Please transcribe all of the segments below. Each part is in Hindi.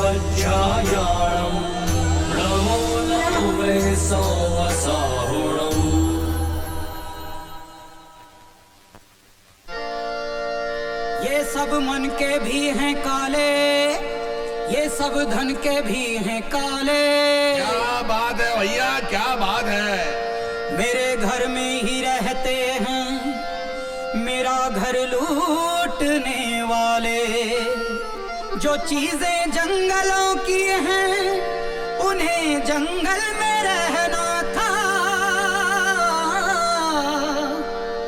अध्यायाणम् नमो नमः सवसाहुणम्। ये सब मन के भी हैं काले, ये सब धन के भी हैं काले। क्या बात है भैया, क्या बात है। मेरे घर में ही रहते हैं मेरा घर लूटने वाले। जो चीजें जंगलों की हैं उन्हें जंगल में रहना था।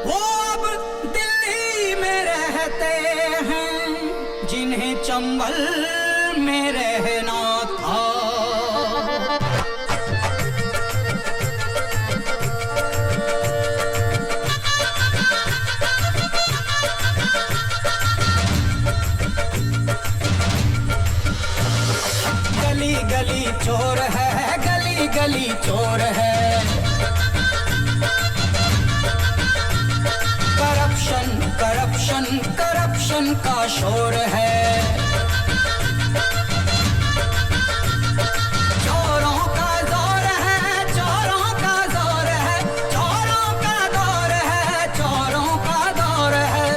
वो अब दिल्ली में रहते हैं जिन्हें चंबल में रहना था। गली गली चोर है, गली गली चोर है। करप्शन करप्शन करप्शन का शोर है। चोरों का दौर है, चोरों का दौर है, चोरों का दौर है, चोरों का दौर है।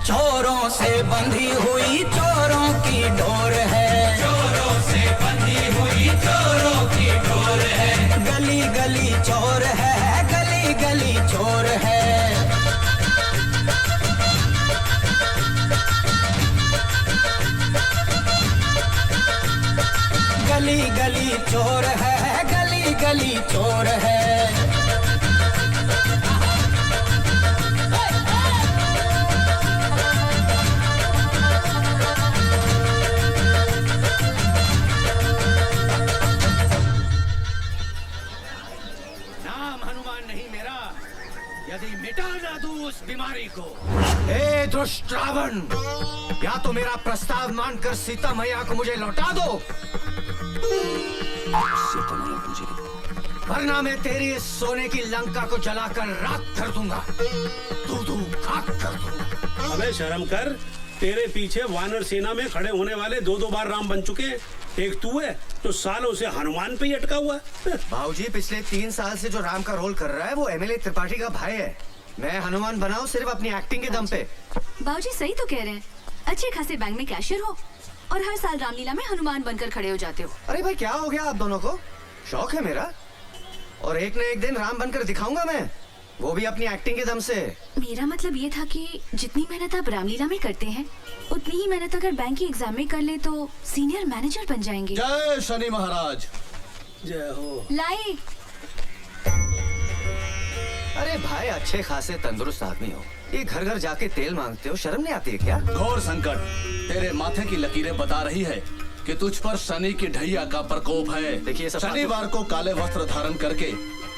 चोरों से बंधी हुई चोरों की डोर है। चोरों से बंधी हुई चोरों की डोर है। गली गली चोर है, गली गली चोर है। गली गली चोर है, गली गली चोर है। नाम हनुमान नहीं मेरा, यदि मिटा ना दूं उस बीमारी को। हे दुष्ट रावण, या तो मेरा प्रस्ताव मानकर सीता मैया को मुझे लौटा दो, वरना मैं तेरी इस सोने की लंका को जलाकर राख कर दूंगा, दूं खाक कर दूंगा। अबे शर्म कर, तेरे पीछे वानर सेना में खड़े होने वाले दो बार राम बन चुके हैं। एक तू है तो सालों से हनुमान पे ही अटका हुआ है। भाऊजी, पिछले 3 साल से जो राम का रोल कर रहा है वो एमएलए त्रिपाठी का भाई है। मैं हनुमान बनाऊं सिर्फ अपनी एक्टिंग के दम पे। बाबूजी सही तो कह रहे हैं। अच्छे खासे बैंक में कैशियर हो और हर साल रामलीला में हनुमान बनकर खड़े हो जाते हो। अरे भाई, क्या हो गया आप दोनों को? शौक है मेरा, और एक न एक दिन राम बनकर दिखाऊंगा मैं, वो भी अपनी एक्टिंग के दम से। मेरा मतलब ये था कि जितनी मेहनत आप रामलीला में करते हैं उतनी ही मेहनत अगर बैंक की एग्जाम में कर ले तो सीनियर मैनेजर बन जाएंगे। जय शनि महाराज। जय हो। लाई अरे भाई, अच्छे खासे तंदुरुस्त आदमी हो, ये घर घर जाके तेल मांगते हो, शर्म नहीं आती है क्या? घोर संकट तेरे माथे की लकीरें बता रही है कि तुझ पर शनि की ढैया का प्रकोप है। देखिए सब शनिवार को काले वस्त्र धारण करके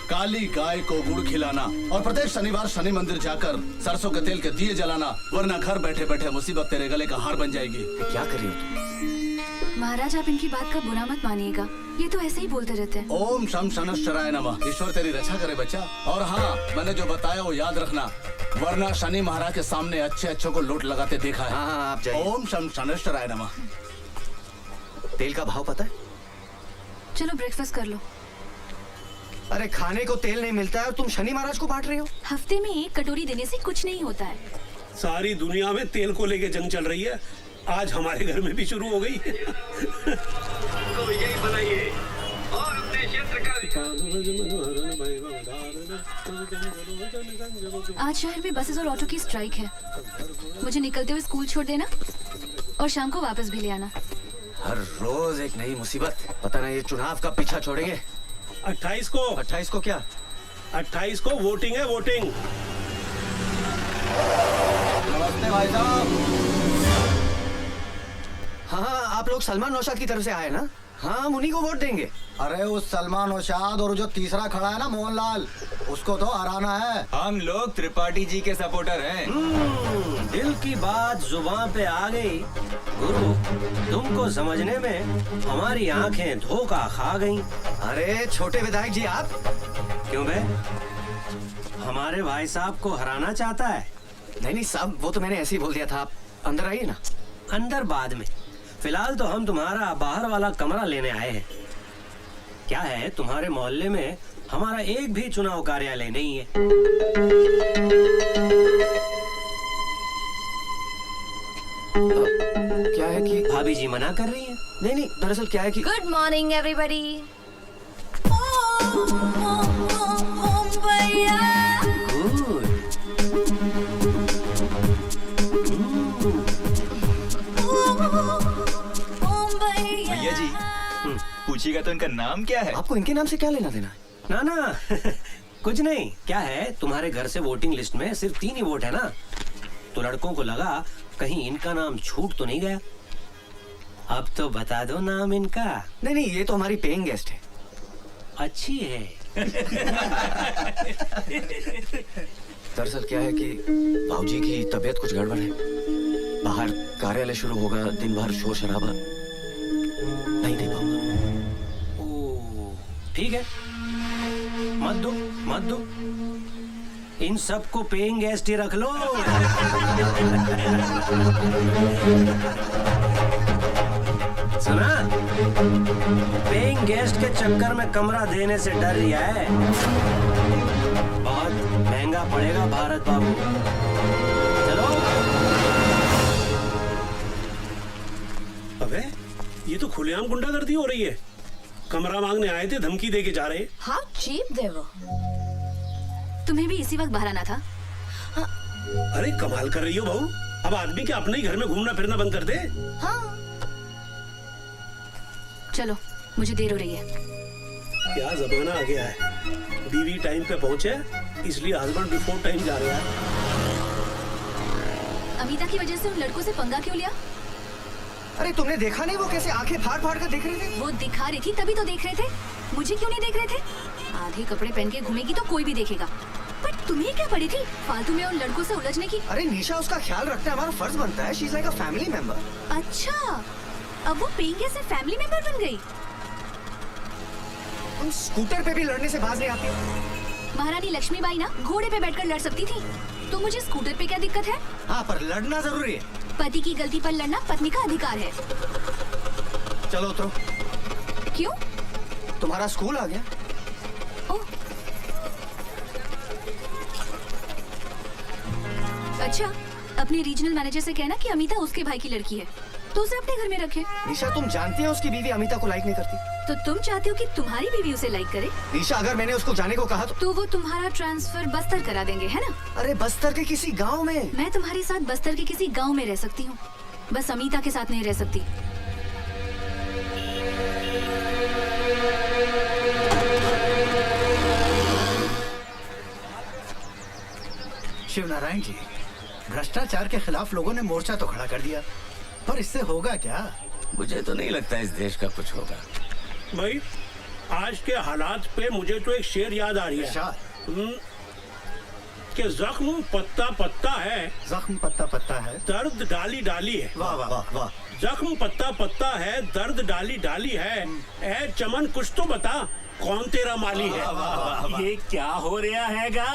काली गाय को गुड़ खिलाना और प्रत्येक शनिवार शनि मंदिर जाकर सरसों के तेल के दिए जलाना, वरना घर बैठे बैठे मुसीबत तेरे गले का हार बन जाएगी। क्या कर रही हो तुम? महाराज, आप इनकी बात का बुरा मत मानिएगा, ये तो ऐसे ही बोलते रहते हैं। ओम शम शनश्चराय नमः। ईश्वर तेरी रक्षा करे बच्चा। और हाँ, मैंने जो बताया वो याद रखना, वरना शनि महाराज के सामने अच्छे अच्छों को लूट लगाते देखा है। हाँ, आप जाइए। ओम शम शनश्चराय नमः। तेल का भाव पता है? चलो ब्रेकफास्ट कर लो। अरे खाने को तेल नहीं मिलता है और तुम शनि महाराज को बांट रही हो? हफ्ते में 1 कटोरी देने से कुछ नहीं होता है। सारी दुनिया में तेल को लेके जंग चल रही है, आज हमारे घर में भी शुरू हो गई। तो यही बनाइए और अपने क्षेत्र का आज शहर में बसेस और ऑटो की स्ट्राइक है। मुझे निकलते हुए स्कूल छोड़ देना और शाम को वापस भी ले आना। हर रोज एक नई मुसीबत। पता नहीं ये चुनाव का पीछा छोड़ेंगे। 28 को 28 को क्या? 28 को वोटिंग है, वोटिंग। नमस्ते भाई साहब। हाँ, आप लोग सलमान नौशाद की तरफ से आए ना? हाँ, हम उन्हीं को वोट देंगे। अरे उस सलमान नौशाद और जो तीसरा खड़ा है ना मोहनलाल, उसको तो हराना है। हम लोग त्रिपाठी जी के सपोर्टर हैं। दिल की बात जुबान पे आ गई। गुरु, तुमको समझने में हमारी आंखें धोखा खा गईं। अरे छोटे विधायक जी, आप क्यों बे? हमारे भाई साहब को हराना चाहता है? नहीं साहब, वो तो मैंने ऐसे ही बोल दिया था। आप अंदर आइए ना। अंदर बाद में। फिलहाल तो हम तुम्हारा बाहर वाला कमरा लेने आए हैं। क्या है, तुम्हारे मोहल्ले में हमारा एक भी चुनाव कार्यालय नहीं है। क्या है कि भाभी जी मना कर रही हैं। नहीं नहीं, दरअसल क्या है कि Good morning, everybody. गुड। भैया जी पूछिएगा तो इनका नाम क्या है? आपको इनके नाम से क्या लेना देना है? ना ना कुछ नहीं। क्या है, तुम्हारे घर से वोटिंग लिस्ट में सिर्फ 3 ही वोट है ना, तो लड़कों को लगा कहीं इनका नाम छूट तो नहीं गया। अब तो बता दो नाम इनका। नहीं नहीं, ये तो हमारी पेइंग गेस्ट है। अच्छी है। दरअसल क्या है कि भाऊजी की तबीयत कुछ गड़बड़ है। बाहर कार्यालय शुरू होगा, दिन भर शोर शराबा, नहीं दे पाऊंगा। ओ, ठीक है, मत दो मत दो। इन सबको पेइंग गेस्ट ही रख लो। सुना, पेइंग गेस्ट के चक्कर में कमरा देने से डर रिया है। बहुत महंगा पड़ेगा भारत बाबू। चलो। अबे ये तो खुलेआम गुंडागर्दी हो रही है। कमरा मांगने आए थे, धमकी दे के जा रहे हैं। How cheap they were. तुम्हें भी इसी वक्त बाहर आना था। अरे कमाल कर रही हो बहू। अब आदमी के अपने ही घर में घूमना फिरना बंद कर दे। हाँ. चलो, मुझे देर हो रही है। क्या जमाना आ गया है। बीवी टाइम पे पहुंचे इसलिए हस्बैंड बिफोर टाइम जा रहा है। अमिता की वजह से उन लड़कों से पंगा क्यों लिया? अरे तुमने देखा नहीं वो कैसे आंखें फाड़ फाड़ कर देख रहे थे? वो दिखा रही थी तभी तो देख रहे थे। मुझे क्यों नहीं देख रहे थे? आधे कपड़े पहन के घूमेगी तो कोई भी देखेगा। पर तुम्हें क्या पड़ी थी फालतू में उन लड़कों से उलझने की? अरे निशा, उसका ख्याल रखना हमारा फर्ज बनता है। She is like a family member. अच्छा, अब वो पेंगे से फैमिली मेंबर बन गई। तुम स्कूटर पे भी लड़ने से बाज नहीं आती। महारानी लक्ष्मीबाई ना घोड़े पे बैठकर लड़ सकती थी, तो मुझे स्कूटर पे क्या दिक्कत है? हाँ, पर लड़ना जरूरी है। पति की गलती पर लड़ना पत्नी का अधिकार है। चलो उतरो। क्यों? तुम्हारा स्कूल आ गया। ओह, अच्छा, अपने रीजनल मैनेजर से कहना कि अमिता उसके भाई की लड़की है, तो उसे अपने घर में रखे। निशा, तुम जानती हो उसकी बीवी अमिता को लाइक नहीं करती। तो तुम चाहते हो कि तुम्हारी बीवी उसे लाइक करे? निशा, अगर मैंने उसको जाने को कहा तो वो तुम्हारा ट्रांसफर बस्तर करा देंगे, है ना? अरे बस्तर के किसी गांव में। मैं तुम्हारे साथ बस्तर के किसी गांव में रह सकती हूँ, बस अमिता के साथ नहीं रह सकती। शिव नारायण जी, भ्रष्टाचार के खिलाफ लोगों ने मोर्चा तो खड़ा कर दिया, पर इससे होगा क्या? मुझे तो नहीं लगता इस देश का कुछ होगा। भाई आज के हालात पे मुझे तो एक शेर याद आ रही है। कि जख्म पत्ता पत्ता है, जख्म पत्ता पत्ता है, दर्द डाली डाली है। वाह वाह वाह वाह। जख्म पत्ता पत्ता है, दर्द डाली डाली है। ए चमन कुछ तो बता, कौन तेरा माली है? ये क्या हो रहा हैगा?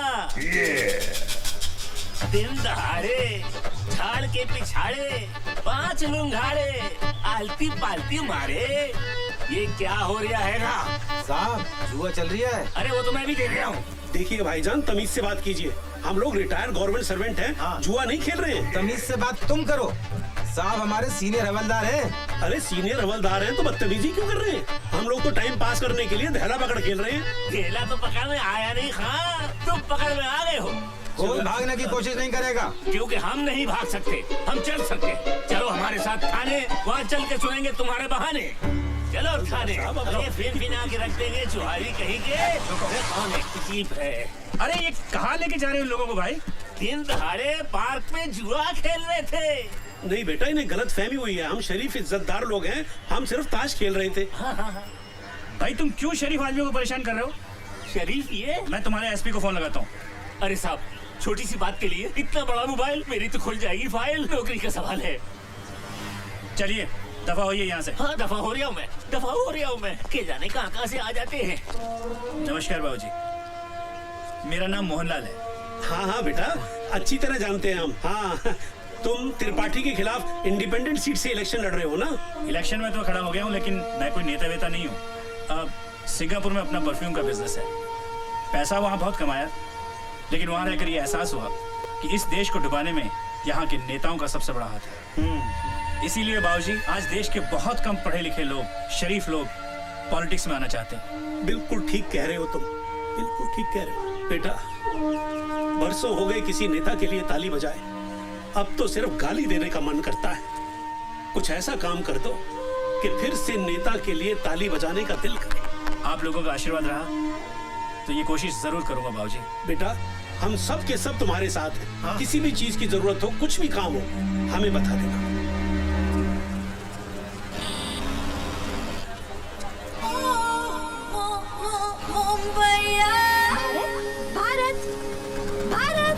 दिन दहाड़े झाड़ के पिछाड़े 5 लुंगाड़े आलती पालती मारे, ये क्या हो रहा हैगा? साहब, जुआ चल रही है। अरे वो तो मैं भी देख रहा हूँ। देखिए भाईजान, तमीज से बात कीजिए। हम लोग रिटायर्ड गवर्नमेंट सर्वेंट हैं, जुआ नहीं खेल रहे हैं। तमीज से बात तुम करो। साहब हमारे सीनियर हवलदार हैं। अरे सीनियर हवलदार हैं तो बदतमीजी क्यों कर रहे हैं? हम लोग तो टाइम पास करने के लिए धैला पकड़ खेल रहे हैं। खेला तो पकड़ में आया नहीं खां, तुम पकड़ में आ गए हो। कोई भागने की कोशिश नहीं करेगा। क्योंकि हम नहीं भाग सकते, हम चल सकते। चलो हमारे साथ थाने, वहाँ चल के सुनेंगे तुम्हारे बहाने। चलो थाने। अरे फिर आके रख देंगे चुहारी कहीं के। अरे कौन एक है? अरे ये कहाँ लेके जा रहे हो लोगों को भाई? दिन दहाड़े पार्क में जुआ खेल रहे थे। नहीं बेटा, इन्हें गलत फहमी हुई है। हम शरीफ इज्जतदार लोग हैं, हम सिर्फ ताश खेल रहे थे। भाई तुम क्यों शरीफ आदमियों को परेशान कर रहे हो? शरीफ ये? मैं तुम्हारे एसपी को फोन लगाता हूँ। अरे साहब, छोटी सी बात के लिए इतना बड़ा मोबाइल? मेरी तो खुल जाएगी फाइल, नौकरी का सवाल है। चलिए दफा होइए यहाँ से। हाँ दफा हो रहा हूँ मैं, दफा हो रहा हूँ मैं। के जाने कहाँ से आ जाते हैं। नमस्कार बाबूजी, मेरा नाम मोहनलाल है। हाँ हाँ बेटा, अच्छी तरह जानते हैं हम। हाँ तुम त्रिपाठी के खिलाफ इंडिपेंडेंट सीट से इलेक्शन लड़ रहे हो ना? इलेक्शन में तो खड़ा हो गया हूँ, लेकिन मैं कोई नेता वेता नहीं हूँ। अब सिंगापुर में अपना परफ्यूम का बिजनेस है, पैसा वहाँ बहुत कमाया, लेकिन वहाँ रहकर ये एहसास हुआ कि इस देश को डुबाने में यहाँ के नेताओं का सबसे बड़ा हाथ है। इसीलिए बाबूजी, आज देश के बहुत कम पढ़े लिखे लोग, शरीफ लोग पॉलिटिक्स में आना चाहते हैं। बिल्कुल ठीक कह रहे हो तुम, बिल्कुल ठीक कह रहे हो बेटा। बरसों हो गए किसी नेता के लिए ताली बजाए, अब तो सिर्फ गाली देने का मन करता है। कुछ ऐसा काम कर दो कि फिर से नेता के लिए ताली बजाने का दिल करे। आप लोगों का आशीर्वाद रहा तो ये कोशिश जरूर करूंगा बाबूजी। बेटा, हम सब के सब तुम्हारे साथ हैं। किसी भी चीज की जरूरत हो, कुछ भी काम हो, हमें बता देना। भारत, भारत।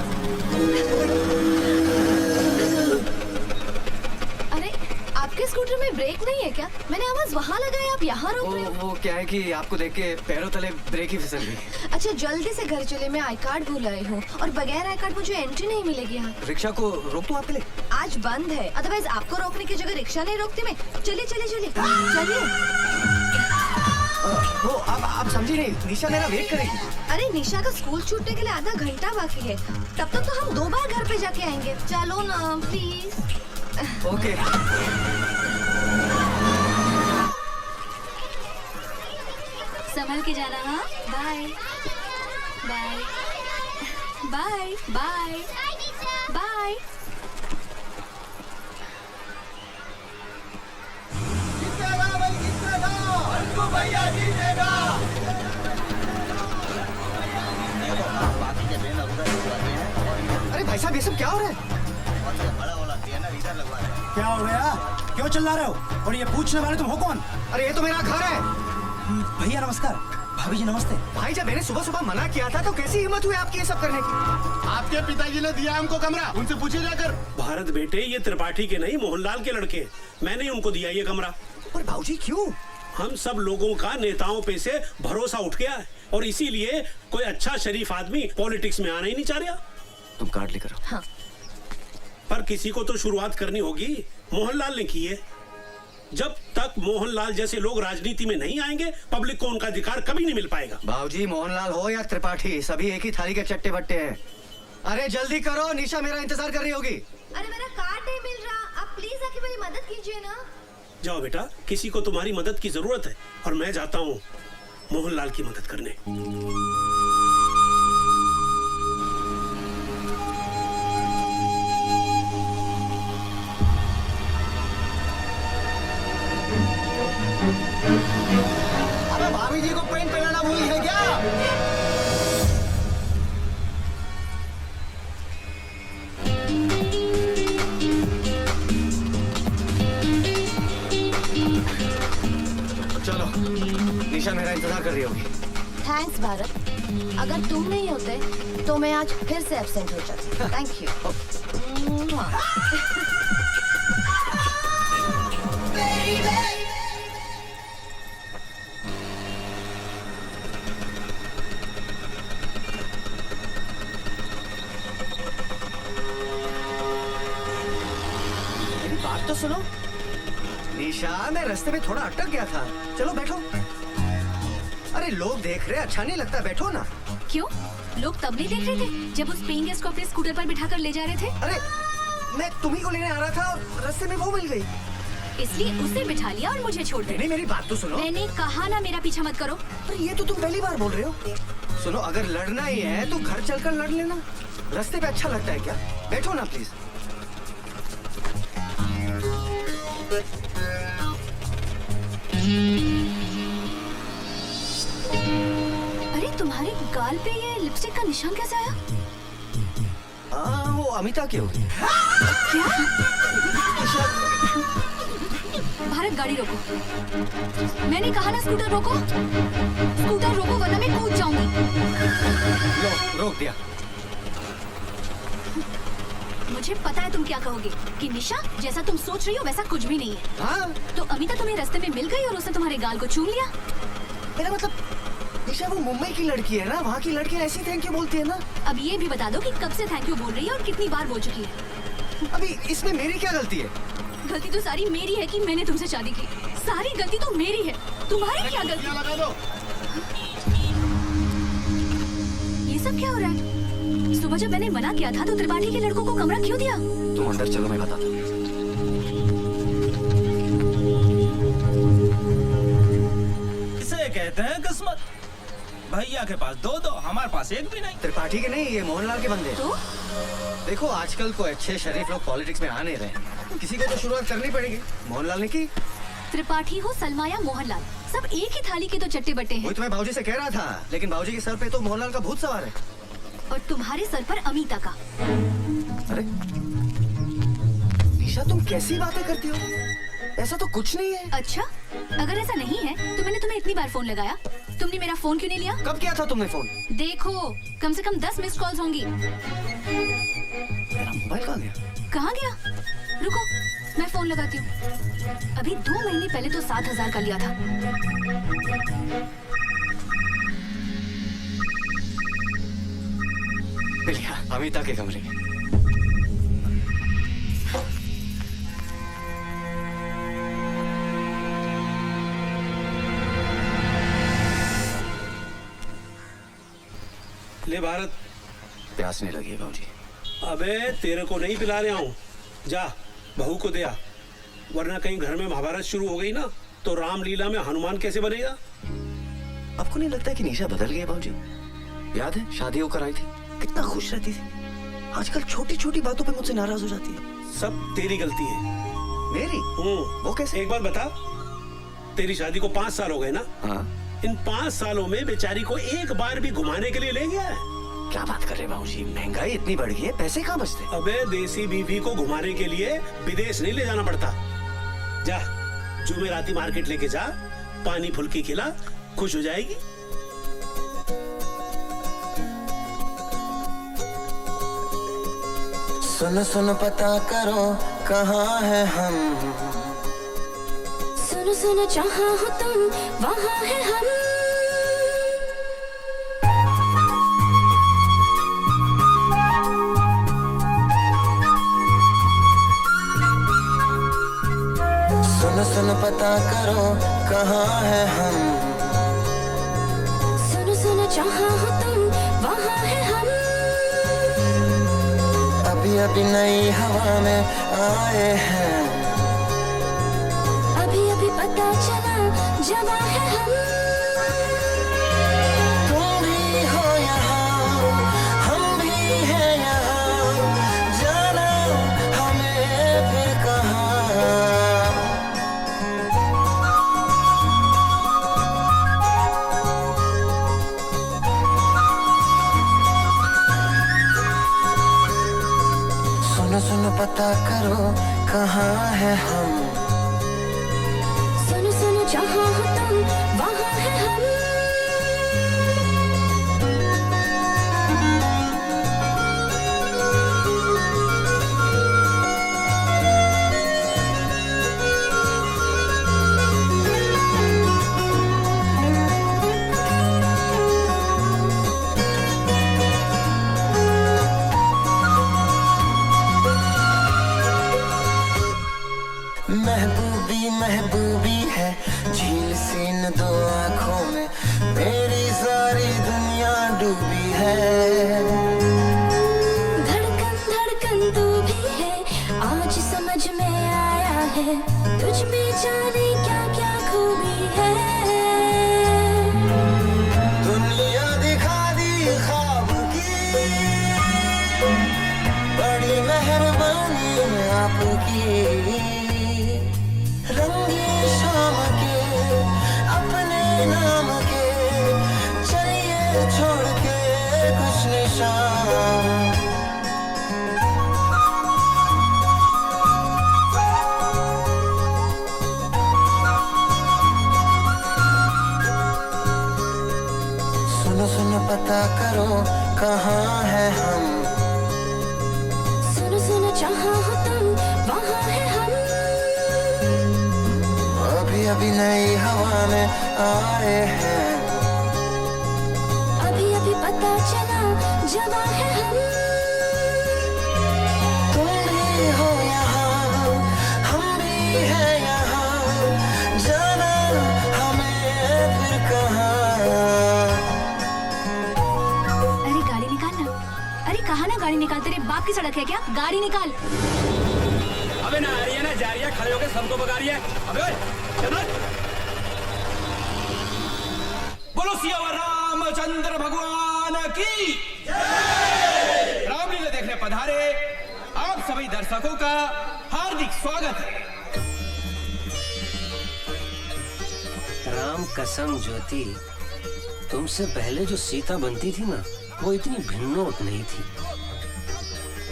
अरे आपके स्कूटर में ब्रेक नहीं है क्या? मैंने आवाज वहाँ लगाई, आप यहाँ रोक रहे हो। वो क्या है कि आपको देख के पैरों तले ब्रेक ही फिसल गई। अच्छा जल्दी से घर चले, मैं आई कार्ड भूल आई हूँ और बगैर आई कार्ड मुझे एंट्री नहीं मिलेगी यहाँ। रिक्शा को रोक दूं आपके लिए? आज बंद है, अदरवाइज आपको रोकने की जगह रिक्शा नहीं रोकती मैं। चलिए चलिए चलिए चलिए। वो आप समझी नहीं, निशा मेरा वेट करेगी। अरे निशा का स्कूल छूटने के लिए आधा घंटा बाकी है, तब तक तो हम 2 बार घर पे जाके आएंगे। चलो ना प्लीज। ओके। संभल के जाना। हाँ, bye bye bye bye bye. अरे भाई साहब, ये सब क्या हो रहा है? क्या हो गया? क्यों चिल्ला रहे हो? और ये पूछने वाले तुम हो कौन? अरे ये तो मेरा घर है। भैया नमस्कार। भाभी जी नमस्ते। भाई जब मैंने सुबह सुबह मना किया था तो कैसी हिम्मत हुई आपकी ये सब करने की? आपके पिताजी ने दिया हमको कमरा, उनसे पूछिए जाकर। भारत बेटे, ये त्रिपाठी के नहीं, मोहनलाल के लड़के। मैंने उनको दिया ये कमरा। पर भाऊजी क्यों? हम सब लोगों का नेताओं पे से भरोसा उठ गया है और इसीलिए कोई अच्छा शरीफ आदमी पॉलिटिक्स में आना ही नहीं चाह रहा। तुम कार्ड लेकर आओ। हाँ। पर किसी को तो शुरुआत करनी होगी। मोहनलाल ने की है। जब तक मोहनलाल जैसे लोग राजनीति में नहीं आएंगे, पब्लिक को उनका अधिकार कभी नहीं मिल पाएगा। भाऊजी, मोहनलाल हो या त्रिपाठी, सभी एक ही थाली के चट्टे बट्टे हैं। अरे जल्दी करो, निशा मेरा इंतजार कर रही होगी। अरे मेरा कार्ड नहीं मिल रहा, आप प्लीज आके मेरी मदद कीजिए ना। जाओ बेटा, किसी को तुम्हारी मदद की जरूरत है और मैं जाता हूँ मोहनलाल की मदद करने। अबे भाभी जी को पेंट पहनाना भूल है क्या? चलो, निशा मेरा इंतजार कर रही होगी। थैंक्स भारत, अगर तुम नहीं होते तो मैं आज फिर से एब्सेंट हो जाती। Thank you. मेरी बात तो सुनो। निशा, मैं रास्ते में थोड़ा अटक गया था। चलो बैठो। अरे लोग देख रहे, अच्छा नहीं लगता, बैठो ना। क्यों? लोग तब नहीं देख रहे थे जब उस पेइंग गेस्ट को अपने स्कूटर पर बिठाकर ले जा रहे थे? अरे मैं तुम्ही को लेने आ रहा था और रास्ते में वो मिल गई। इसलिए उसे बिठा लिया और मुझे छोड़ दिया। नहीं, मेरी बात तो सुनो। मैंने कहा ना मेरा पीछा मत करो। अरे ये तो तुम पहली बार बोल रहे हो। सुनो, अगर लड़ना ही है तो घर चलकर लड़ लेना। रास्ते पे अच्छा लगता है क्या? बैठो ना प्लीज। अरे तुम्हारे गाल पे ये लिपस्टिक का निशान कैसे आया? वो अमिता की होगी। क्या? भारत, गाड़ी रोको। मैंने कहा ना स्कूटर रोको। स्कूटर रोको वरना मैं कूद जाऊंगी। लो, रोक दिया। मुझे पता है तुम क्या कहोगे कि निशा, जैसा तुम सोच रही हो वैसा कुछ भी नहीं है। हाँ? तो अमिता तुम्हें रास्ते में मिल गई और उसने तुम्हारे गाल को चूम लिया। मेरा मतलब, निशा वो मुंबई की लड़की है ना, वहाँ की लड़कियाँ ऐसी थैंक यू बोलती है ना। अब ये भी बता दो कि कब से थैंक यू बोल रही है और कितनी बार बोल चुकी है। अभी इसमें मेरी क्या गलती है? गलती तो सारी मेरी है कि मैंने तुमसे शादी की। सारी गलती तो मेरी है, तुम्हारी क्या गलती? ये सब क्या हो रहा है? सुबह जब मैंने मना किया था तो त्रिपाठी के लड़कों को कमरा क्यों दिया? तुम अंदर चलो, मैं बताता हूँ। इसे कहते हैं किस्मत। भैया के पास दो दो, हमारे पास एक भी नहीं। त्रिपाठी के नहीं, ये मोहनलाल के बंदे। तो देखो आजकल को अच्छे शरीफ लोग पॉलिटिक्स में आ नहीं रहे, किसी को तो शुरुआत करनी पड़ेगी। मोहनलाल ने की। त्रिपाठी हो सलमा या मोहनलाल, सब एक ही थाली के तो चट्टे बट्टे हैं। वही तो मैं भाऊजी से कह रहा था, लेकिन भाऊजी के सर पे तो मोहनलाल का भूत सवार है। और तुम्हारे सर पर अमीता का। अरे निशा, तुम कैसी बातें करती हो? ऐसा तो कुछ नहीं है। अच्छा, अगर ऐसा नहीं है तो मैंने तुम्हें इतनी बार फोन लगाया, तुमने मेरा फोन क्यों नहीं लिया? कब किया था तुमने फोन? देखो, कम से कम 10 मिस्ड कॉल्स होंगी। मेरा मोबाइल कहाँ गया? कहाँ गया? रुको, मैं फोन लगाती हूँ। अभी 2 महीने पहले तो 7,000 का लिया था। मिलिया, अमिता के कमरे में। ले भारत, प्यास नहीं लगी है भाऊजी। अबे तेरे को नहीं पिला रहा हूँ, जा बहू को दे आ, वरना कहीं घर में महाभारत शुरू हो गई ना तो रामलीला में हनुमान कैसे बनेगा? आपको नहीं लगता कि निशा बदल गई है भाऊजी? याद है शादी होकर आई थी, कितना खुश रहती थी। आजकल छोटी छोटी बातों पे मुझसे नाराज हो जाती है। सब तेरी गलती है। मेरी? वो कैसे? एक बात बता, तेरी शादी को 5 साल हो गए ना? हाँ। इन 5 सालों में बेचारी को एक बार भी घुमाने के लिए ले गया है? क्या बात कर रहे हैं भाऊजी, महंगाई इतनी बढ़ गई है, पैसे कहाँ बचते? अबे देसी बीवी को घुमाने के लिए विदेश नहीं ले जाना पड़ता। जा जुमेराती मार्केट लेके जा, पानी फुल्की खिला, खुश हो जाएगी। सुनो सुनो पता करो कहाँ है हम, सुनो सुनो जहाँ हो तुम वहाँ है हम। सुनो सुनो पता करो कहाँ है हम, सुनो सुनो जहाँ हो तुम वहाँ है हम। अभी अभी नई हवा में आए हैं, अभी अभी पता चला जवां है हम। तुम भी हो यहाँ, हम भी हैं यहाँ, जाना हमें फिर कहाँ। सुनो सुनो पता करो कहाँ है हम, सुनो सुनो जहाँ हो तुम वहाँ है हम। महबूबी महबूबी है झील सी इन 2 आँखों में, मेरी सारी दुनिया डूबी है। धड़कन धड़कन तू भी है, आज समझ में आया है, तुझ में जाने क्या क्या खूबी है। दुनिया दिखा दी ख्वाब की, बड़ी मेहरबानी आपकी। रंगी शाम के अपने नाम के, चलिए छोड़ के कुछ निशान। सुनो सुनो पता करो कहाँ है हम, सुनो सुनो जहाँ हो तुम वहाँ है हम। अभी अभी नई हवा में आए हैं, अभी अभी पता चला जवां है हम। तुम भी हो गाड़ी निकाल, तेरे बाप की सड़क है क्या? गाड़ी निकाल। अबे ना आ रही है ना जा रही है, खड़े होके सबको भगा रही है। अबे चल बोलो सियावर रामचंद्र भगवान की जय। रामलीला देखने पधारे आप सभी दर्शकों का हार्दिक स्वागत है। राम कसम ज्योति, तुमसे पहले जो सीता बनती थी ना, वो इतनी भिन्नोट नहीं थी।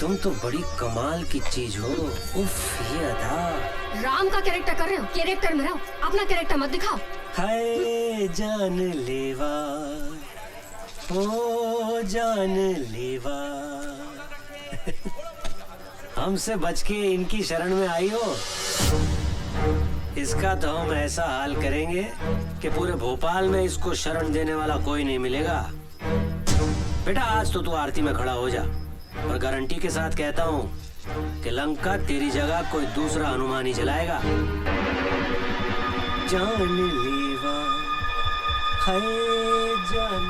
तुम तो बड़ी कमाल की चीज हो। उफ ये अदा। राम का कैरेक्टर कर रहे हो, कैरेक्टर में रहो, अपना कैरेक्टर मत दिखाओ। हाय जान लेवा, ओ जान लेवा। हमसे बच के इनकी शरण में आई हो। इसका तो हम ऐसा हाल करेंगे कि पूरे भोपाल में इसको शरण देने वाला कोई नहीं मिलेगा। बेटा आज तो तू आरती में खड़ा हो जा, और गारंटी के साथ कहता हूँ कि लंका तेरी जगह कोई दूसरा हनुमान ही चलाएगा। जान लेवा, हाय जान।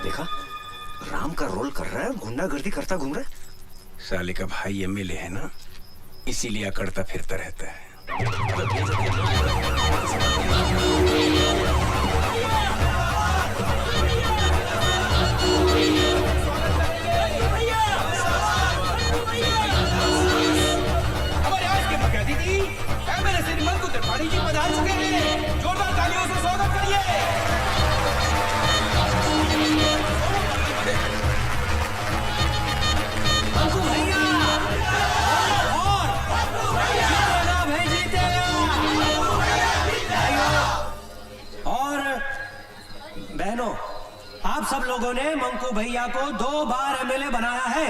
देखा, राम का रोल कर रहा है, गुंडागर्दी करता घूम रहा है। साले का भाई एमएलए है ना, इसीलिए अकड़ता फिरता रहता है। हमारे आज के मुख्य अतिथि एमएलए श्री मंकू त्रिपाठी जी पधार चुके हैं। जोरदार तालियों से स्वागत करिए। मंकू भैया और बहनों, आप सब लोगों ने मंकू भैया को 2 बार एमएलए बनाया है,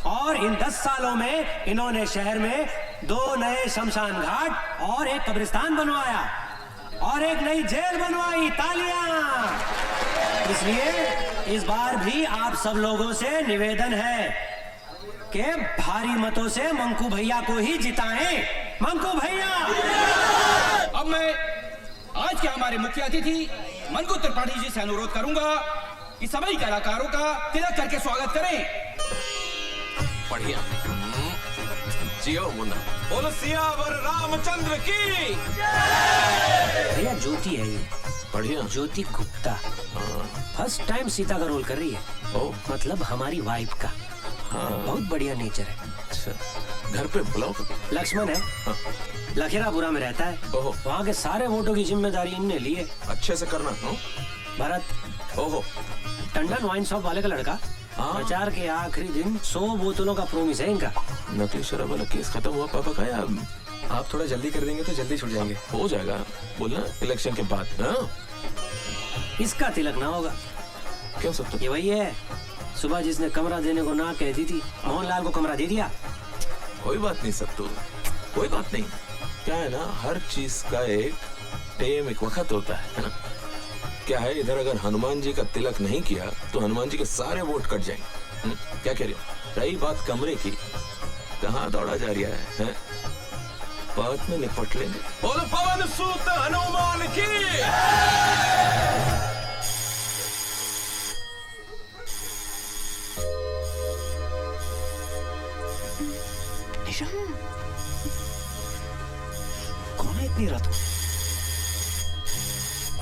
और इन 10 सालों में इन्होंने शहर में 2 नए शमशान घाट और एक कब्रिस्तान बनवाया और एक नई जेल बनवाई। तालियां। इसलिए इस बार भी आप सब लोगों से निवेदन है कि भारी मतों से मंकू भैया को ही जिताएं। मंकू भैया। अब मैं आज के हमारे मुख्य अतिथि मंकू त्रिपाठी जी से अनुरोध करूंगा कि सभी कलाकारों का तिलक करके स्वागत करें। बढ़िया। जियो मुन्ना। बोलो सियावर रामचंद्र की भैया ज्योति है ये। बढ़िया। ज्योति गुप्ता फर्स्ट टाइम सीता का रोल कर रही है। ओ मतलब हमारी वाइफ का। हाँ। बहुत बढ़िया नेचर है। अच्छा, घर पे बुलाओ। लक्ष्मण है। हाँ। लखेरापुरा में रहता है। ओहो। वहाँ के सारे वोटों की जिम्मेदारी इनने ली है। अच्छे से करना। भरत। ओहो। टंडन वाइन शॉप वाले का लड़का। हाँ। प्रचार के आखिरी दिन 100 बोतलों का प्रोमिस है इनका। नकली शराब वाला केस खत्म हुआ पापा का, या आप थोड़ा जल्दी कर देंगे तो जल्दी छूट जाएंगे। हो जाएगा, बोलना इलेक्शन के बाद। हाँ? इसका तिलक ना होगा। क्यों सब तो? ये वही है, सुबह जिसने कमरा देने को ना कह दी थी, मोहनलाल को कमरा दे दिया। कोई बात नहीं सब तो, कोई बात नहीं। क्या है ना, हर चीज का एक टाइम, एक वक्त होता है ना। क्या है, इधर अगर हनुमान जी का तिलक नहीं किया तो हनुमान जी के सारे वोट कट जाएंगे। क्या कह रही हो? रही बात कमरे की, कहाँ दौड़ा जा रहा है? बाद में निपट लेंगे। बोलो पवन सूत हनुमान की। निशा, कौन है इतनी रात को?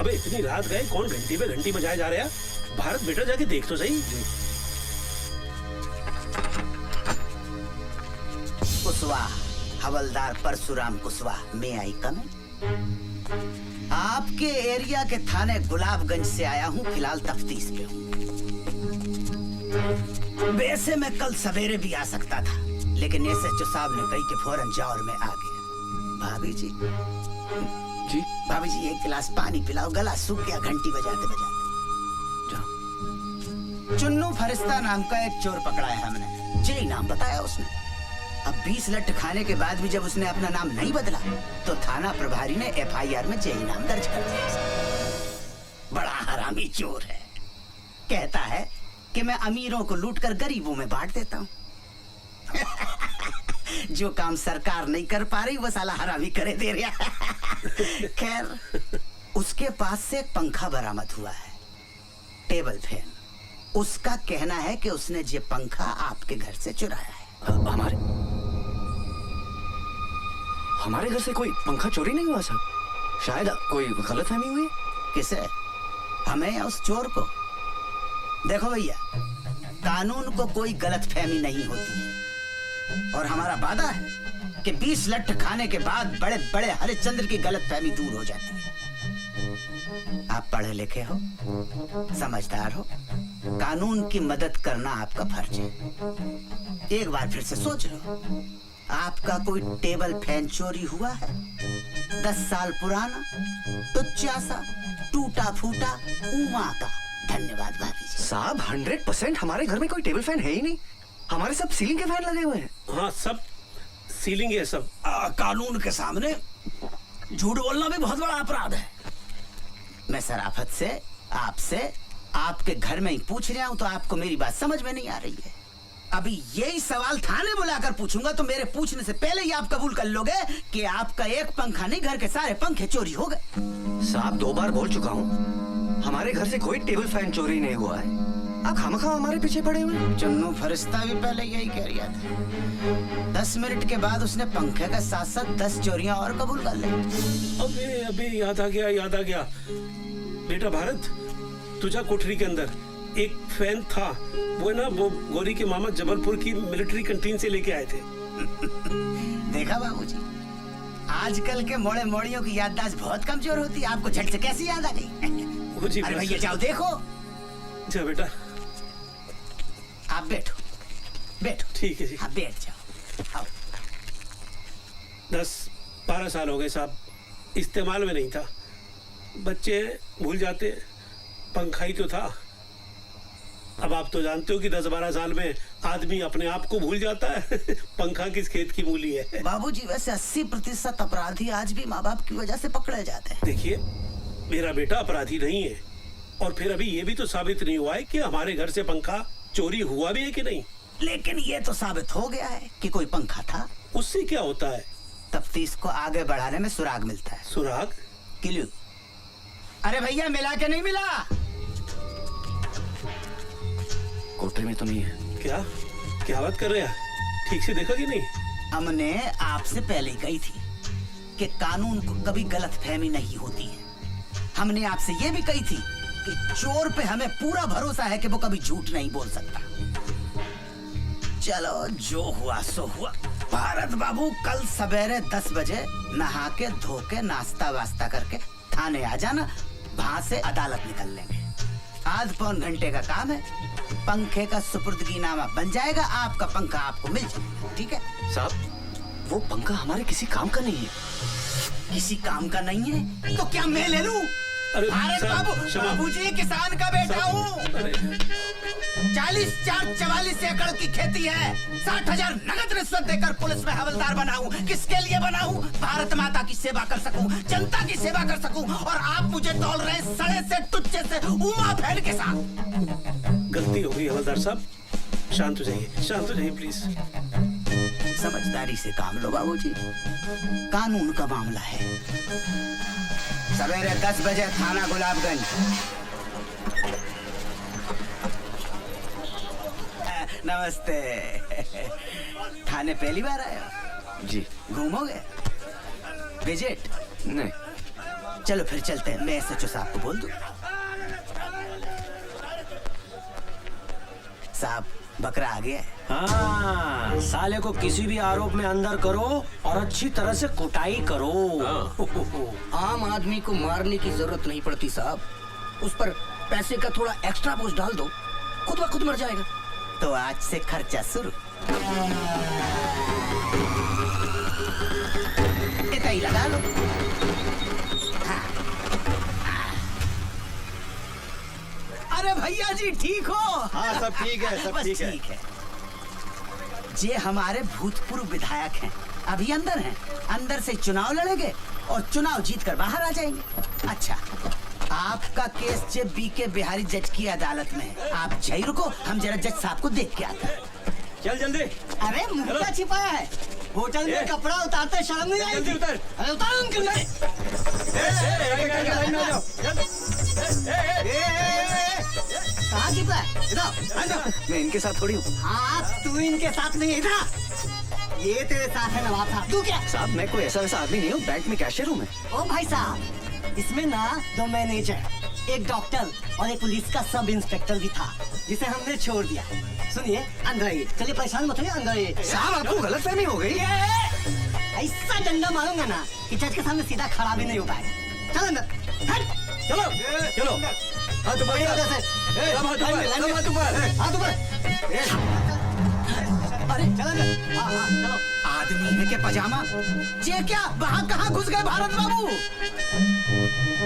अबे इतनी रात गए, कौन घंटी पे घंटी बजाए जा रहे हैं? भारत बेटा जाके देख तो सही। कुशवाहा, हवलदार परशुराम कुशवाहा, मैं आई कम। आपके एरिया के थाने गुलाबगंज से आया हूँ, फिलहाल तफ्तीश पे हूँ। वैसे मैं कल सवेरे भी आ सकता था, लेकिन एसएचओ साहब ने कही कि फौरन जाओ, और मैं आ गया। भाभी जी जी, भाभी जी एक गिलास पानी पिलाओ, गला सूख गया घंटी बजाते बजाते। चुन्नू फरिश्ता नाम का एक चोर पकड़ा है हमने, जे नाम बताया उसने। अब 20 लठ खाने के बाद भी जब उसने अपना नाम नहीं बदला तो थाना प्रभारी ने एफआईआर में जे नाम दर्ज कर दिया। बड़ा हरामी चोर है। कहता है कि मैं अमीरों को लूटकर गरीबों में बांट देता हूँ। जो काम सरकार नहीं कर पा रही वो साला हरामी करे दे रहा। खैर, उसके पास से एक पंखा बरामद हुआ है, टेबल फैन। उसका कहना है कि उसने ये पंखा आपके घर से चुराया है। हमारे घर से कोई पंखा चोरी नहीं हुआ साहब। शायद कोई गलतफहमी हुई। किसे? हमें या उस चोर को? देखो भैया, कानून को कोई गलतफहमी नहीं होती है और हमारा वादा है कि 20 लट्ठ खाने के बाद बड़े बड़े हरिश्चंद्र की गलतफहमी दूर हो जाती है। आप पढ़े लिखे हो, समझदार हो, कानून की मदद करना आपका फर्ज है। एक बार फिर से सोच लो, आपका कोई टेबल फैन चोरी हुआ है? 10 साल पुराना, टुच्चा सा, टूटा फूटा, उमा का। धन्यवाद भाभी जी। साहब 100% हमारे घर में कोई टेबल फैन है ही नहीं। हमारे सब सीलिंग के फैन लगे हुए हैं। हाँ, सब सीलिंग है सब। कानून के सामने झूठ बोलना भी बहुत बड़ा अपराध है। मैं शराफत से आपसे आपके घर में ही पूछ रहा हूँ तो आपको मेरी बात समझ में नहीं आ रही है। अभी यही सवाल थाने बुलाकर पूछूंगा तो मेरे पूछने से पहले ही आप कबूल कर लोगे कि आपका एक पंखा नहीं, घर के सारे पंखे चोरी हो गए। साहब 2 बार बोल चुका हूँ, हमारे घर से कोई टेबल फैन चोरी नहीं हुआ है। आप खामखा हमारे पीछे पड़े हुए हैं। चुन्नू फरिश्ता भी पहले यही कह रहा था। 10 मिनट के बाद उसने पंखे के साथ साथ 10 चोरियां और कबूल कर ली। अबे याद आ गया। बेटा भारत, तुझा कोठरी के अंदर एक फैन था, वो ना वो गौरी के मामा जबलपुर की मिलिट्री कैंटीन से लेके आए थे। देखा बाबूजी, आजकल के मोड़े मोड़ियों की याददाश्त बहुत कमजोर होती है। आपको झट से कैसी याद आ गई? अरे भैया जाओ देखो। जा बेटा, आप बैठो। ठीक है जी। हाँ बैठ जाओ। आओ। 10-12 साल हो गए साहब, इस्तेमाल में नहीं था। बच्चे भूल जाते, पंखा ही तो था। अब आप तो जानते हो कि 10-12 साल में आदमी अपने आप को भूल जाता है। पंखा किस खेत की मूली है। बाबूजी वैसे 80% अपराधी आज भी माँ बाप की वजह से पकड़े जाते हैं। देखिए, मेरा बेटा अपराधी नहीं है और फिर अभी ये भी तो साबित नहीं हुआ है कि हमारे घर से पंखा चोरी हुआ भी है कि नहीं। लेकिन ये तो साबित हो गया है कि कोई पंखा था। उससे क्या होता है? तफ्तीश को आगे बढ़ाने में सुराग मिलता है। सुराग? क्लू। अरे भैया मिला के नहीं मिला? कोठरी में तो नहीं है। क्या बात कर रहे हैं? ठीक से देखा कि नहीं? हमने आपसे पहले ही कही थी कि कानून को कभी गलतफहमी नहीं होती है। हमने आपसे ये भी कही थी कि चोर पे हमें पूरा भरोसा है कि वो कभी झूठ नहीं बोल सकता। चलो जो हुआ सो हुआ। भारत बाबू कल सवेरे 10 बजे नहा के धो के नाश्ता वास्ता करके थाने आ जाना, वहां से अदालत निकल लेंगे। आध पौन घंटे का काम है, पंखे का सुपुर्दगीनामा बन जाएगा, आपका पंखा आपको मिल जाएगा। ठीक है साहब, वो पंखा हमारे किसी काम का नहीं है। किसी काम का नहीं है तो क्या मैं ले लूं? भारत बाबूजी किसान का बेटा हूँ। 44 एकड़ की खेती है। 60,000 नगद रिश्वत देकर पुलिस में हवलदार बनाऊं। किसके लिए बनाऊं? भारत माता की सेवा कर सकूं, जनता की सेवा कर सकूं। और आप मुझे तौल रहे सड़े से टुच्चे से उमा फैन के साथ। गलती हो गई हवलदार साहब, शांत हो जाइए प्लीज। समझदारी से काम लो बाबूजी, कानून का मामला है। सवेरे 10 बजे थाना गुलाबगंज। नमस्ते। थाने पहली बार आए हो? जी। घूमोगे? विजिट? नहीं। चलो फिर चलते हैं, मैं SHO साहब को बोल दूं। साहब बकरा आ गया है। हाँ, साले को किसी भी आरोप में अंदर करो और अच्छी तरह से कुटाई करो। आम आदमी को मारने की जरूरत नहीं पड़ती साहब, उस पर पैसे का थोड़ा एक्स्ट्रा बोझ डाल दो, खुद ब खुद मर जाएगा। तो आज से खर्चा शुरू। इतना ही लगा लो। अरे भैया जी ठीक हो? हाँ सब ठीक है, सब ठीक है। ये हमारे भूतपूर्व विधायक हैं, अभी अंदर हैं। अंदर से चुनाव लड़ेंगे और चुनाव जीतकर बाहर आ जाएंगे। अच्छा, आपका केस जे BK बिहारी जज की अदालत में है। आप जय रुको, हम जरा जज साहब को देख के आते हैं। चल जल्दी। अरे मुर्गा छिपाया है, होटल में कपड़ा उतारते शर्म नहीं आएगी? उतर। अरे उतारो उनके लिए। कहाँ छिपा है? इधर। मैं इनके साथ थोड़ी हूँ। हाँ तू इनके साथ नहीं है ना, ये तेरे साथ है नवाब साहब। तू क्या? साहब मैं कोई ऐसा वैसा आदमी नहीं हूँ, बैंक में कैशियर हूँ मैं। ओ भाई साहब, इसमें ना 2 मैनेजर, एक डॉक्टर और एक पुलिस का सब इंस्पेक्टर भी था, जिसे हमने छोड़ दिया। सुनिए अंदर आइए, चलिए परेशान मत होइए, अंदर आइए। साहब आपको गलतफहमी हो गई। ऐसा डंडा मारूंगा ना कि जज के सामने सीधा खड़ा भी नहीं हो पाएगा। चल अंदर, हट। चलो चलो, हाथ ऊपर, बढ़िया वजह से। सब हाथ ऊपर, सब हाथ ऊपर। हाथ ऊपर। अरे चल अंदर। हाँ हाँ चलो। आदमी है के पजामा, ये क्या वहाँ कहाँ घुस गए भारत बाबू?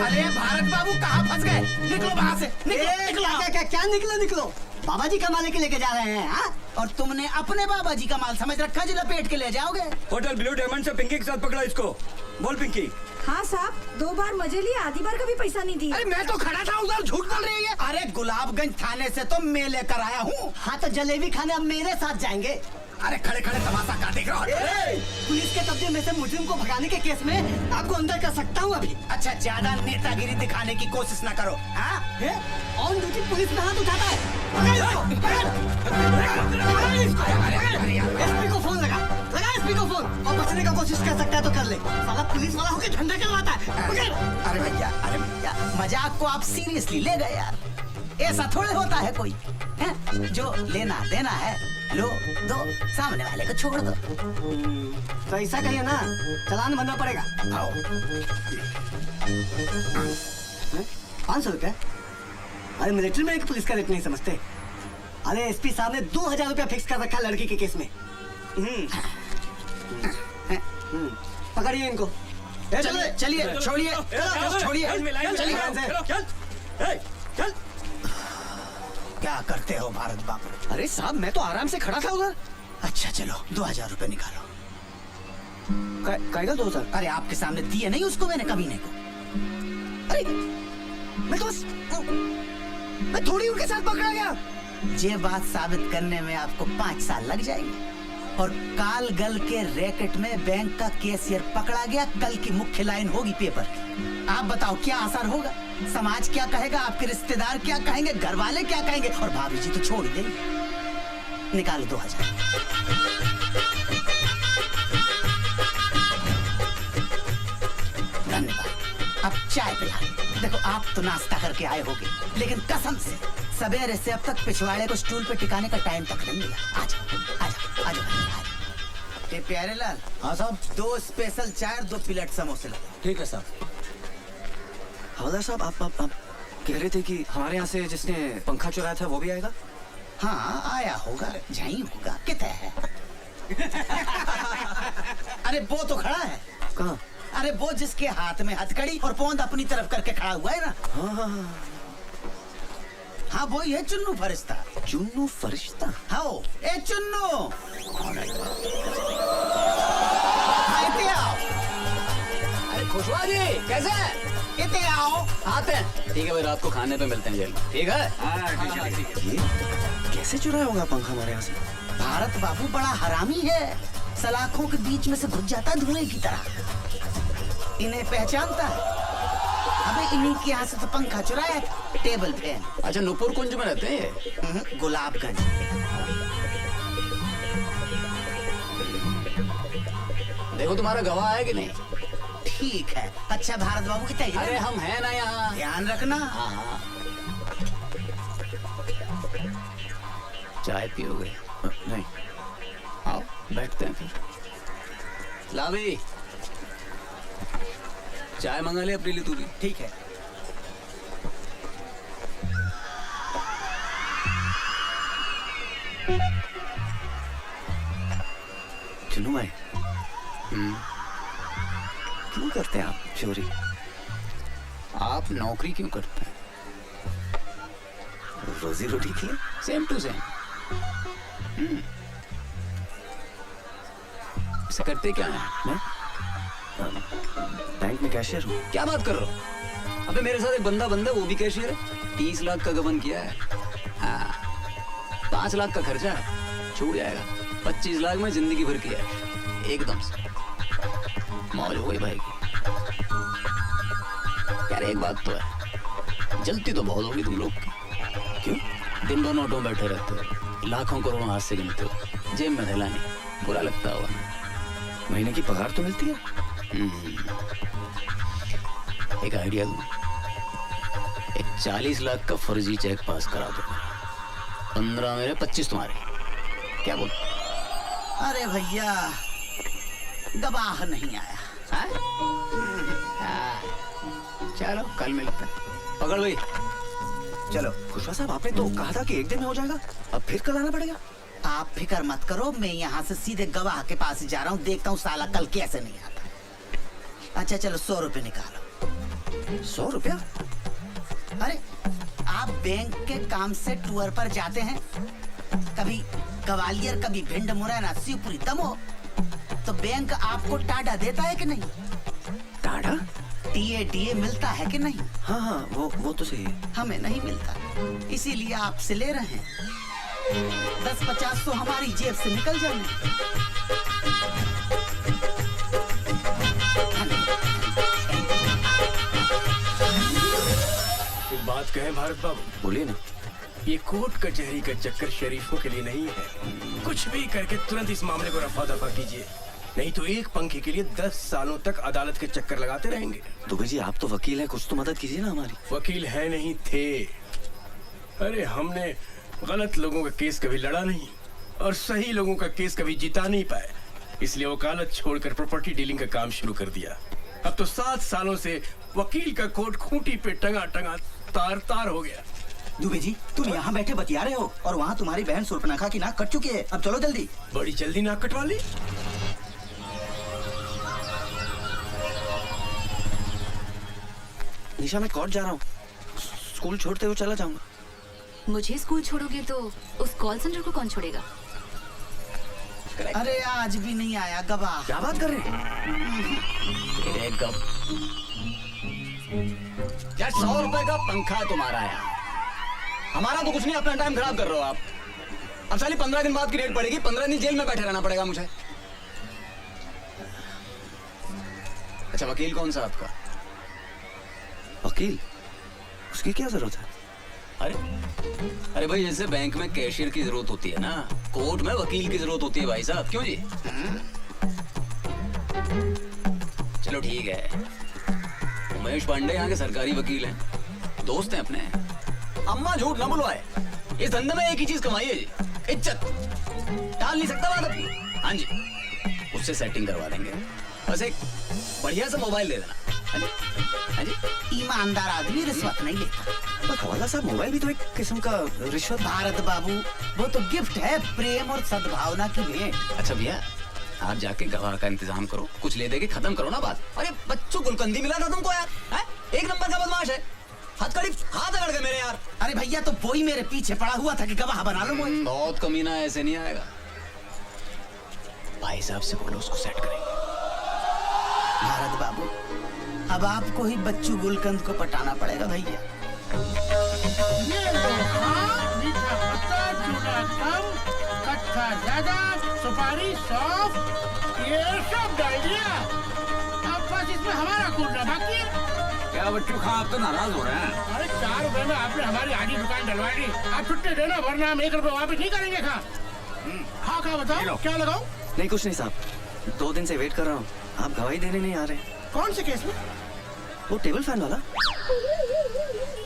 अरे भारत बाबू कहाँ फंस गए? निकलो वहाँ से, निकलो निकलो। क्या निकलो? बाबा जी का माल लेके लेके जा रहे हैं। हाँ? और तुमने अपने बाबा जी का माल समझ रखा जो लपेट के ले जाओगे? होटल ब्लू डायमंड से पिंकी के साथ पकड़ा इसको। बोल पिंकी। हाँ साहब, 2 बार मजे लिए, आधी बार का भी पैसा नहीं दिया। अरे मैं तो खड़ा था उधर, झूठ बोल रही है। अरे गुलाबगंज थाने से तो मैं लेकर आया हूँ। हाँ तो जलेबी खाने अब मेरे साथ जाएंगे। अरे खड़े खड़े तमाशा क्या देख रहे हो? पुलिस के कब्जे में से मुजरिम को भगाने के केस में आपको अंदर कर सकता हूँ अभी। अच्छा ज्यादा नेतागिरी दिखाने की कोशिश न करो। हाँ? ऑन ड्यूटी पुलिस में हाथ उठाता है। एसपी को फोन लगा एसपी को फोन, और बचने का कोशिश कर सकता है तो कर ले। साला पुलिस वाला होकर झंडा करवाता है। अरे भैया मजाक को आप सीरियसली ले गए यार। ऐसा थोड़े होता है कोई है? जो लेना देना है लो दो, सामने वाले को छोड़ दो। तो ऐसा कहिए ना, चालान भरना पड़ेगा। आओ। 500 रुपया? अरे मिलिट्री में एक पुलिस का रेट नहीं समझते। अरे एसपी साहब ने 2000 रुपया फिक्स कर रखा लड़की के केस में। पकड़िए इनको। चलिए छोड़िए छोड़िए, चल। क्या करते हो भारत बाबू? अरे साहब मैं तो आराम से खड़ा था उधर। अच्छा चलो 2000 रुपए निकालो। कायगा 2000? अरे आपके सामने दिए नहीं उसको मैंने कमीने को। अरे मैं तो बस मैं थोड़ी उनके साथ पकड़ा गया। ये बात साबित करने में आपको 5 साल लग जाएंगे। और काल गल के रैकेट में बैंक का कैशियर पकड़ा गया, कल की मुख्य लाइन होगी पेपर की। आप बताओ क्या असर होगा? समाज क्या कहेगा, आपके रिश्तेदार क्या कहेंगे, घर वाले क्या कहेंगे, और भाभी जी तो छोड़ देंगे। निकालो 2000। धन्यवाद। अब चाय पिला। देखो आप तो नाश्ता करके आए होगे, लेकिन कसम से सवेरे से अब तक पिछवाड़े को स्टूल पे टिकाने का टाइम तक नहीं मिला। आजा। ये प्यारे लाल। हाँ साहब। 2 स्पेशल चाय और 2 प्लेट समोसे ला। ठीक है साहब। हवलदार साहब आप कह रहे थे कि हमारे यहाँ से जिसने पंखा चुराया था वो भी आएगा? हाँ आया होगा, जहीं होगा। कितना है? अरे वो तो खड़ा है। कहाँ? अरे वो जिसके हाथ में हथकड़ी और पोंद अपनी तरफ करके खड़ा हुआ है ना। हाँ वो ही है चुन्नू फरिश्ता। चुन्नू फरिश्ता? हाँ ए चुन्नू, इते आओ। अरे खुशवा जी कैसे हैं? इते आओ। आते हैं। ठीक है भाई, रात को खाने पे मिलते हैं जेल में। ठीक है? ये कैसे चुराया होगा पंखा हमारे यहाँ से? भारत बाबू बड़ा हरामी है, सलाखों के बीच में से घुस जाता है धुएं की तरह। इन्हें पहचानता है। अबे इन्हीं के यहाँ से तो पंखा चुराया, टेबल फैन। अच्छा नूपुर कुंज में रहते हैं? गुलाबगंज। देखो तुम्हारा गवाह है कि नहीं? ठीक है। अच्छा भारत बाबू कितना? अरे हम हैं ना यहाँ। ध्यान रखना। हाँ। चाय पियोगे? नहीं। आओ बैठते हैं फिर। ला भाई चाय मंगा ले अपने लिए तू भी। ठीक है। चुन्नू भाई क्यों करते हैं आप चोरी? आप नौकरी क्यों करते हैं? रोजी रोटी के लिए। Same to same. इसे करते क्या है? मैं बैंक में कैशियर हूँ। क्या बात कर रहे हो? अबे मेरे साथ एक बंदा वो भी कैशियर है। 30 लाख का गबन किया है। हाँ 5 लाख का खर्चा है, छूट जाएगा। 25 लाख में जिंदगी भर किया है, एकदम से मौज हो गई भाई की। यार एक बात तो है, जलती तो बहुत होगी तुम लोग की। क्यों? दिन भर नोटों में बैठे रहते हो, लाखों करोड़ों हाथ से गिनते हो, जेब में थैला नहीं, बुरा लगता होगा ना। महीने की पगार तो मिलती है। एक आइडिया दूं, एक 40 लाख का फर्जी चेक पास करा दो, 15 मेरे 25 तुम्हारे, क्या बोल? अरे भैया गवाह नहीं आया। चलो कल मिलते हैं, पकड़ भाई। चलो खुशवा साहब, आपने तो कहा था कि एक दिन में हो जाएगा, अब फिर कल आना पड़ेगा। आप फिक्र मत करो, मैं यहाँ से सीधे गवाह के पास ही जा रहा हूँ, देखता हूँ साला कल कैसे नहीं आता। अच्छा चलो 100 रुपए निकालो। 100 रुपया? अरे आप बैंक के काम से टूर पर जाते हैं, कभी ग्वालियर कभी भिंड मुरैना शिवपुरी दमोह, तो बैंक आपको टाडा देता है कि नहीं? टाडा? टीए मिलता है कि नहीं? हाँ हाँ, वो तो सही है। हमें नहीं मिलता, इसीलिए आपसे ले रहे हैं। 10-50 तो हमारी जेब से निकल जाएंगे। एक बात कहें भारत बाबू? बोलिए ना। ये कोर्ट कचहरी का चक्कर शरीफों के लिए नहीं है। कुछ भी करके तुरंत इस मामले को रफा दफा कीजिए, नहीं तो एक पंखे के लिए 10 सालों तक अदालत के चक्कर लगाते रहेंगे। दुबे जी आप तो वकील हैं, कुछ तो मदद कीजिए ना हमारी। वकील है नहीं थे। अरे हमने गलत लोगों का केस कभी लड़ा नहीं और सही लोगों का केस कभी जिता नहीं पाए, इसलिए वकालत छोड़कर प्रॉपर्टी डीलिंग का काम शुरू कर दिया। अब तो 7 सालों से वकील का कोट खूंटी पे टंगा टंगा तार तार हो गया। दुबे जी तुम यहाँ बैठे बतिया रहे हो और वहाँ तुम्हारी बहन सुर्पनखा की नाक कट चुकी है। अब चलो जल्दी। बड़ी जल्दी नाक कटवा ली। निशा मैं कोर्ट जा रहा हूँ, स्कूल छोड़ते हुए चला जाऊंगा। मुझे स्कूल छोड़ोगे तो उस कॉल सेंटर को कौन छोड़ेगा? अरे आज भी नहीं आया गवाह। क्या बात कर रहे हैं? क्या 100 रुपए का पंखा तुम्हारा है? हमारा तो कुछ नहीं, अपना टाइम खराब कर रहे हो आप। अब साली 15 दिन बाद की रेट पड़ेगी, 15 दिन जेल में बैठे रहना पड़ेगा मुझे। अच्छा वकील कौन सा आपका? वकील? उसकी क्या जरूरत है? अरे भाई जैसे बैंक में कैशियर की जरूरत होती है ना, कोर्ट में वकील की जरूरत होती है भाई साहब। क्यों जी? चलो ठीक है, उमेश पांडे यहाँ के सरकारी वकील हैं, दोस्त हैं अपने। अम्मा झूठ ना बुलवाए, इस धंधे में एक ही चीज कमाई है जी, इज्जत। टाल नहीं सकता बात अपनी। हाँ जी, उससे सेटिंग करवा देंगे, बस एक बढ़िया सा मोबाइल दे देना। हाँ जी, हाँ जी। ईमानदार आदमी रिश्वत नहीं लेता। पर खवाला साहब मोबाइल भी तो एक किस्म का रिश्वत। भारत बाबू वो तो गिफ्ट है, प्रेम और सद्भावना की भेंट। अच्छा भैया आप जाके गवाह का इंतजाम करो, कुछ ले दे के खत्म करो ना बात। अरे बच्चों गुलकंदी मिला था तुमको यार, है? एक नंबर का बदमाश है, हथकड़ी हाथ अकड़ गए मेरे यार। अरे भैया तो वही मेरे पीछे पड़ा हुआ था कि गवाह बना लो मुझे। बहुत कमीना है, ऐसे नहीं आएगा। भाई साहब से बोलो उसको सेट करेंगे। भारत बाबू अब आपको ही बच्चू गुलकंद को पटाना पड़ेगा भैया। मीठा पत्ता, चूड़ा कम, खट्टा ज्यादा, सुपारी सॉफ्ट, ये सब डाल दिया। अब बस इसमें हमारा कूटना बाकी है। क्या बच्चू खा, आप तो नाराज हो रहे हैं? अरे 4 रुपए में आपने हमारी आधी दुकान डलवा दी, आप छुट्टी देना वरना हम 1 रुपए वापस नहीं करेंगे। खा बताओ क्या लगाओ? नहीं कुछ नहीं साहब, 2 दिन से वेट कर रहा हूँ, आप गवाही देने नहीं आ रहे। कौन से केस में? वो टेबल फैन वाला।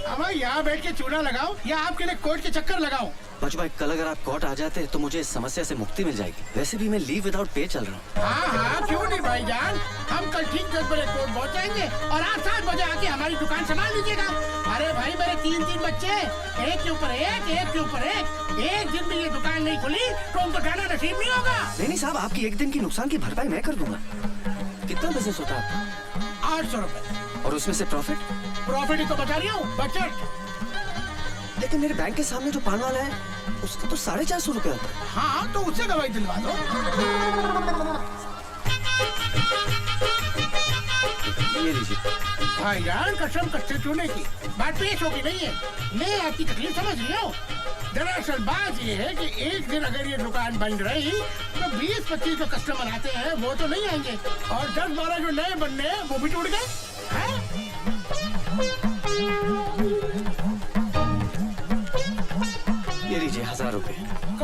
अब यहाँ बैठ के चूड़ा लगाओ या आपके लिए कोर्ट के चक्कर लगाओ? बच्चू भाई कल अगर आप कोर्ट आ जाते तो मुझे इस समस्या से मुक्ति मिल जाएगी। वैसे भी मैं लीव विदाउट पे चल रहा हूँ। हाँ क्यों नहीं भाईजान, हम कल ठीक 10 बजे कोर्ट पहुँच जाएंगे और आप 7 बजे आके हमारी दुकान संभाल लीजिएगा। अरे भाई मेरे 3 बच्चे, एक के ऊपर एक के ऊपर एक दिन भी ये दुकान नहीं खुली तो उनको खाना नसीब नहीं होगा। नहीं साहब, आपकी एक दिन की नुकसान की भरपाई मैं कर दूंगा। कितना बिजनेस होता है? 800 रुपए। और उसमें से प्रॉफिट ही तो बता रही हूँ, बजट। लेकिन मेरे बैंक के सामने जो पान वाला है उसका तो 450 रुपए होता है। हाँ तो उससे गवाही दिलवा दो। ये लीजिए भाईजान, कसम कच्चे चूने की बात पेश होगी नहीं है, मैं आपकी तकलीफ समझ रही हूँ। दरअसल बात ये है कि एक दिन अगर ये दुकान बंद रही तो 20-25 जो कस्टमर आते हैं वो तो नहीं आएंगे और 10-12 जो नए बनने हैं वो भी टूट गए।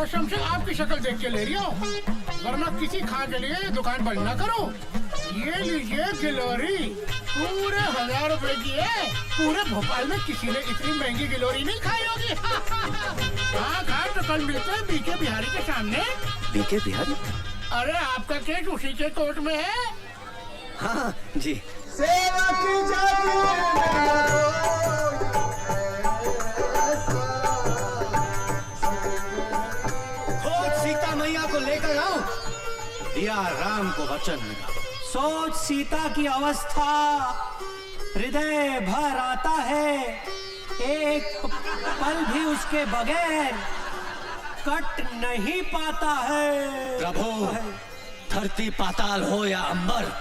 कसम से आपकी शक्ल देख के ले रही हूँ, वरना किसी खा के लिए दुकान बंद ना करो। ये लीजिए गिलोरी, पूरे 1000 रुपए की है। पूरे भोपाल में किसी ने इतनी महंगी गिलोरी नहीं खाई होगी। हाँ खा तो कल मिलते हैं बीके बिहारी के सामने। बीके बिहारी? अरे आपका केस उसी के कोर्ट में है। हाँ जी। सेवा की खोज सीता मैया को लेकर आओ, दिया राम को वचन मिला। सोच सीता की अवस्था, हृदय भर आता है, एक पल भी उसके बगैर कट नहीं पाता है। प्रभु, धरती पाताल हो या अंबर,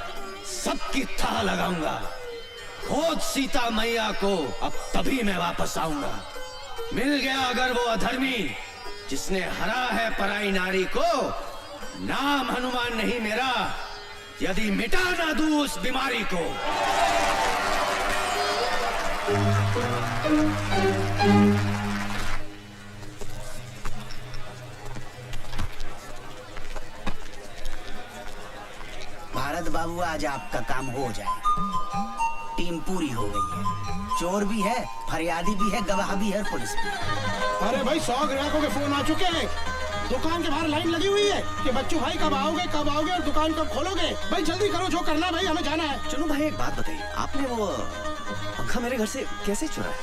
सबकी थाह लगाऊंगा। खोज सीता मैया को, अब तभी मैं वापस आऊंगा। मिल गया अगर वो अधर्मी जिसने हरा है पराई नारी को, नाम हनुमान नहीं मेरा, यदि मिटा ना दूं उस बीमारी को। भारत बाबू, आज आपका काम हो जाएगा। टीम पूरी हो गई है, चोर भी है, फरियादी भी है, गवाह भी है, पुलिस भी। अरे भाई 100 ग्राहकों के फोन आ चुके हैं। दुकान के बाहर लाइन लगी हुई है कि बच्चू भाई कब आओगे और दुकान कब खोलोगे। भाई जल्दी करो, जो करना है भाई, हमें जाना है। चलो भाई, एक बात बताइए, आपने वो पंखा मेरे घर से कैसे चुराया?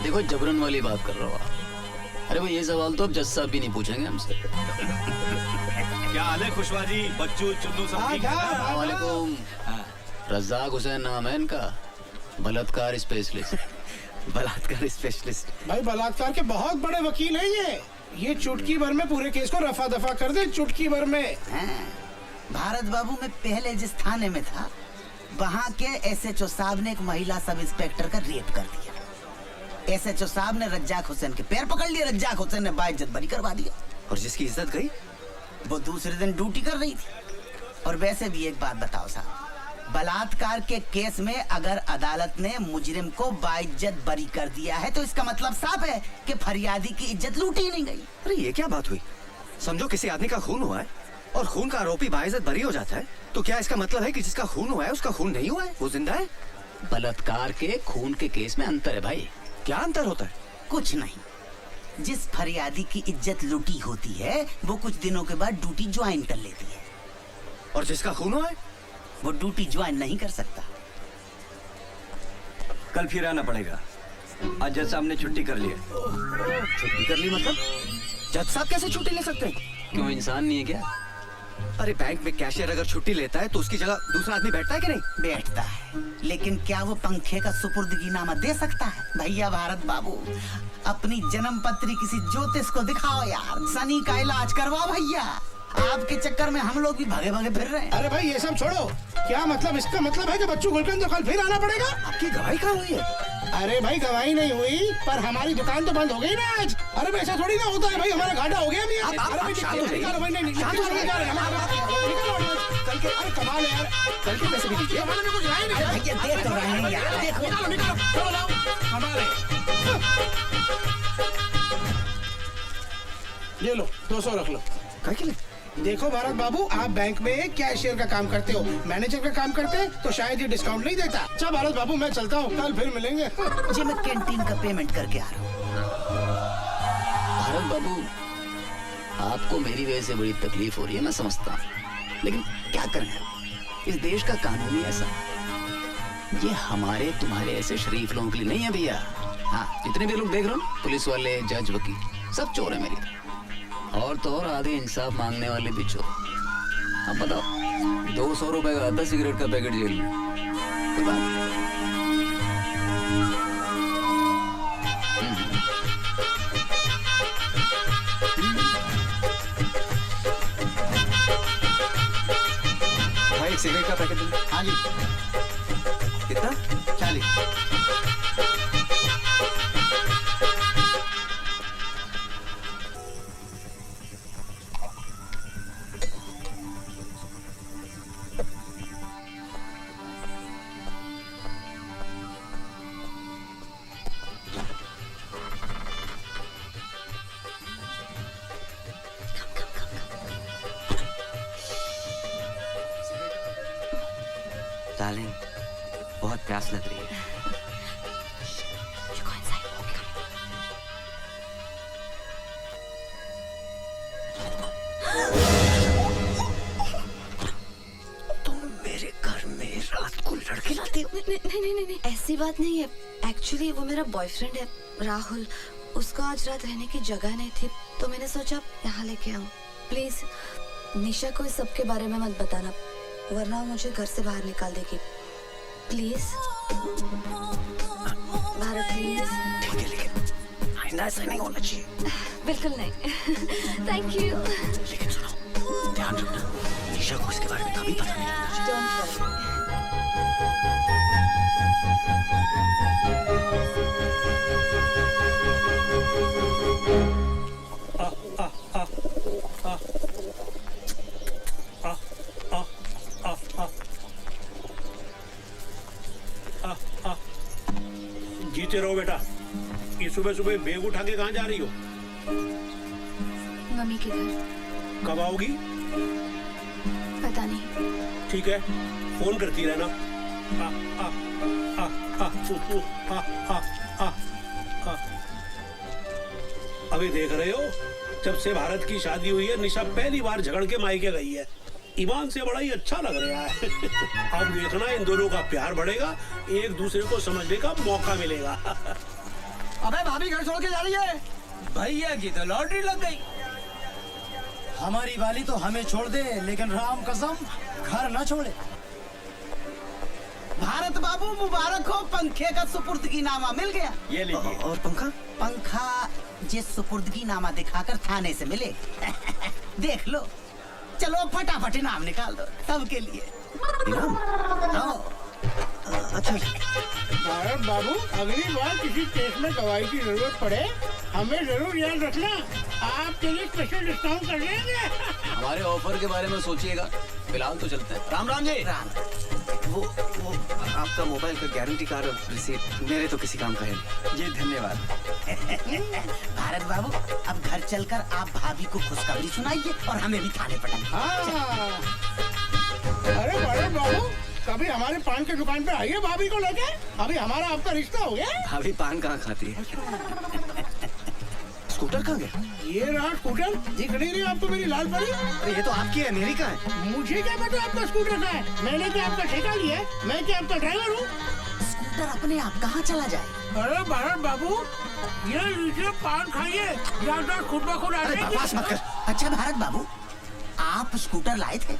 देखो जबरन वाली बात कर रहा हो आप। अरे भाई ये सवाल तो अब जज साहब भी नहीं पूछेंगे हमसे। क्या हाल है खुशवा जी, बच्चू चुन्नू सब ठीक है? अस्सलामुअलैकुम। रज़ाक हुसैन नाम है इनका, बलात्कार स्पेशलिस्ट। बलात्कार स्पेशलिस्ट? भाई बलात्कार के बहुत बड़े वकील हैं ये चुटकी भर में पूरे केस को रफा दफा कर दे, चुटकी भर में। भारत बाबू, मैं पहले जिस थाने में था, वहाँ के SHO साहब ने एक महिला सब इंस्पेक्टर का रेप कर दिया। SHO साहब ने रज्जाक हुसैन के पैर पकड़ लिए, रज्जाक हुसैन ने बाइज्जत बरी करवा दिया। और जिसकी इज्जत गई, वो दूसरे दिन ड्यूटी कर रही थी। और वैसे भी एक बात बताओ साहब, बलात्कार के केस में अगर अदालत ने मुजरिम को बाइज्जत बरी कर दिया है, तो इसका मतलब साफ है कि फरियादी की इज्जत लूटी नहीं गई। अरे ये क्या बात हुई? समझो किसी आदमी का खून हुआ है और खून का आरोपी बाइज्जत बरी हो जाता है, तो क्या इसका मतलब है कि जिसका खून हुआ है उसका खून नहीं हुआ है, वो जिंदा है? बलात्कार के खून के केस में अंतर है भाई। क्या अंतर होता है? कुछ नहीं। जिस फरियादी की इज्जत लूटी होती है, वो कुछ दिनों के बाद ड्यूटी ज्वाइन कर लेती है। और जिसका खून हुआ है, वो ड्यूटी ज्वाइन नहीं कर सकता। कल फिर आना पड़ेगा। आज जज साहब ने छुट्टी कर ली है। छुट्टी कर ली मतलब? जज साहब कैसे छुट्टी ले सकते हैं? क्यों, इंसान नहीं है क्या? अरे बैंक में कैशियर अगर छुट्टी लेता है तो उसकी जगह दूसरा आदमी बैठता है कि नहीं? बैठता है, लेकिन क्या वो पंखे का सुपुर्दगीनामा दे सकता है? भैया भारत बाबू, अपनी जन्म पत्री किसी ज्योतिष को दिखाओ यार, शनि का इलाज करवाओ भैया। आपके चक्कर में हम लोग भी भागे भागे फिर रहे हैं। अरे भाई ये सब छोड़ो, क्या मतलब? इसका मतलब है कि बच्चू गुलकंद तो कल फिर आना पड़ेगा। आपकी गवाही कहाँ हुई है? अरे भाई गवाही नहीं हुई, पर हमारी दुकान तो बंद हो गई ना आज। अरे भाई ऐसा थोड़ी ना होता है भाई, हमारा घाटा हो गया भी। आप शांत हो जाइए। अरे कमाल है यार, कल के पैसे भी दीजिए। भैया दे तो रहे हैं यार, देखो। कमाल है। ये लो 200 रख लो। क्या के लिए? देखो भारत बाबू, आप बैंक में कैशियर का काम करते हो, मैनेजर का काम करते हैं तो शायद ये डिस्काउंट नहीं देता। अच्छा भारत बाबू, मैं चलता हूँ, कल फिर मिलेंगे। जी मैं कैंटीन का पेमेंट करके आ रहा हूँ। भारत बाबू, आपको मेरी वजह से बड़ी तकलीफ हो रही है, मैं समझता हूँ, लेकिन क्या करें, इस देश का कानून ही ऐसा। ये हमारे तुम्हारे ऐसे शरीफ लोगों के लिए नहीं है भैया। हाँ, जितने भी लोग देख रहे हो, पुलिस वाले, जज, वकील, सब चोर है मेरी तरह। और तो और आधे इंसाफ मांगने वाले भी चोर। अब बताओ, 200 रुपए का आता सिगरेट का पैकेट जेल में, कोई बात नहीं। भाई एक सिगरेट का पैकेट दो। हाँ जी। कितना? 40। प्यास लग रही है। You go inside. We'll be coming. तुम मेरे घर में रात को लड़के लाते हो? नहीं, ऐसी बात नहीं है। एक्चुअली वो मेरा बॉयफ्रेंड है राहुल। उसको आज रात रहने की जगह नहीं थी तो मैंने सोचा यहाँ लेके आऊँ। प्लीज निशा को इस सब के बारे में मत बताना, वरना वो मुझे घर से बाहर निकाल देगी। Please Bharat please. ठीक है, लेकिन आइंदा ऐसा नहीं होना चाहिए। बिल्कुल नहीं। Thank you. लेकिन सुनो, ध्यान रखना, निशा को इसके बारे में कभी पता नहीं लगना चाहिए। Don't worry. जीते रहो बेटा। ये सुबह सुबह बैग उठा के कहाँ जा रही हो? मम्मी के घर। कब आओगी? पता नहीं। ठीक है, फोन करती रहना। आ, आ, आ, आ, उ, आ, आ, आ, आ। अभी देख रहे हो, जब से भारत की शादी हुई है निशा पहली बार झगड़ के मायके गई है। ईमान से बड़ा ही अच्छा लग रहा है। अब देखना इन दोनों का प्यार बढ़ेगा, एक दूसरे को समझने का मौका मिलेगा। अबे भाभी घर छोड़ के जा रही है। भैया की तो लॉटरी लग गई। हमारी वाली तो हमें छोड़ दे, लेकिन राम कसम घर न छोड़े। भारत बाबू मुबारक हो, पंखे का सुपुर्दगी नामा मिल गया। ये लीजिए। और पंखा? पंखा जिस सुपुर्दगी नामा दिखाकर थाने से मिले। देख लो, चलो फटाफट इनाम निकाल दो सबके लिए। इनाम? अच्छा। भारत बाबू, अगली बार किसी केस में गवाही की जरूरत पड़े हमें जरूर याद रखना, आपके लिए स्पेशल डिस्काउंट कर देंगे। हमारे ऑफर के बारे में सोचिएगा, फिलहाल तो चलते हैं। राम राम जी। राम। वो आपका मोबाइल का गारंटी कार्ड और रिसीप्ट मेरे तो किसी काम का है नहीं। जी धन्यवाद। भारत बाबू, अब घर चलकर आप भाभी को खुशखबरी सुनाइए और हमें भी खाने पटाइए। हाँ। अरे भारत बाबू, कभी हमारे पान की दुकान पे आइए भाभी को लेके, अभी हमारा आपका रिश्ता हो गया। भाभी पान कहाँ खाती है? स्कूटर कहाँ गया? ये रहा स्कूटर, दिख नहीं रही आपको मेरी लाल परी? अरे ये तो आपकी है, मेरी कहाँ है? मुझे क्या पता आपका स्कूटर का है? मैंने क्या आपका ठेका लिया है? मैं क्या आपका ड्राइवर हूँ? स्कूटर अपने आप कहाँ चला जाए? अरे भारत बाबू, ये लीजिए पान खाइए, ज्यादा खुद ब खुद आ अरे जाएगी। बकवास मत कर। अच्छा भारत बाबू, आप स्कूटर लाए थे?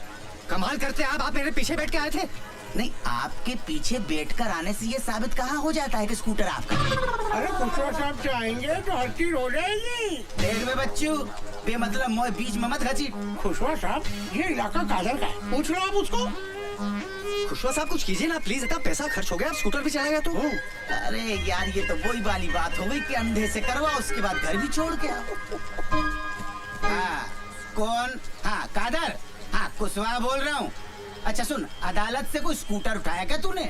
कमाल करते आप मेरे पीछे बैठ के आए थे। नहीं, आपके पीछे बैठकर आने से ये साबित कहाँ हो जाता है कि स्कूटर आपका है? अरे खुशवा साहब चाहेंगे तो हर चीज हो जाएगी। देख में बच्चू, बेमतलब मोए बीच में मत घसीट। खुशवा साहब, ये इलाका कादर का है, पूछ लो आप उसको। खुशवा साहब कुछ कीजिए ना प्लीज, इतना पैसा खर्च हो गया, स्कूटर भी चलाएगा तो। अरे यार, ये तो वही वाली बात हो गई कि अंधे से करवा, उसके बाद घर भी छोड़ के आओ। हाँ, कौन? हाँ कादर। हाँ कुशवाहा बोल रहा हूँ। अच्छा सुन, अदालत से कोई स्कूटर उठाया क्या तूने?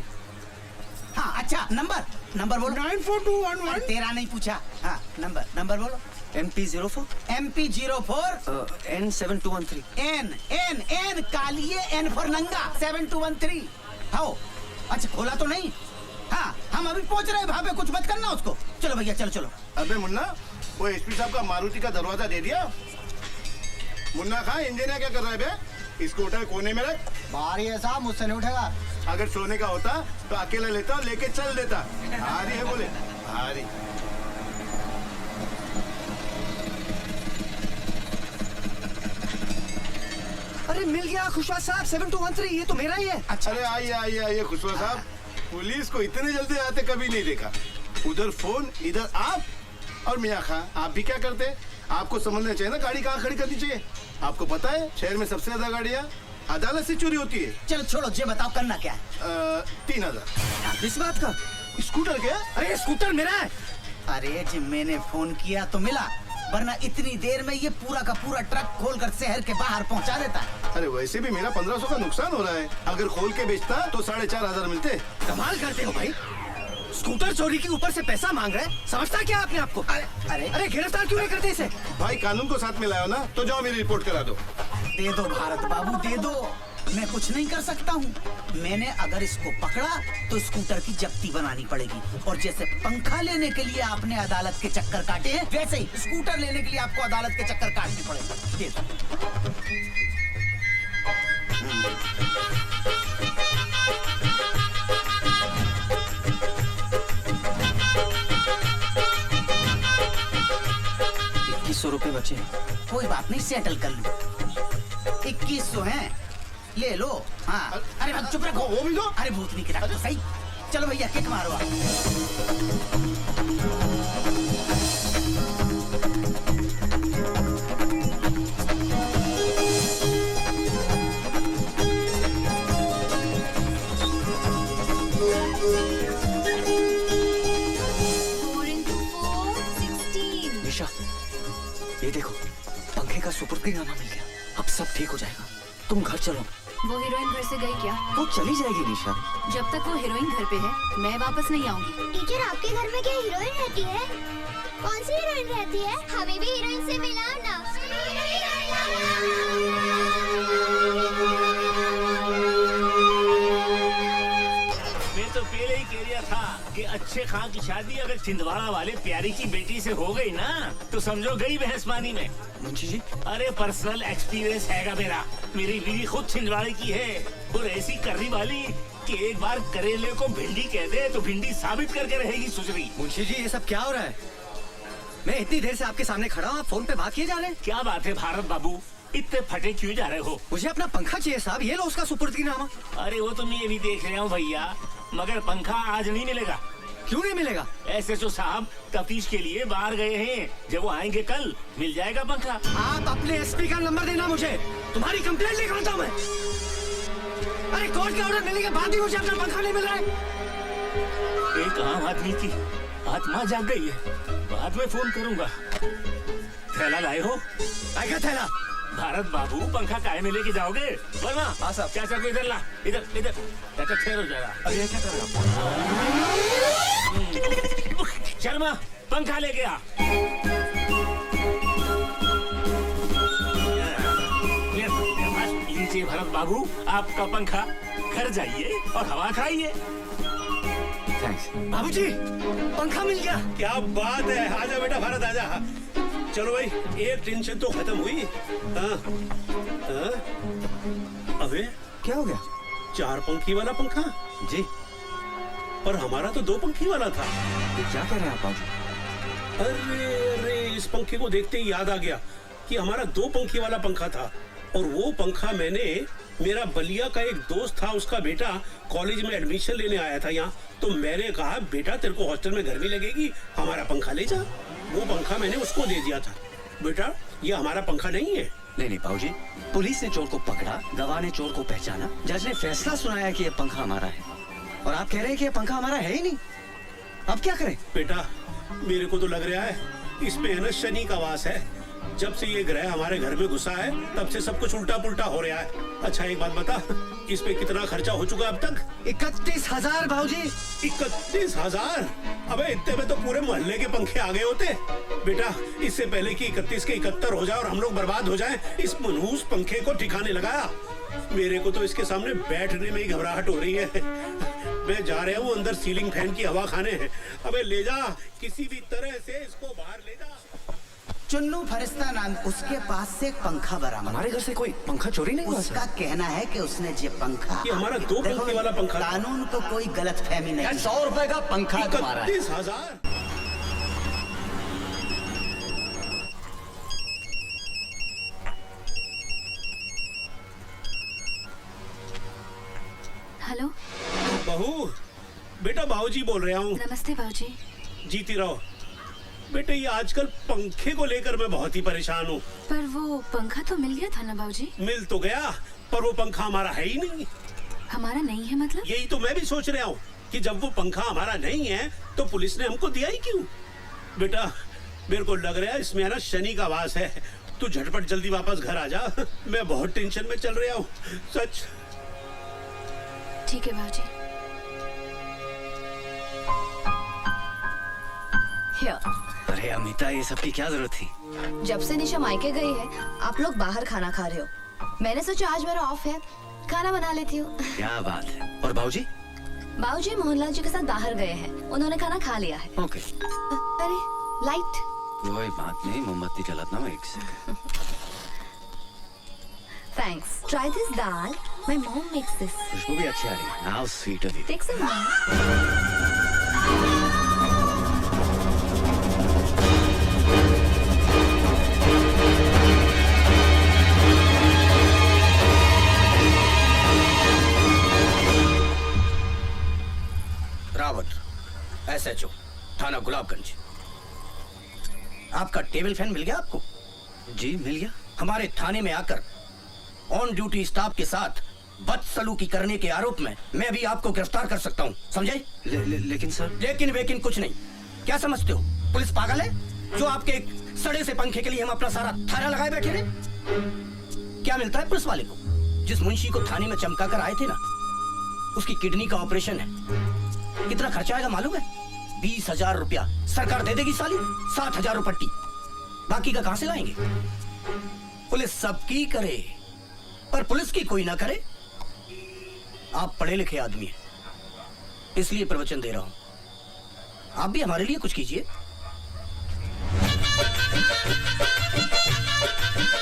हाँ अच्छा, नंबर बोलो। 94211। तेरा नहीं पूछा। हाँ नंबर बोलो। MP04 N7213 N कालिए N फॉर नंगा 7213। हाँ अच्छा, खोला तो नहीं? हाँ हम अभी पहुंच रहे हैं, वहाँ पे कुछ मत करना उसको। चलो भैया चलो। अबे मुन्ना, वो एसपी साहब का मारुति का दरवाजा दे दिया? मुन्ना खां, इंजीनियर क्या कर रहा है बे? इसको उठा कोने में रख। भारी है साहब, मुझसे नहीं उठेगा। अगर सोने का होता तो अकेला लेता, लेके चल देता। भारी है बोले, भारी। अरे मिल गया खुशवा साहब, 7213, ये तो मेरा ही है। अच्छा, अरे आइए खुशवा साहब, पुलिस को इतने जल्दी आते कभी नहीं देखा। उधर फोन, इधर आप। और मियाँ खां, आप भी क्या करते? आपको समझना चाहिए ना, गाड़ी कहाँ खड़ी करनी चाहिए। आपको पता है शहर में सबसे ज्यादा गाड़ियाँ अदालत से चोरी होती है। चलो छोड़ो, ये बताओ करना क्या है? 3000। इस बात का? स्कूटर क्या? अरे स्कूटर मेरा है। अरे जी मैंने फोन किया तो मिला, वरना इतनी देर में ये पूरा का पूरा ट्रक खोलकर शहर के बाहर पहुंचा देता है। अरे वैसे भी मेरा 1500 का नुकसान हो रहा है, अगर खोल के बेचता तो 4500 मिलते। कमाल करते हो भाई, स्कूटर चोरी के ऊपर से पैसा मांग रहे हैं, समझता क्या आपने आपको? अरे गिरफ्तार क्यों नहीं करते इसे? भाई कानून को साथ में लाओ ना, तो जाओ मेरी रिपोर्ट करा दो। दे दो भारत बाबू, दे दो। मैं कुछ नहीं कर सकता हूँ। मैंने अगर इसको पकड़ा तो स्कूटर की जब्ती बनानी पड़ेगी, और जैसे पंखा लेने के लिए आपने अदालत के चक्कर काटे हैं, वैसे ही स्कूटर लेने के लिए आपको अदालत के चक्कर काटने पड़ेंगे। ये ₹2100 बचे। कोई बात नहीं, सेटल कर लो। 2100 हैं, ले लो। हाँ, अरे भाई चुप रखो। वो भी दो। अरे भूतनी की रख तो सही। चलो भैया किक मारो आप। निशा, ये देखो, पंखे का सुपुर्दीनामा मिल गया। अब सब ठीक हो जाएगा। तुम घर चलो। वो हीरोइन घर से गई क्या? वो चली जाएगी निशा। जब तक वो हीरोइन घर पे है, मैं वापस नहीं आऊंगी। टीचर, आपके घर में क्या हीरोइन रहती है? कौन सी हीरोइन रहती है? हमें भी हीरोइन से मिलाओ ना। मैं तो पहले ही कह रहा था कि अच्छे खां की शादी अगर छिंदवाड़ा वाले प्यारी की बेटी से हो गई ना, तो समझो गई भैंसमानी में। मुंशी जी, अरे पर्सनल एक्सपीरियंस हैगा मेरा। मेरी बीवी खुद छिंदवाड़े की है, और ऐसी करनी वाली कि एक बार करेले को भिंडी कह दे तो भिंडी साबित करके रहेगी सुजरी। मुंशी जी, ये सब क्या हो रहा है? मैं इतनी देर से आपके सामने खड़ा हूँ, आप फोन पे बात किए जा रहे हैं। क्या बात है भारत बाबू, इतने फटे क्यों जा रहे हो? मुझे अपना पंखा चाहिए साहब, ये लो उसका सुपुर्दीनामा। अरे वो तो मैं ये भी देख रहा हूँ भैया, मगर पंखा आज नहीं मिलेगा। क्यों नहीं मिलेगा? SHO साहब तफ्तीश के लिए बाहर गए हैं, जब वो आएंगे कल मिल जाएगा पंखा। आप अपने SP का नंबर देना मुझे, तुम्हारी कंप्लेंट लिख रहा था मैं। अरे कोर्ट के ऑर्डर मिलने के बाद भी मुझे अपना पंखा नहीं मिल रहा है। एक आम आदमी की आत्मा जाग गई है, बाद में फोन करूंगा। थैला लाए हो? क्या थैला? भारत बाबू, पंखा काहे में लेके जाओगे? वर्मा, हाँ साहब। चाचा को इधर ला, इधर इधर। चाचा ठहरो जरा। अरे क्या कर रहे हो? शर्मा, पंखा लेके आ। लीजिए भरत बाबू, आपका पंखा। घर जाइए और हवा खाइए। बाबूजी, पंखा मिल गया। क्या बात है, आजा बेटा भारत आजा। चलो भाई, एक टेंशन तो खत्म हुई। हाँ, हाँ? अबे क्या हो गया? 4 पंखी वाला पंखा जी, पर हमारा तो 2 पंखी वाला था। ये क्या कह रहे हैं आप बाबू? अरे अरे, इस पंखे को देखते ही याद आ गया कि हमारा 2 पंखी वाला पंखा था, और वो पंखा मैंने, मेरा बलिया का एक दोस्त था, उसका बेटा कॉलेज में एडमिशन लेने आया था यहाँ, तो मैंने कहा बेटा तेरे को हॉस्टल में गर्मी लगेगी, हमारा पंखा ले जा। वो पंखा मैंने उसको दे दिया था। बेटा ये हमारा पंखा नहीं है। नहीं नहीं बाबूजी, पुलिस ने चोर को पकड़ा, गवाह ने चोर को पहचाना, जज ने फैसला सुनाया कि ये पंखा हमारा है, और आप कह रहे हैं कि ये पंखा हमारा है ही नहीं। अब क्या करें? बेटा मेरे को तो लग रहा है इस पे है ना शनि का वास है। जब से ये ग्रह हमारे घर में घुसा है, तब से सब कुछ उल्टा पुल्टा हो रहा है। अच्छा एक बात बता, इस पे कितना खर्चा हो चुका अब तक? 31,000 बाबूजी। 31,000? अबे इतने में तो पूरे मोहल्ले के पंखे आ गए होते। बेटा इससे पहले कि 31 के 71 हो जाए और हम लोग बर्बाद हो जाएं, इस मनहूस पंखे को ठिकाने लगाया। मेरे को तो इसके सामने बैठने में ही घबराहट हो रही है। मैं जा रहा हूँ अंदर सीलिंग फैन की हवा खाने। अबे ले जा, किसी भी तरह से इसको बाहर ले जा। चुन्नू फरिश्ता नाम, उसके पास से एक पंखा बरामद। हमारे घर से कोई पंखा चोरी नहीं हुआ? उसका कहना है कि उसने ये पंखा, ये हमारा 2 पंखे वाला पंखा। कानून को कोई गलत फहमी नहीं। 100 रुपए का पंखा तुम्हारा है। 31,000? हेलो बहू, बेटा बाबूजी बोल रहा हूँ। नमस्ते बाबूजी। जीती रहो। बेटे ये आजकल पंखे को लेकर मैं बहुत ही परेशान हूँ। पर वो पंखा तो मिल गया था ना बाबूजी? मिल तो गया, पर वो पंखा हमारा है ही नहीं। हमारा नहीं है मतलब? यही तो मैं भी सोच रहा हूँ कि जब वो पंखा हमारा नहीं है तो पुलिस ने हमको दिया ही क्यों? बेटा मेरे को लग रहा है इसमें है ना शनि का वास है। तू झटपट जल्दी वापस घर आ जा, मैं बहुत टेंशन में चल रहा हूँ सच। ठीक है बाबूजी। अरे अमिता, ये सब की क्या जरूरत थी? जब से निशा मायके गई है, आप लोग बाहर खाना खा रहे हो। मैंने सोचा आज मेरा ऑफ है, खाना बना लेती हूँ। क्या बात है। और बाबूजी? बाबूजी मोहनलाल जी के साथ बाहर गए हैं, उन्होंने खाना खा लिया है। ओके। अरे लाइट। कोई बात नहीं, मोमबत्ती जलाता हूँ एक second. Thanks. Try this dal. My mom makes this. खुशबू भी अच्छी आ रही है। How sweet of you. Take some more. Rawat, SHO, थाना गुलाबगंज। आपका टेबल फैन मिल गया आपको? जी मिल गया। हमारे थाने में आकर ऑन ड्यूटी स्टाफ के साथ बदसलूकी करने के आरोप में मैं भी आपको गिरफ्तार कर सकता हूँ, समझे? लेकिन सर। लेकिन वेकिन कुछ नहीं। क्या समझते हो, पुलिस पागल है जो आपके एक सड़े से पंखे के लिए हम अपना सारा थाना लगाए बैठे रहे? क्या मिलता है पुलिस वाले को? जिस मुंशी को थाने में चमका कर आए थे ना, उसकी किडनी का ऑपरेशन है। कितना खर्चा आएगा मालूम है? 20,000 रुपया सरकार दे देगी साली, 7,000 रुपट्टी। बाकी का कहां से लाएंगे? पुलिस सबकी करे पर पुलिस की कोई ना करे। आप पढ़े लिखे आदमी हैं, इसलिए प्रवचन दे रहा हूं। आप भी हमारे लिए कुछ कीजिए।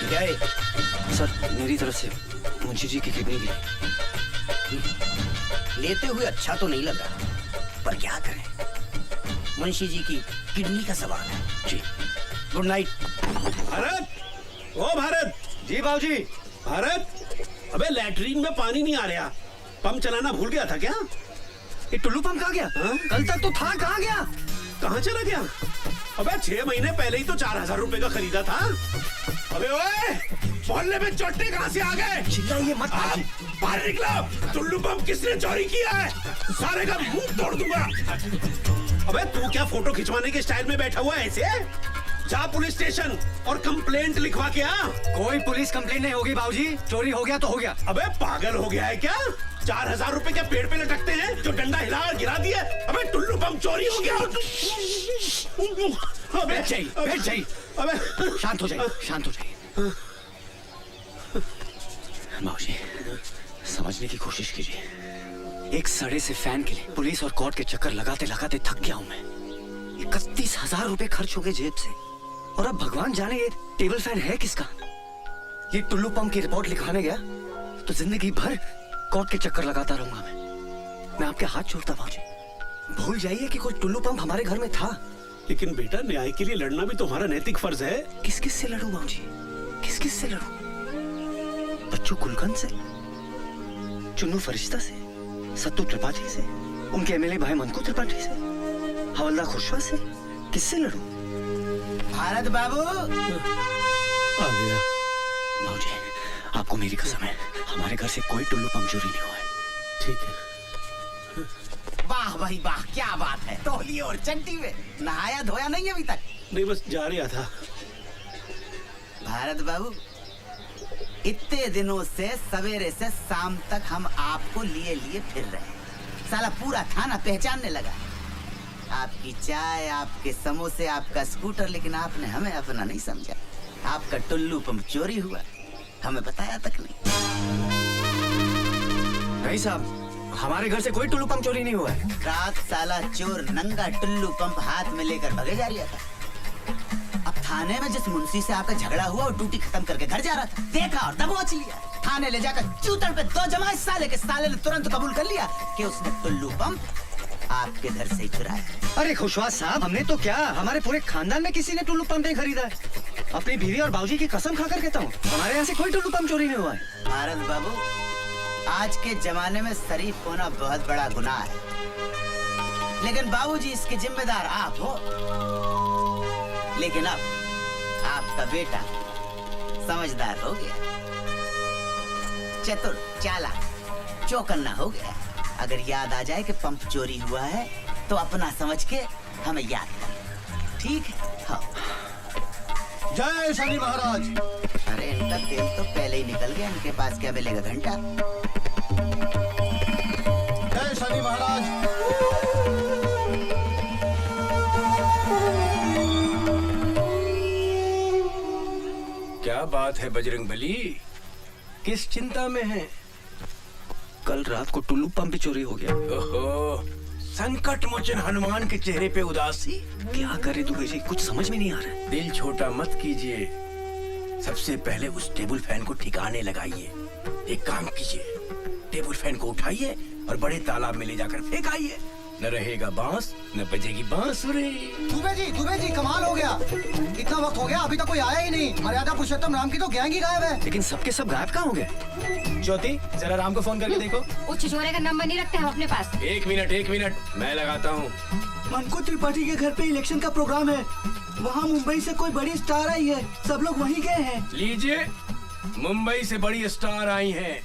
गए सर, मेरी तरफ से मुंशी जी की किडनी भी लेते हुए अच्छा तो नहीं लगा, पर क्या करें, मुंशी जी की किडनी का सवाल है। जी गुड नाइट। भारत, ओ भारत। जी बाबूजी। भारत, अबे लैट्रीन में पानी नहीं आ रहा, पंप चलाना भूल गया था क्या? ये टुल्लू पंप कहाँ गया? कल तक तो था, कहाँ गया? कहाँ चला गया? अबे 6 महीने पहले ही तो 4,000 रुपए का खरीदा था। अबे ओए, मोहल्ले में चोटे कहाँ से आ गए? चिल्लाइए मत। बाहर निकलो। टुल्लू पंप किसने चोरी किया है? सारे का मुंह तोड़ दूंगा। अबे तू क्या फोटो खिंचवाने के स्टाइल में बैठा हुआ है ऐसे? जा पुलिस स्टेशन और कंप्लेंट लिखवा के आ। कोई पुलिस कंप्लेंट नहीं होगी बाबूजी, चोरी हो गया तो हो गया। अबे पागल हो गया है क्या? 4,000 रुपए क्या पेड़ पे लटकते हैं जो डंडा हिला और गिरा दिया? अबे टुल्लू पंप चोरी हो गया। अबे बैठ जाइए। अबे शांत हो जाइए, शांत हो जाइए। बाबूजी, समझने की कोशिश कीजिए। एक सड़े से फैन के लिए पुलिस और कोर्ट के चक्कर लगाते लगाते थक गया हूं मैं। 31,000 रुपए खर्च हो गए जेब से, और अब भगवान जाने ये टेबल फैन है किसका। ये टुल्लू पंप की रिपोर्ट लिखवाने गया तो जिंदगी भर कोर्ट के चक्कर लगाता रहूंगा मैं आपके हाथ जोड़ता बाबूजी, भूल जाइए कि कोई टुल्लू पंप हमारे घर में था। लेकिन बेटा, न्याय के लिए लड़ना भी तुम्हारा नैतिक फर्ज है। किस किस से लड़ूं बाबूजी, किस किस से लड़ूं? बच्चू गुलकंद से, चुन्नू फरिश्ता से, सत्तू त्रिपाठी से, उनके एमएलए भाई मनकू त्रिपाठी से, हवलदार खुशवा से, किससे लड़ूं? भारत बाबू आ गया। बाबूजी, आपको मेरी कसम है, हमारे घर से कोई टुल्लू पंप चोरी नहीं हुआ है। ठीक है। वाह भाई वाह, क्या बात है। तौलिए और चंटी में नहाया धोया नहीं अभी तक? नहीं, बस जा रहा था। भारत बाबू, इतने दिनों से सवेरे से शाम तक हम आपको लिए लिए फिर रहे हैं। साला पूरा थाना पहचानने लगा। आपकी चाय, आपके समोसे, आपका स्कूटर, लेकिन आपने हमें अपना नहीं समझा। आपका टुल्लू पंप चोरी हुआ, हमें बताया तक नहीं। नहीं साहब, हमारे घर से कोई टुल्लू पंप चोरी नहीं हुआ है। रात साला चोर नंगा टुल्लू पंप हाथ में लेकर भगे जा रहा था। अब थाने में जिस मुंशी से आपका झगड़ा हुआ और ड्यूटी खत्म करके घर जा रहा था, देखा और दबोच लिया। थाने ले जाकर चूतड़ पे 2 जमाए साले के। साले ने तुरंत कबूल कर लिया कि उसने टुल्लू पंप आपके घर से ही चुराया। अरे खुशवा साहब, हमने तो क्या, हमारे पूरे खानदान में किसी ने टुल्लू पंप नहीं खरीदा है। अपनी बीवी और बाबूजी की कसम खाकर कहता हूँ, हमारे यहाँ से कोई टुल्लू पंप चोरी नहीं हुआ है। भारत बाबू, आज के जमाने में शरीफ होना बहुत बड़ा गुनाह है, लेकिन बाबूजी इसके जिम्मेदार आप हो। लेकिन अब आपका बेटा समझदार हो गया, चतुर, चालाक, चौकन्ना हो गया। अगर याद आ जाए कि पंप चोरी हुआ है तो अपना समझ के हमें याद कर, ठीक है? हाँ। जय शनि महाराज। अरे इनका तेल तो पहले ही निकल गया, इनके पास क्या मिलेगा घंटा? जय शनि महाराज। क्या बात है बजरंगबली, किस चिंता में है? रात को टुल्लू पंप भी चोरी हो गया। ओहो, संकट मोचन हनुमान के चेहरे पे उदासी। क्या करे दुबे जी, कुछ समझ में नहीं आ रहा है। दिल छोटा मत कीजिए, सबसे पहले उस टेबल फैन को ठिकाने लगाइए। एक काम कीजिए, टेबल फैन को उठाइए और बड़े तालाब में ले जाकर फेंकाइए। न रहेगा बांस, न बजेगी बांसुरी। दुबे जी कमाल हो गया। इतना वक्त हो गया अभी तक कोई आया ही नहीं। मर्यादा पुरुषोत्तम राम की तो गैंग ही गायब है। लेकिन सबके सब गायब कहाँ हो गए? ज्योति, जरा राम को फोन करके देखो। वो छिछोरे का नंबर नहीं रखते हम अपने पास। एक मिनट, मैं लगाता हूँ। मनकू त्रिपाठी के घर पे इलेक्शन का प्रोग्राम है। वहाँ मुंबई से कोई बड़ी स्टार आई है, सब लोग वहीं गए हैं। लीजिए, मुंबई से बड़ी स्टार आई हैं।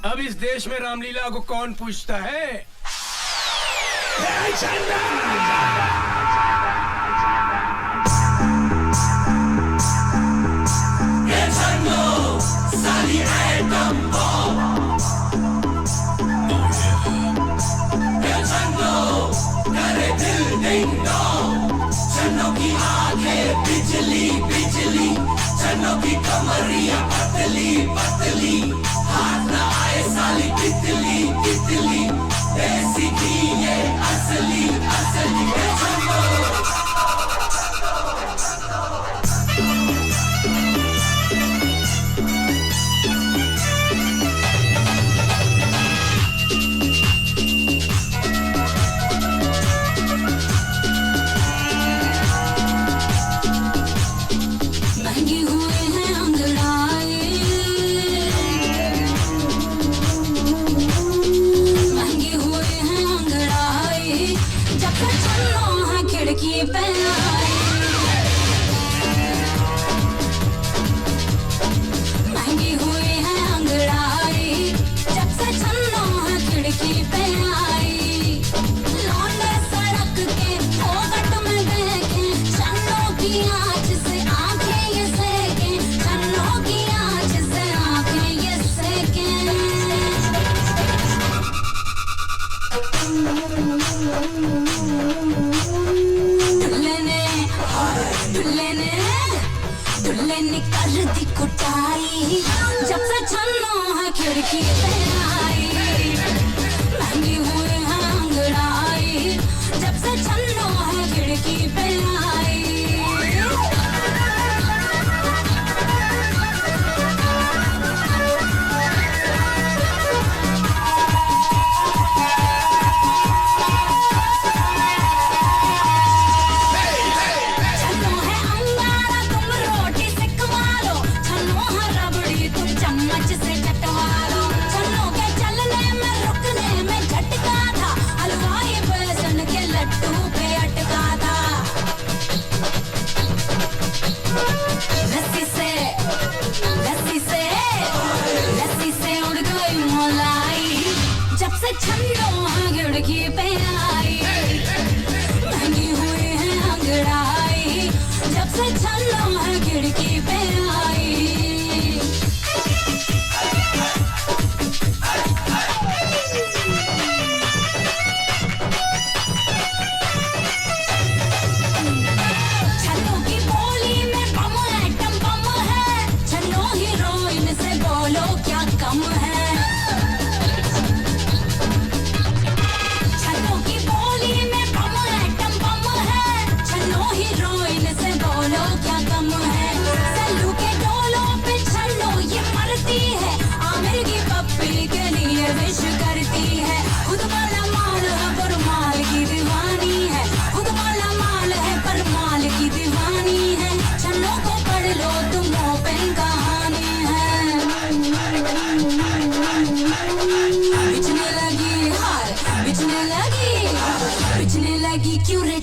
अब इस देश में रामलीला को कौन पूछता है? चन्नों की आंखें बिजली बिजली, चन्नों की कमरिया पतली पतली, हाथ न आए साली तितली तितली, ऐसी की ये असली असली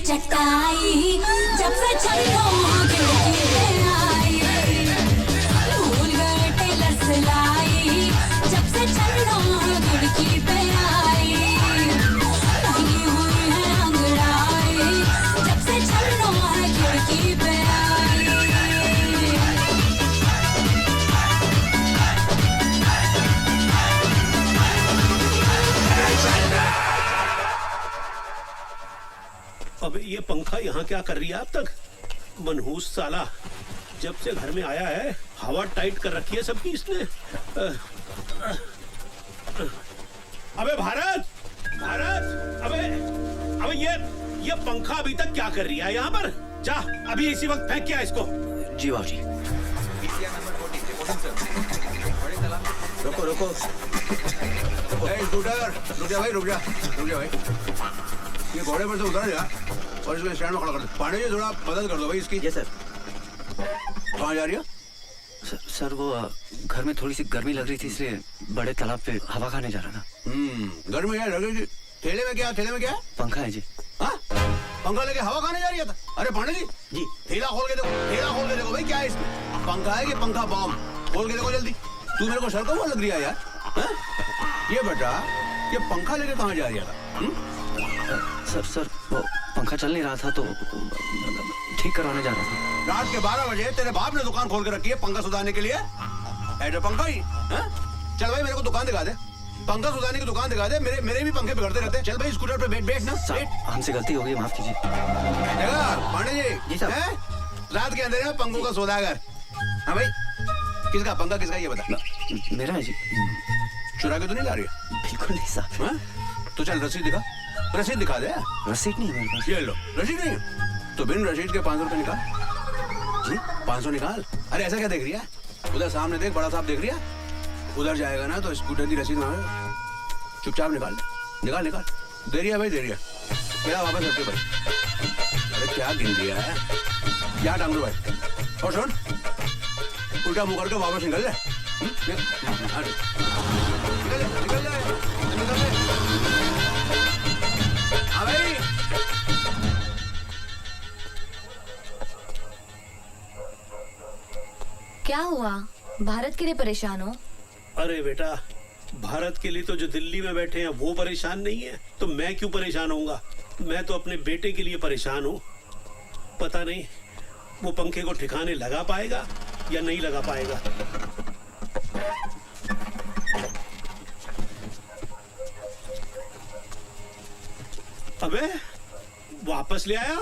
चटाई जब से छन्नों आई, भूल गए टेलर सिलाई जब से छन्नों खिड़की पे आई, लगी हुई है अंगड़ाई जब से छन्नों खिड़की पे आई। अबे ये पंखा यहाँ क्या कर रही है अब तक? मनहूस साला, जब से घर में आया है हवा टाइट कर रखी है सबकी इसने। अबे भारत, भारत, अबे ये पंखा अभी तक क्या कर रही है यहाँ पर? जा अभी इसी वक्त फेंक क्या इसको। जी बाबूजी। रुको रुको स्कूटर रुक जा भाई, रुक जा भाई। ये घोड़े पर से उतर जा और इसको स्टैंड में खड़ा कर दो। पांडे जी थोड़ा मदद कर दो भाई इसकी। Yes sir. कहाँ जा रही है? सर वो घर में थोड़ी सी गर्मी लग रही थी, इसलिए बड़े तालाब पे हवा खाने जा रहा था। गर्मी है लग रही थी। ठेले में क्या है? पंखा है जी। हाँ, पंखा लेके हवा खाने जा रही था? अरे पांडे जी ठेला खोल के देखो भाई, क्या है इसमें? पंखा है कि पंखा बॉम्ब? खोल के देखो जल्दी। तू मेरे को सर को लग रही है यार। ये बेटा, ये पंखा लेके कहाँ जा रही था? सर वो पंखा चल नहीं रहा था तो ठीक करवाने जा रहा था। रात के 12 बजे तेरे बाप ने दुकान खोल के रखी है पंखा सुधारने के लिए? ऐसा पंखा ही? चल भाई मेरे को दुकान दिखा दे, पंखा सुधारने की दुकान दिखा दे। मेरे भी पंखे बिगड़ते रहते हैं। चल भाई स्कूटर पे बैठ ना। हमसे गलती हो गई, माफ कीजिए। पांडे जी साहब, रात के अंधेरे में पंखों का सौदागर। हाँ भाई, किसका पंखा किसका ये बता। मेरा है जी। चुरा के तो नहीं ला रही है? बिल्कुल नहीं साहब। तो चल रसीद दिखा, रसीद दिखा दे। रसीद नहीं है मेरे पास। ये लो, रसीद नहीं है तो बिन रसीद के 500 रुपए निकाल। जी 500 निकाल। अरे ऐसा क्या देख रही है? उधर सामने देख, बड़ा साहब देख रही है। उधर जाएगा ना तो स्कूटर की रसीद मांगेगा। चुपचाप निकाल। दे रही है भाई, दे रही है। मेरा वापस रखते भाई। अरे क्या गिन दिया है? क्या टांग दो भाई। और सुन, उल्टा मुंह करके वापस निकल ले। निकल ले। हाँ भाई। क्या हुआ? भारत के लिए परेशान हो? अरे बेटा, भारत के लिए तो जो दिल्ली में बैठे हैं वो परेशान नहीं है, तो मैं क्यों परेशान होऊंगा? मैं तो अपने बेटे के लिए परेशान हूँ। पता नहीं वो पंखे को ठिकाने लगा पाएगा या नहीं लगा पाएगा। अबे वापस ले आया?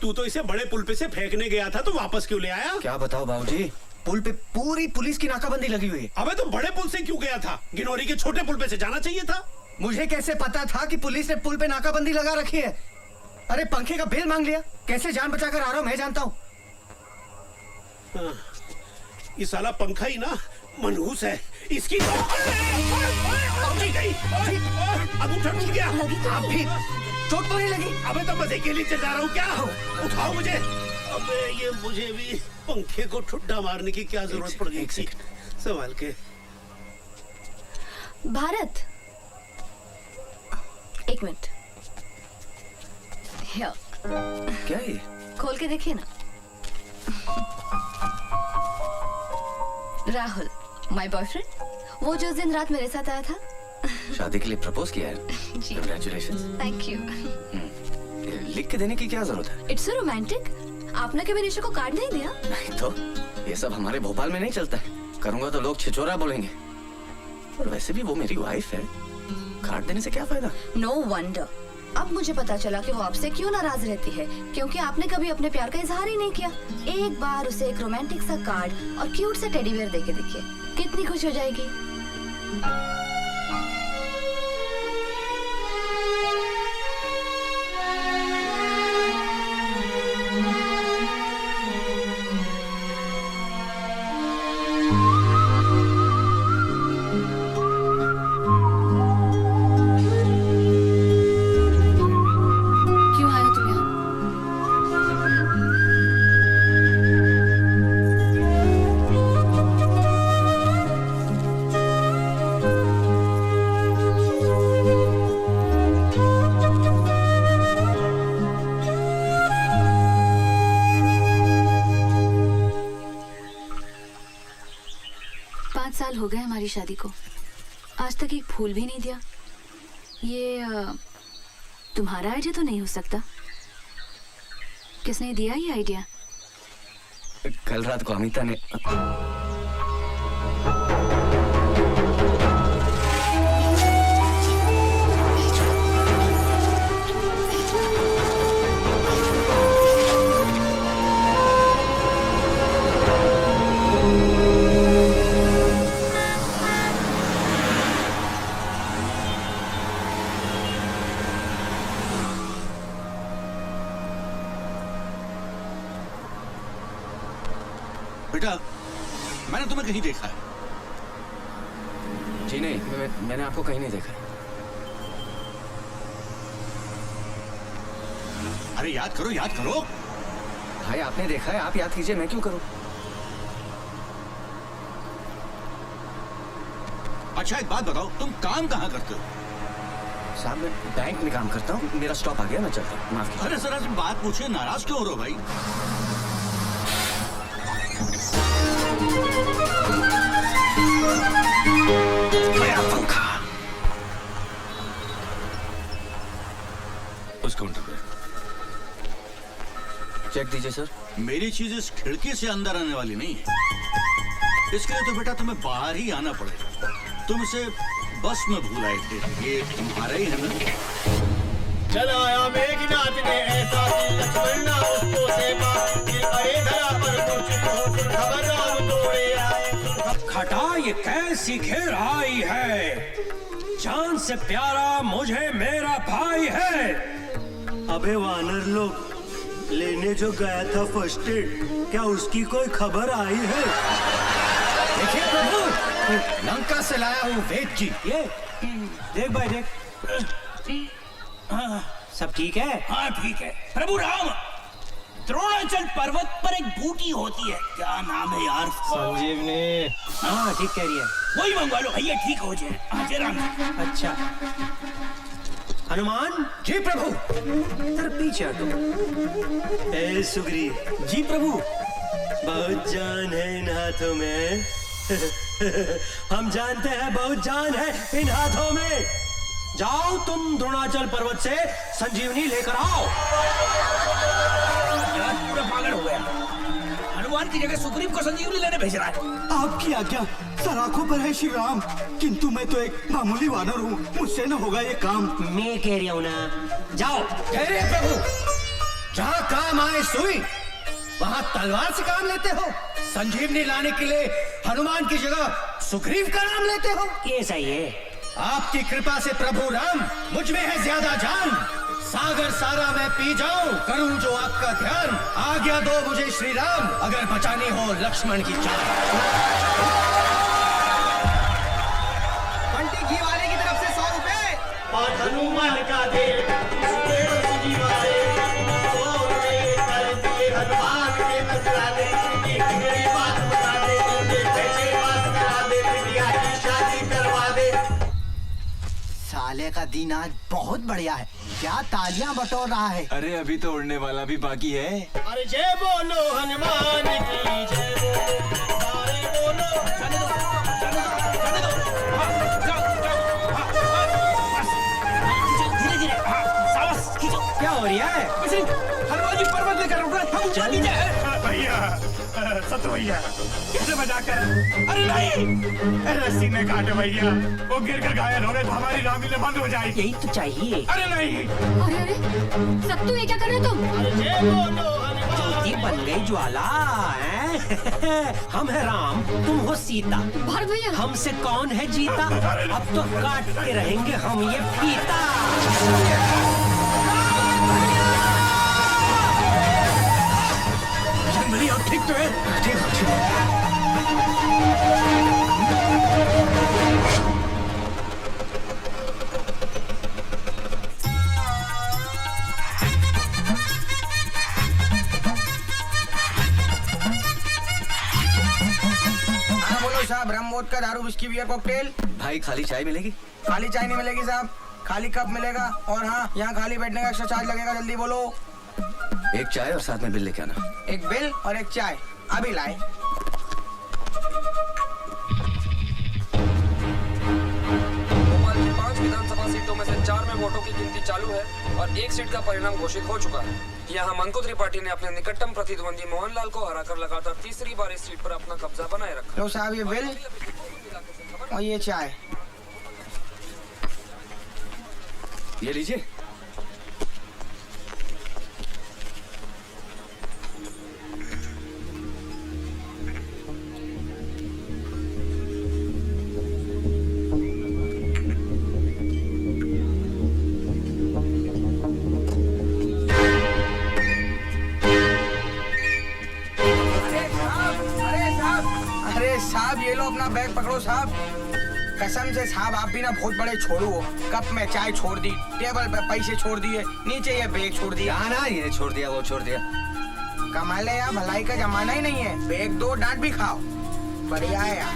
तू तो इसे बड़े पुल पे से फेंकने गया था, तो वापस क्यों ले आया? क्या बताओ बाबूजी, पुल पे पूरी पुलिस की नाकाबंदी लगी हुई है। अबे तो बड़े पुल से क्यों गया था? गिनौरी के छोटे पुल पे से जाना चाहिए था। मुझे कैसे पता था कि पुलिस ने पुल पे नाकाबंदी लगा रखी है? अरे पंखे का बिल मांग लिया, कैसे जान बचाकर आ रहा हूँ मैं जानता हूँ। ये साला पंखा ही ना मनहूस है। इसकी तो अंगूठा टूट गया। आप भी चोट तो नहीं लगी? अबे तो मजे के लिए चला रहा हूँ क्या? उठाओ मुझे। अबे ये मुझे भी पंखे को ठुड्डा मारने की क्या जरूरत पड़ गई थी? संभाल के। भारत, एक मिनट। क्या ये? खोल के देखिए ना। राहुल, माय बॉयफ्रेंड, वो जो उस दिन रात मेरे साथ आया था। शादी के लिए प्रपोज किया है? जी। Congratulations। Thank you. लिख के देने की क्या जरूरत है? It's so romantic. आपने कभी निशा को कार्ड नहीं दिया? नहीं तो, ये सब हमारे भोपाल में नहीं चलता है। करूंगा तो लोग छिछोरा बोलेंगे। और वैसे भी वो मेरी वाइफ है, कार्ड देने से क्या फायदा? No wonder. अब मुझे पता चला कि वो आपसे क्यों नाराज रहती है, क्योंकि आपने कभी अपने प्यार का इजहार ही नहीं किया। एक बार उसे एक रोमांटिक सा कार्ड और क्यूट सा टेडी बियर देके देखिए, कितनी खुश हो जाएगी। क्यों आए तुम यहाँ? 5 साल हो गए हमारी शादी को, आज तक एक फूल भी नहीं दिया। ये तुम्हारा आइडिया तो नहीं हो सकता। किसने दिया ये आइडिया? कल रात को अमिता ने बेटा मैंने तुम्हें कहीं देखा है। जी नहीं, मैंने आपको कहीं नहीं देखा। अरे याद करो, याद करो। भाई आपने देखा है, आप याद कीजिए, मैं क्यों करूं? अच्छा एक बात बताओ, तुम काम कहाँ करते हो? साहब मैं बैंक में काम करता हूँ, मेरा स्टॉप आ गया, मैं चलता हूँ, माफ कीजिए। अरे सर तुम बात पूछे, नाराज क्यों हो रहे हो भाई? पंखा उस काउंटर पे चेक दीजिए सर। मेरी चीज इस खिड़की से अंदर आने वाली नहीं है, इसके लिए तो बेटा तुम्हें बाहर ही आना पड़ेगा। तुम इसे बस में भूल आए थे, ये तुम्हारा ही है ना? चला आया मेघनाथ ने ऐसा कि लक्ष्मण ना उसको सेवा, कि अरे धरा पर मूर्छित हो फिर खबर राम दौड़े आए। खटा ये कैसी घेर आई है, जान से प्यारा मुझे मेरा भाई है। अबे वानर लोग, लेने जो गया था फर्स्ट एड, क्या उसकी कोई खबर आई है? देखिए प्रभु, लंका से लाया हूँ वेद जी। ये देख भाई देख, सब ठीक है? हाँ ठीक है। प्रभु राम, द्रोणाचल पर्वत पर एक बूटी होती है, क्या नाम है यार? संजीवनी। हाँ ठीक कह रही है। वही मंगवा लो भैया, ठीक हो जाए। हाँ जरा। अच्छा हनुमान जी प्रभु। तर पीछे हटो। ए सुग्रीव जी प्रभु, बहुत जान है इन हाथों में। हम जानते हैं बहुत जान है इन हाथों में। जाओ तुम द्रोणाचल पर्वत से संजीवनी लेकर आओ। यार पूरा पागल हो गया, हनुमान की जगह सुग्रीव को संजीवनी लेने भेज रहा है। आपकी आज्ञा सराखों पर है श्री राम, किंतु मैं तो एक मामूली वानर हूँ, मुझसे न होगा ये काम। मैं कह रही हूँ ना, जाओ। ठहरे प्रभु, जहाँ काम आए सुई, वहाँ तलवार से काम लेते हो। संजीवनी लाने के लिए हनुमान की जगह सुग्रीव का नाम लेते हो। ये सही है। आपकी कृपा से प्रभु राम, मुझ में है ज्यादा जान। सागर सारा मैं पी जाऊं, करूं जो आपका ध्यान। आज्ञा दो मुझे श्री राम, अगर बचानी हो लक्ष्मण की जान। बंटी घी वाले की तरफ से 100 रुपए और हनुमान का दे हनुमान के नजराने एक बड़ी बात बता दे, पैसे पास करा दे, बिटिया की शादी करवा दे। साले का दिन आज बहुत बढ़िया है, क्या तालियां बटोर रहा है। अरे अभी तो उड़ने वाला भी बाकी है। अरे जय बोलो हनुमान की जय बोलो, जाने दो, धीरे धीरे, सावस खींचो। क्या हो रहा है? हनुमान जी पर्वत लेकर उड़ रहे हैं, हम ऊपर नीचे हैं। भैया सत्य भैया, कैसे बचा कर? अरे नहीं, रस्सी ने काटे भैया, वो गिर कर घायल हो गए तो हमारी रामलीला बंद हो जाएगी। यही तो चाहिए। अरे नहीं। अरे अरे सत्तू, ये क्या कर रहे हो तुम? ज्योति बन गई ज्वाला हैं? हम है राम, तुम हो सीता। भारत भैया, हमसे कौन है जीता? अब तो काटते रहेंगे हम ये फीता। भैया ठीक तो है? ठीक है। हाँ बोलो साहब, रम वोदका दारू विस्की बियर कॉकटेल। भाई खाली चाय मिलेगी? खाली चाय नहीं मिलेगी साहब, खाली कप मिलेगा। और हाँ, यहाँ खाली बैठने का एक्स्ट्रा चार्ज लगेगा, जल्दी बोलो। एक चाय और साथ में बिल लेके आना। एक बिल और एक चाय, अभी लाए। भोपाल की 5 विधानसभा सीटों में से 4 में वोटों की गिनती चालू है और एक सीट का परिणाम घोषित हो चुका है। यहाँ मंकोत्री पार्टी ने अपने निकटतम प्रतिद्वंदी मोहनलाल को हराकर लगातार तीसरी बार इस सीट पर अपना कब्जा बनाए रखा। लो साहब ये बिल और ये चाय। ये लीजिए। अरे अपना बैग पकड़ो साहब। कसम से साहब आप भी ना बहुत बड़े छोड़ू हो। कप में चाय छोड़ दी, टेबल पे पैसे छोड़ दिए, नीचे ये बैग छोड़ दिया। ना ये छोड़ दिया वो छोड़ दिया। कमाल है यार, भलाई का जमाना ही नहीं है। बैग दो, डांट भी खाओ। बढ़िया है यार।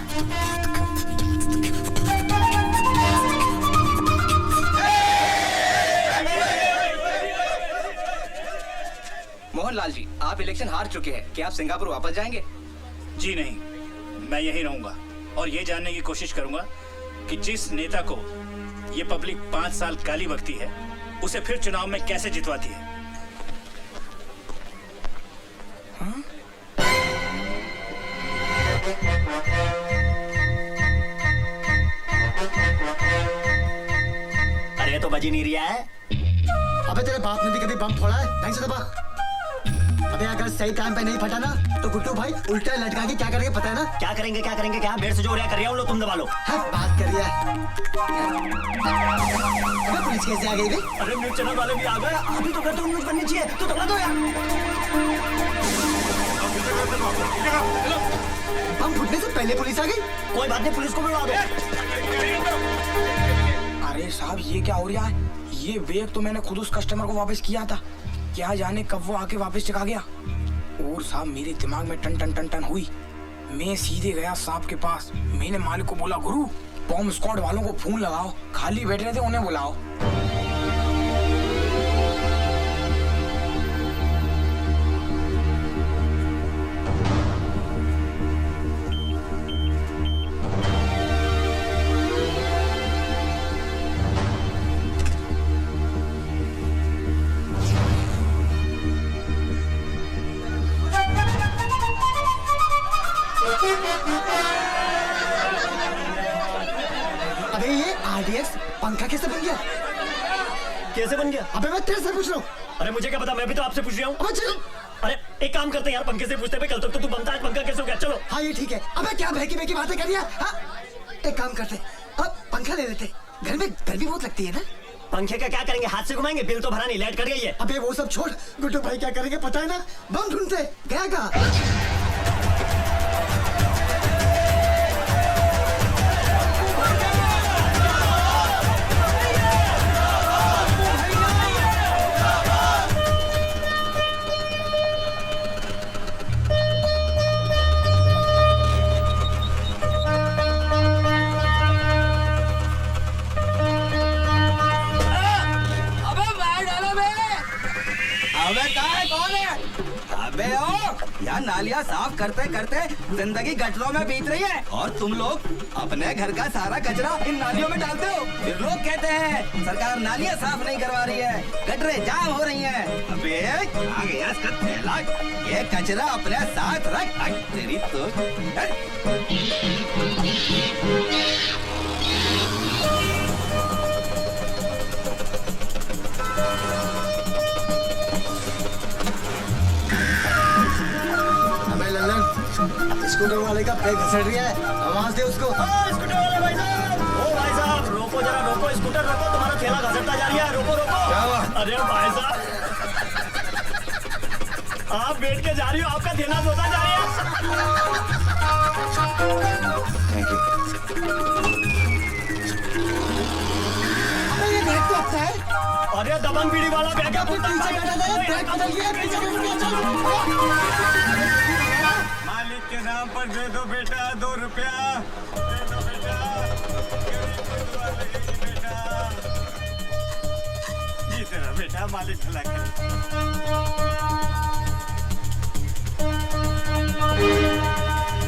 मोहनलाल जी, आप इलेक्शन हार चुके हैं, क्या आप सिंगापुर वापस जाएंगे? जी नहीं, मैं यहीं रहूंगा और ये जानने की कोशिश करूंगा कि जिस नेता को ये पब्लिक 5 साल काली बकती है, उसे फिर चुनाव में कैसे जितवाती है। अरे तो बज ही नहीं रहा है। अबे तेरे बाप ने भी कभी बम फोड़ा है? नहीं से दबा। अबे अगर सही टाइम पे नहीं फटा ना तो गुड्डू भाई उल्टा लटका के क्या करेंगे पता है ना? क्या करेंगे क्या मेरे से जो रहा कर रहा हूँ लो तुम दबा लो। बात करिए। अबे पुलिस कैसे आ गई बे? अरे न्यूज चैनल वाले भी आ गए। अभी तो कहते न्यूज बननी चाहिए तो दबा दो यार। बम फुटने से पहले पुलिस आ गई। कोई बात नहीं, पुलिस को बुलवा दो। अरे साहब ये क्या हो रहा है? ये बैग तो मैंने खुद उस कस्टमर को वापस किया था, क्या जाने कब वो आके वापस चका गया। और साहब मेरे दिमाग में टन टन टन टन हुई। मैं सीधे गया साहब के पास। मैंने मालिक को बोला, गुरु बॉम्ब स्क्वाड वालों को फोन लगाओ, खाली बैठ रहे थे उन्हें बुलाओ। अबे ये RDX पंखा कैसे बन गया? कैसे बन गया? अबे मैं तेरे से पूछ रहा हूँ। अरे मुझे क्या पता, मैं भी तो आपसे पूछ रहा हूँ। अबे चलो। अरे एक काम करते हैं यार, पंखे से पूछते हैं। कल तक तो तू बनता है, पंखा कैसे हो गया? चलो। हाँ ये ठीक है। अबे क्या बहकी बहकी बातें कर रही है? हाँ? एक काम करते, अब पंखा ले लेते। घर में गर्मी बहुत लगती है ना। पंखे का क्या करेंगे? हाथ से घुमाएंगे? बिल तो भरा नहीं, लाइट कट गई है। अबे वो सब छोड़, गुड्डू भाई क्या करेंगे पता है ना? बम ढूंढते। गया कहाँ? अबे ओ, यार नालियाँ साफ करते करते जिंदगी गटरों में बीत रही है और तुम लोग अपने घर का सारा कचरा इन नालियों में डालते हो। फिर लोग कहते हैं सरकार नालियाँ साफ नहीं करवा रही है, गटरें जाम हो रही हैं। अबे आ गया इसका थैला, ये कचरा अपने साथ रख। तेरी तो स्कूटर वाले का पैर घसड़ रही है, आवाज दे उसको। स्कूटर वाले भाई साहब, ओ भाई साहब रोको जरा, रोको स्कूटर रोको, तुम्हारा ठेला घसरता जा रहा है। रोको रोको। क्या हुआ? अरे भाई साहब आप बैठ के जा रही हो, आपका ठेला धोता जा रही है। Thank you. ये बैग तो अच्छा है। अरे दबंग बीड़ी वाला बैग है, पीछे बैठा था, बैग बदल गया, पीछे मालिक के नाम पर दे दो बेटा 2 रुपया, दे दो बेटा, बेटा जी तेरा बेटा मालिक भला करे।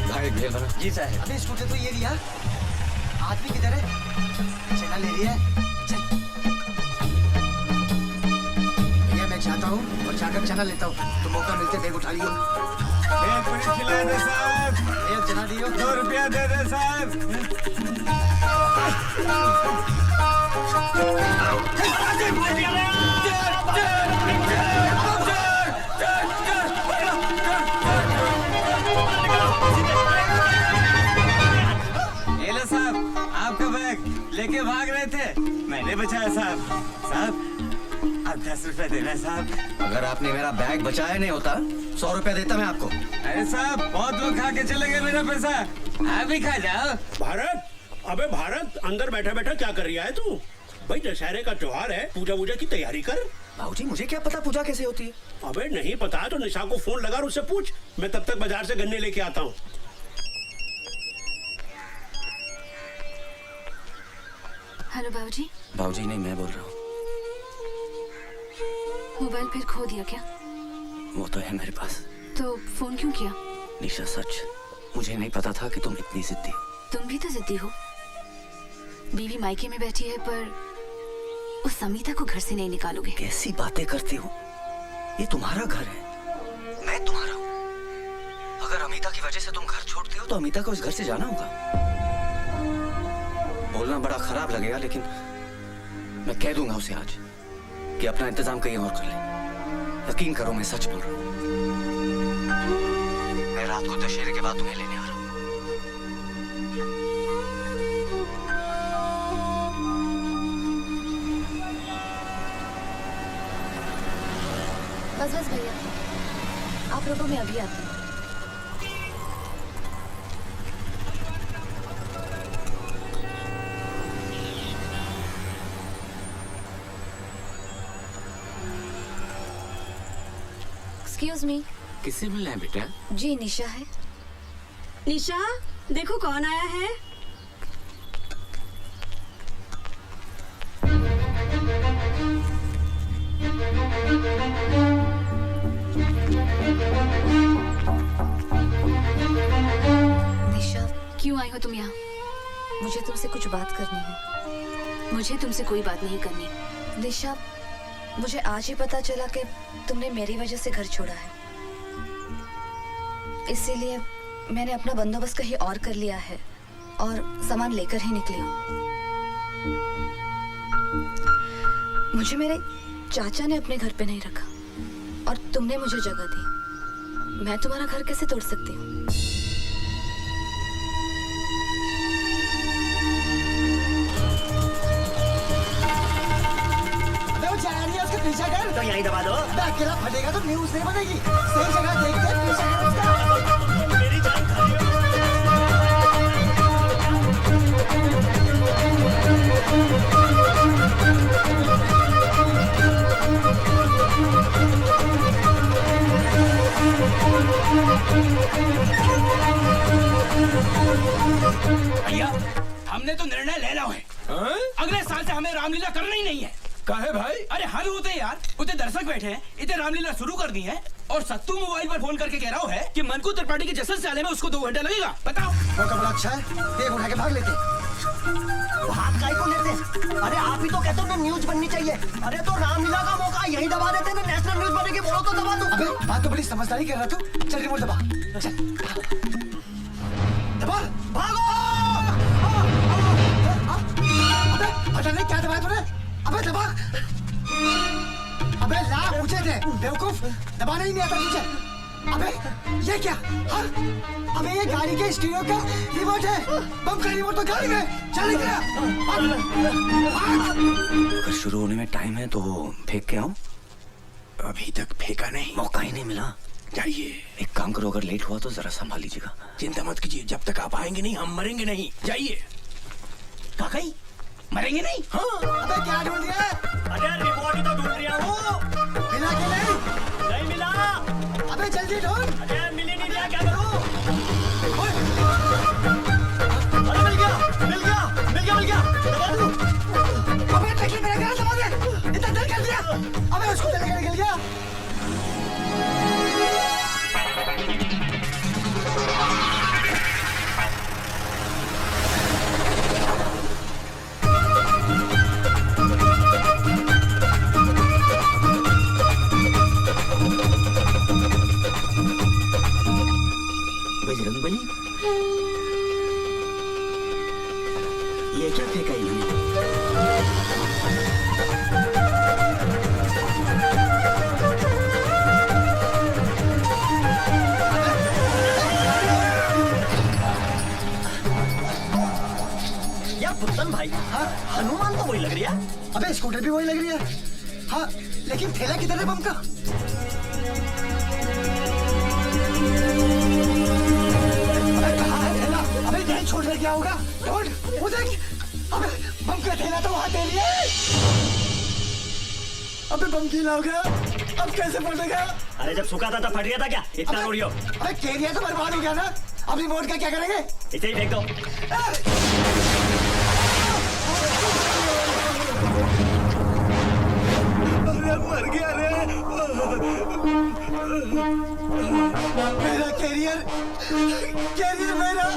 भाई भेल जी साहब। अबे स्कूटर तो ये लिया, आदमी किधर है? चला ले लिया। चल भैया मैं चाहता हूँ और जाकर चना लेता हूँ, तो मौका मिलते बैग उठा लियो। पूरी खिला दे साहब, एक चना दियो। 2 रुपया दे दे साहब। ये लो साहब, आपका बैग लेके भाग रहे थे, मैंने बचाया साहब। साहब आप 10 रुपए देना साहब। अगर आपने मेरा बैग बचाया नहीं होता 100 रुपया देता मैं आपको। अरे साहब बहुत लोग खा के चले गए मेरा पैसा, आप भी खा जाओ। भारत, अबे भारत, अंदर बैठा बैठा क्या कर रहा है तू? भाई दशहरे का त्योहार है, पूजा वूजा की तैयारी कर। बाबूजी मुझे क्या पता पूजा कैसे होती है? अबे नहीं पता तो निशा को फोन लगा और उससे पूछ। मैं तब तक बाजार से गन्ने लेके आता हूँ। हेलो बाबूजी। बाबूजी नहीं, मैं बोल रहा हूँ। मोबाइल फिर खो दिया क्या? वो तो है मेरे पास। तो फोन क्यों किया? निशा सच, मुझे नहीं पता था कि तुम इतनी जिद्दी हो। तुम भी तो जिद्दी हो। बीवी मायके में बैठी है पर उस समीता को घर से नहीं निकालोगे। कैसी बातें करती हो? ये तुम्हारा घर है, मैं तुम्हारा हूँ। अगर अमिता की वजह से तुम घर छोड़ते हो तो अमिता को इस घर से जाना होगा। बोलना बड़ा खराब लगेगा लेकिन मैं कह दूंगा उसे आज कि अपना इंतजाम कहीं और कर ले। यकीन करो मैं सच बोल रहा हूँ। मैं रात को दशहरे के बाद तुम्हें लेने आ रहा हूँ। बस बस भैया, आप रुको, मैं अभी आती हूँ। Excuse me. किससे मिलना है बेटा? जी निशा है। निशा, देखो कौन आया है। निशा, क्यों आई हो तुम यहाँ? मुझे तुमसे कुछ बात करनी है। मुझे तुमसे कोई बात नहीं करनी। निशा, मुझे आज ही पता चला कि तुमने मेरी वजह से घर छोड़ा है, इसीलिए मैंने अपना बंदोबस्त कहीं और कर लिया है और सामान लेकर ही निकली हूँ। मुझे मेरे चाचा ने अपने घर पे नहीं रखा और तुमने मुझे जगह दी। मैं तुम्हारा घर कैसे तोड़ सकती हूँ? पीछा कर तो यहीं दबा दो। अकेला फटेगा तो न्यूज़ नहीं बनेगी। सही जगह देख के पीछा कर उसका। मेरी जान खा रही भैया, हमने तो निर्णय ले लिया है। अगले साल से हमें रामलीला करना ही नहीं है। काहे भाई? अरे हम होते यार, उतने दर्शक बैठे हैं, इतने रामलीला शुरू कर दी है और सत्तू मोबाइल पर फोन करके कह रहा है कि मनकू त्रिपाठी के जश्न से आने में उसको 2 घंटा लगेगा। बताओ। वो कपड़ा अच्छा है, देख उठा के भाग लेते। भाग काहे को लेते? अरे आप ही तो कहते हो ना न्यूज बननी चाहिए। अरे तो रामलीला का मौका यही दबा देते ना, नेशनल न्यूज बनेगी। बोलो तो दबा दो। अबे बात तो बड़ी समझदारी कर रहा तू। चल रिमोट दबा, चल दबा, भागो। अबे पता नहीं क्या दबाया तूने। अबे दबा। अबे ला पूछे थे बेवकूफ, दबाना ही नहीं आता तुझे। अबे ये क्या? हाँ? अबे ये गाड़ी के स्टीरियो का रिमोट है। बम का रिमोट तो गाड़ी में। चल गया। अगर शुरू होने में टाइम है तो फेंक के आऊं? अभी तक फेंका नहीं, मौका ही नहीं मिला। जाइए। एक काम करो, अगर लेट हुआ तो जरा संभाल लीजिएगा। चिंता मत कीजिए, जब तक आप आएंगे नहीं हम मरेंगे नहीं। जाइए। काकाई, मरेंगे नहीं? हाँ। अबे क्या ढूंढ रहा है? अरे रिमोट ही तो ढूंढ रहा हूँ। मिला कि नहीं मिला। अबे जल्दी ढूंढ। अरे मिल ही नहीं रहा, क्या करूँ? अरे मिल गया, मिल गया, मिल गया, मिल गया। दबा दूँ। अबे टैक्सी मेरा घर दबा दे। इतना देर कर दिया। अबे उसको लेकर निकल गया। बजरंगबली, ये क्या फेंका इन्होंने? यार पुत्तन भाई, हाँ हनुमान तो वही लग रही है। अबे स्कूटर भी वही लग रही है। हाँ लेकिन थैला किधर है बम का? अबे कहाँ है थैला? अबे नहीं छोड़ दे, क्या होगा? ढूंढ, वो देख, अबे बम का थैला तो वहाँ दे लिया। अबे बम गीला हो गया, अब कैसे फटेगा? अरे जब सूखा था तब फट गया था क्या? इतना रोड़ियो। अबे केरिया तो बर्बाद हो गया ना, अब रिमोट का क्या करेंगे? इसे ही फेंक दो। अरे मर गया रे, मेरा कैरियर मेरा,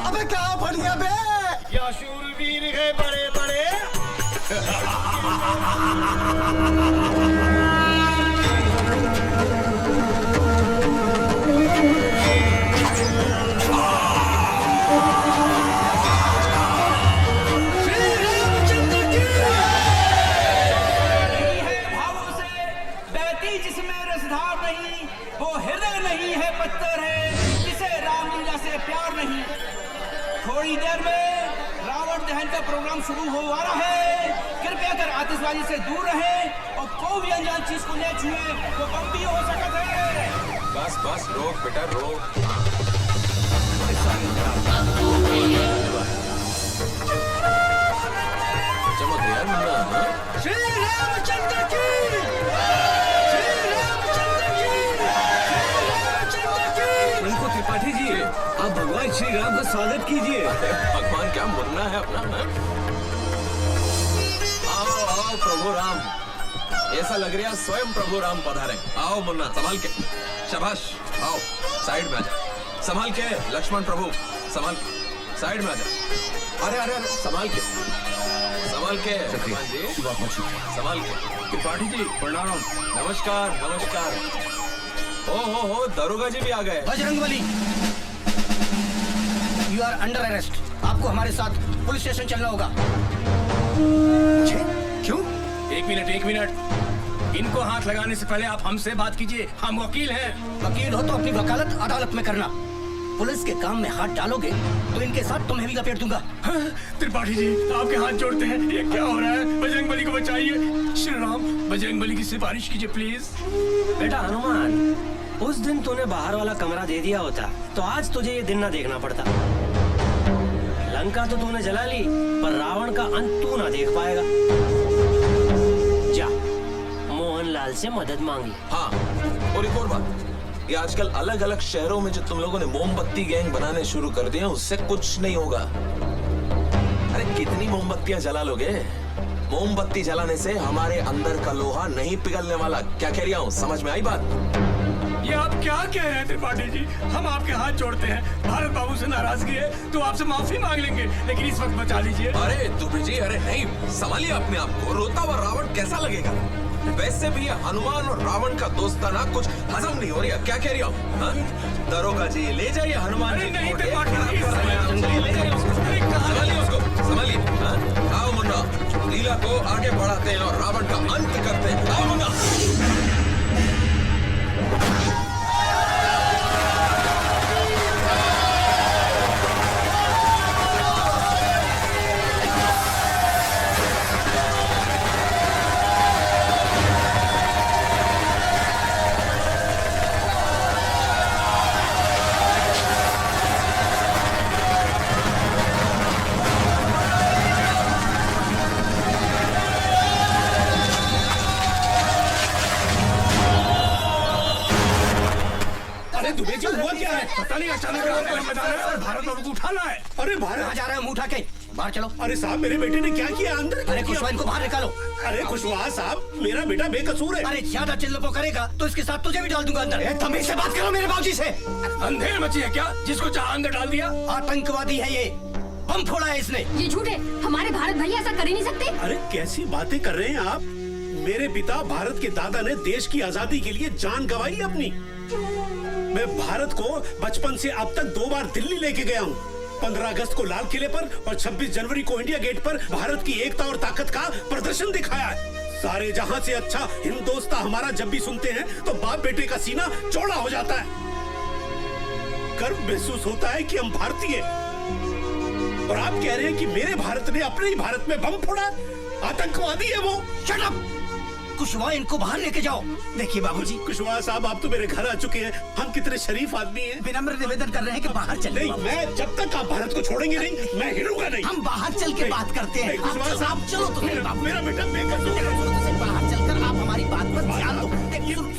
अबे कहाँ फट गया बे? या शूरवीर है बड़े बड़े। जिसमें रसधार नहीं, वो हृदय नहीं है, पत्थर है जिसे रामलीला से प्यार नहीं। थोड़ी देर में रावण दहन का प्रोग्राम शुरू हो रहा है। कृपया कर आतिशबाजी से दूर रहें और कोई भी अनजान चीज को न छुए, वो बम भी हो सकता है। बस बस रोक बेटा रोक। चमक गया मुन्ना। श्री रामचंद्र की, त्रिपाठी जी, आप भगवान श्री राम का स्वागत कीजिए। भगवान क्या मुन्ना है अपना। आओ आओ प्रभु राम, ऐसा लग रहा है स्वयं प्रभु राम पधारे। आओ मुन्ना संभाल के, शाबाश। आओ साइड में आजा, संभाल के। लक्ष्मण प्रभु संभाल के, साइड में आजा। अरे अरे अरे संभाल के, संभाल के। हनुमान जी संभाल के। त्रिपाठी जी प्रणाम। नमस्कार नमस्कार। हो दरोगा जी भी आ गए। Bajrangbali, you are under arrest. आपको हमारे साथ पुलिस स्टेशन चलना होगा। क्यों? एक मिनट, इनको हाथ लगाने से पहले आप हमसे बात कीजिए, हम वकील हैं। वकील हो तो अपनी वकालत अदालत में करना। पुलिस के काम में हाथ डालोगे तो इनके साथ तुम्हें भी लपेट दूंगा। त्रिपाठी जी आपके हाथ जोड़ते हैं, ये क्या हो रहा है? बजरंगबली को बचाइए। श्री राम, बजरंगबली की सिफारिश कीजिए प्लीज। बेटा हनुमान, उस दिन तूने बाहर वाला कमरा दे दिया होता तो आज तुझे ये दिन ना देखना पड़ता। लंका तो तूने जला ली, पर रावण का अंत तू ना देख पाएगा। जा मोहनलाल से मदद मांगी। हाँ, और एक और बात, ये आजकल अलग अलग शहरों में जो तुम लोगों ने मोमबत्ती गैंग बनाने शुरू कर दिए, उससे कुछ नहीं होगा। अरे कितनी मोमबत्तियां जला लोगे? मोमबत्ती जलाने से हमारे अंदर का लोहा नहीं पिघलने वाला। क्या कह रहा हूँ, समझ में आई बात? ये आप क्या कह रहे हैं त्रिपाठी जी? हम आपके हाथ जोड़ते हैं। भारत बाबू से नाराजगी है तो आपसे माफी मांग लेंगे, लेकिन इस वक्त बचा लीजिए। अरे दुबे जी, अरे नहीं, संभालिए अपने आप को। रोता हुआ रावण कैसा लगेगा? वैसे भी हनुमान और रावण का दोस्ताना कुछ हजम नहीं हो रहा। क्या कह रही हो? दरोगा जी ले जाइए हनुमान जी। नहीं, संभालिए उसको, संभालिए। आओ मुन्ना, लीला को आगे बढ़ाते हैं और रावण का अंत करते हैं। आओ मुन्ना। दुबे जी हुआ क्या है? पता नहीं, अचानक भारत बाबू को उठाना है। अरे भारत कहाँ जा रहे हैं? मुंह उठा के बाहर चलो। अरे साहब, मेरे बेटे ने क्या किया? अंदर अरे खुशवा, इनको बाहर निकालो। अरे खुशवा साहब, मेरा बेटा बेकसूर है। अरे ज्यादा चिल्लपो करेगा तो इसके साथ तुझे भी डाल दूंगा अंदर। तमीज से बात करो मेरे बाबूजी से। अंधेर मची है क्या, जिसको जहाँ अंदर डाल दिया? आतंकवादी है ये, बम फोड़ा है इसने। ये झूठ है, हमारे भारत भैया ऐसा कर ही नहीं सकते। अरे कैसी बातें कर रहे हैं आप? मेरे पिता भारत के दादा ने देश की आजादी के लिए जान गंवाई अपनी। मैं भारत को बचपन से अब तक 2 बार दिल्ली लेके गया हूँ। 15 अगस्त को लाल किले पर और 26 जनवरी को इंडिया गेट पर भारत की एकता और ताकत का प्रदर्शन दिखाया है। सारे जहां से अच्छा हिंदोस्तां हमारा जब भी सुनते हैं तो बाप बेटे का सीना चौड़ा हो जाता है। गर्व महसूस होता है कि हम भारतीय। और आप कह रहे हैं कि मेरे भारत ने अपने ही भारत में बम फोड़ा? आतंकवादी है वो। Shut up! कुशवाहा इनको बाहर लेके जाओ। देखिए बाबूजी। कुशवाहा साहब, आप तो मेरे घर आ चुके हैं। हम कितने शरीफ आदमी हैं। विनम्र निवेदन कर रहे हैं कि बाहर चले। नहीं, मैं जब तक आप भारत को छोड़ेंगे नहीं, मैं हिलूंगा नहीं। हम बाहर चल के बात करते हैं। कुशवाहा साहब, चलो तो मेरा बेटा बेकसूर है। बाहर चलकर आप हमारी बात पर ध्यान दो।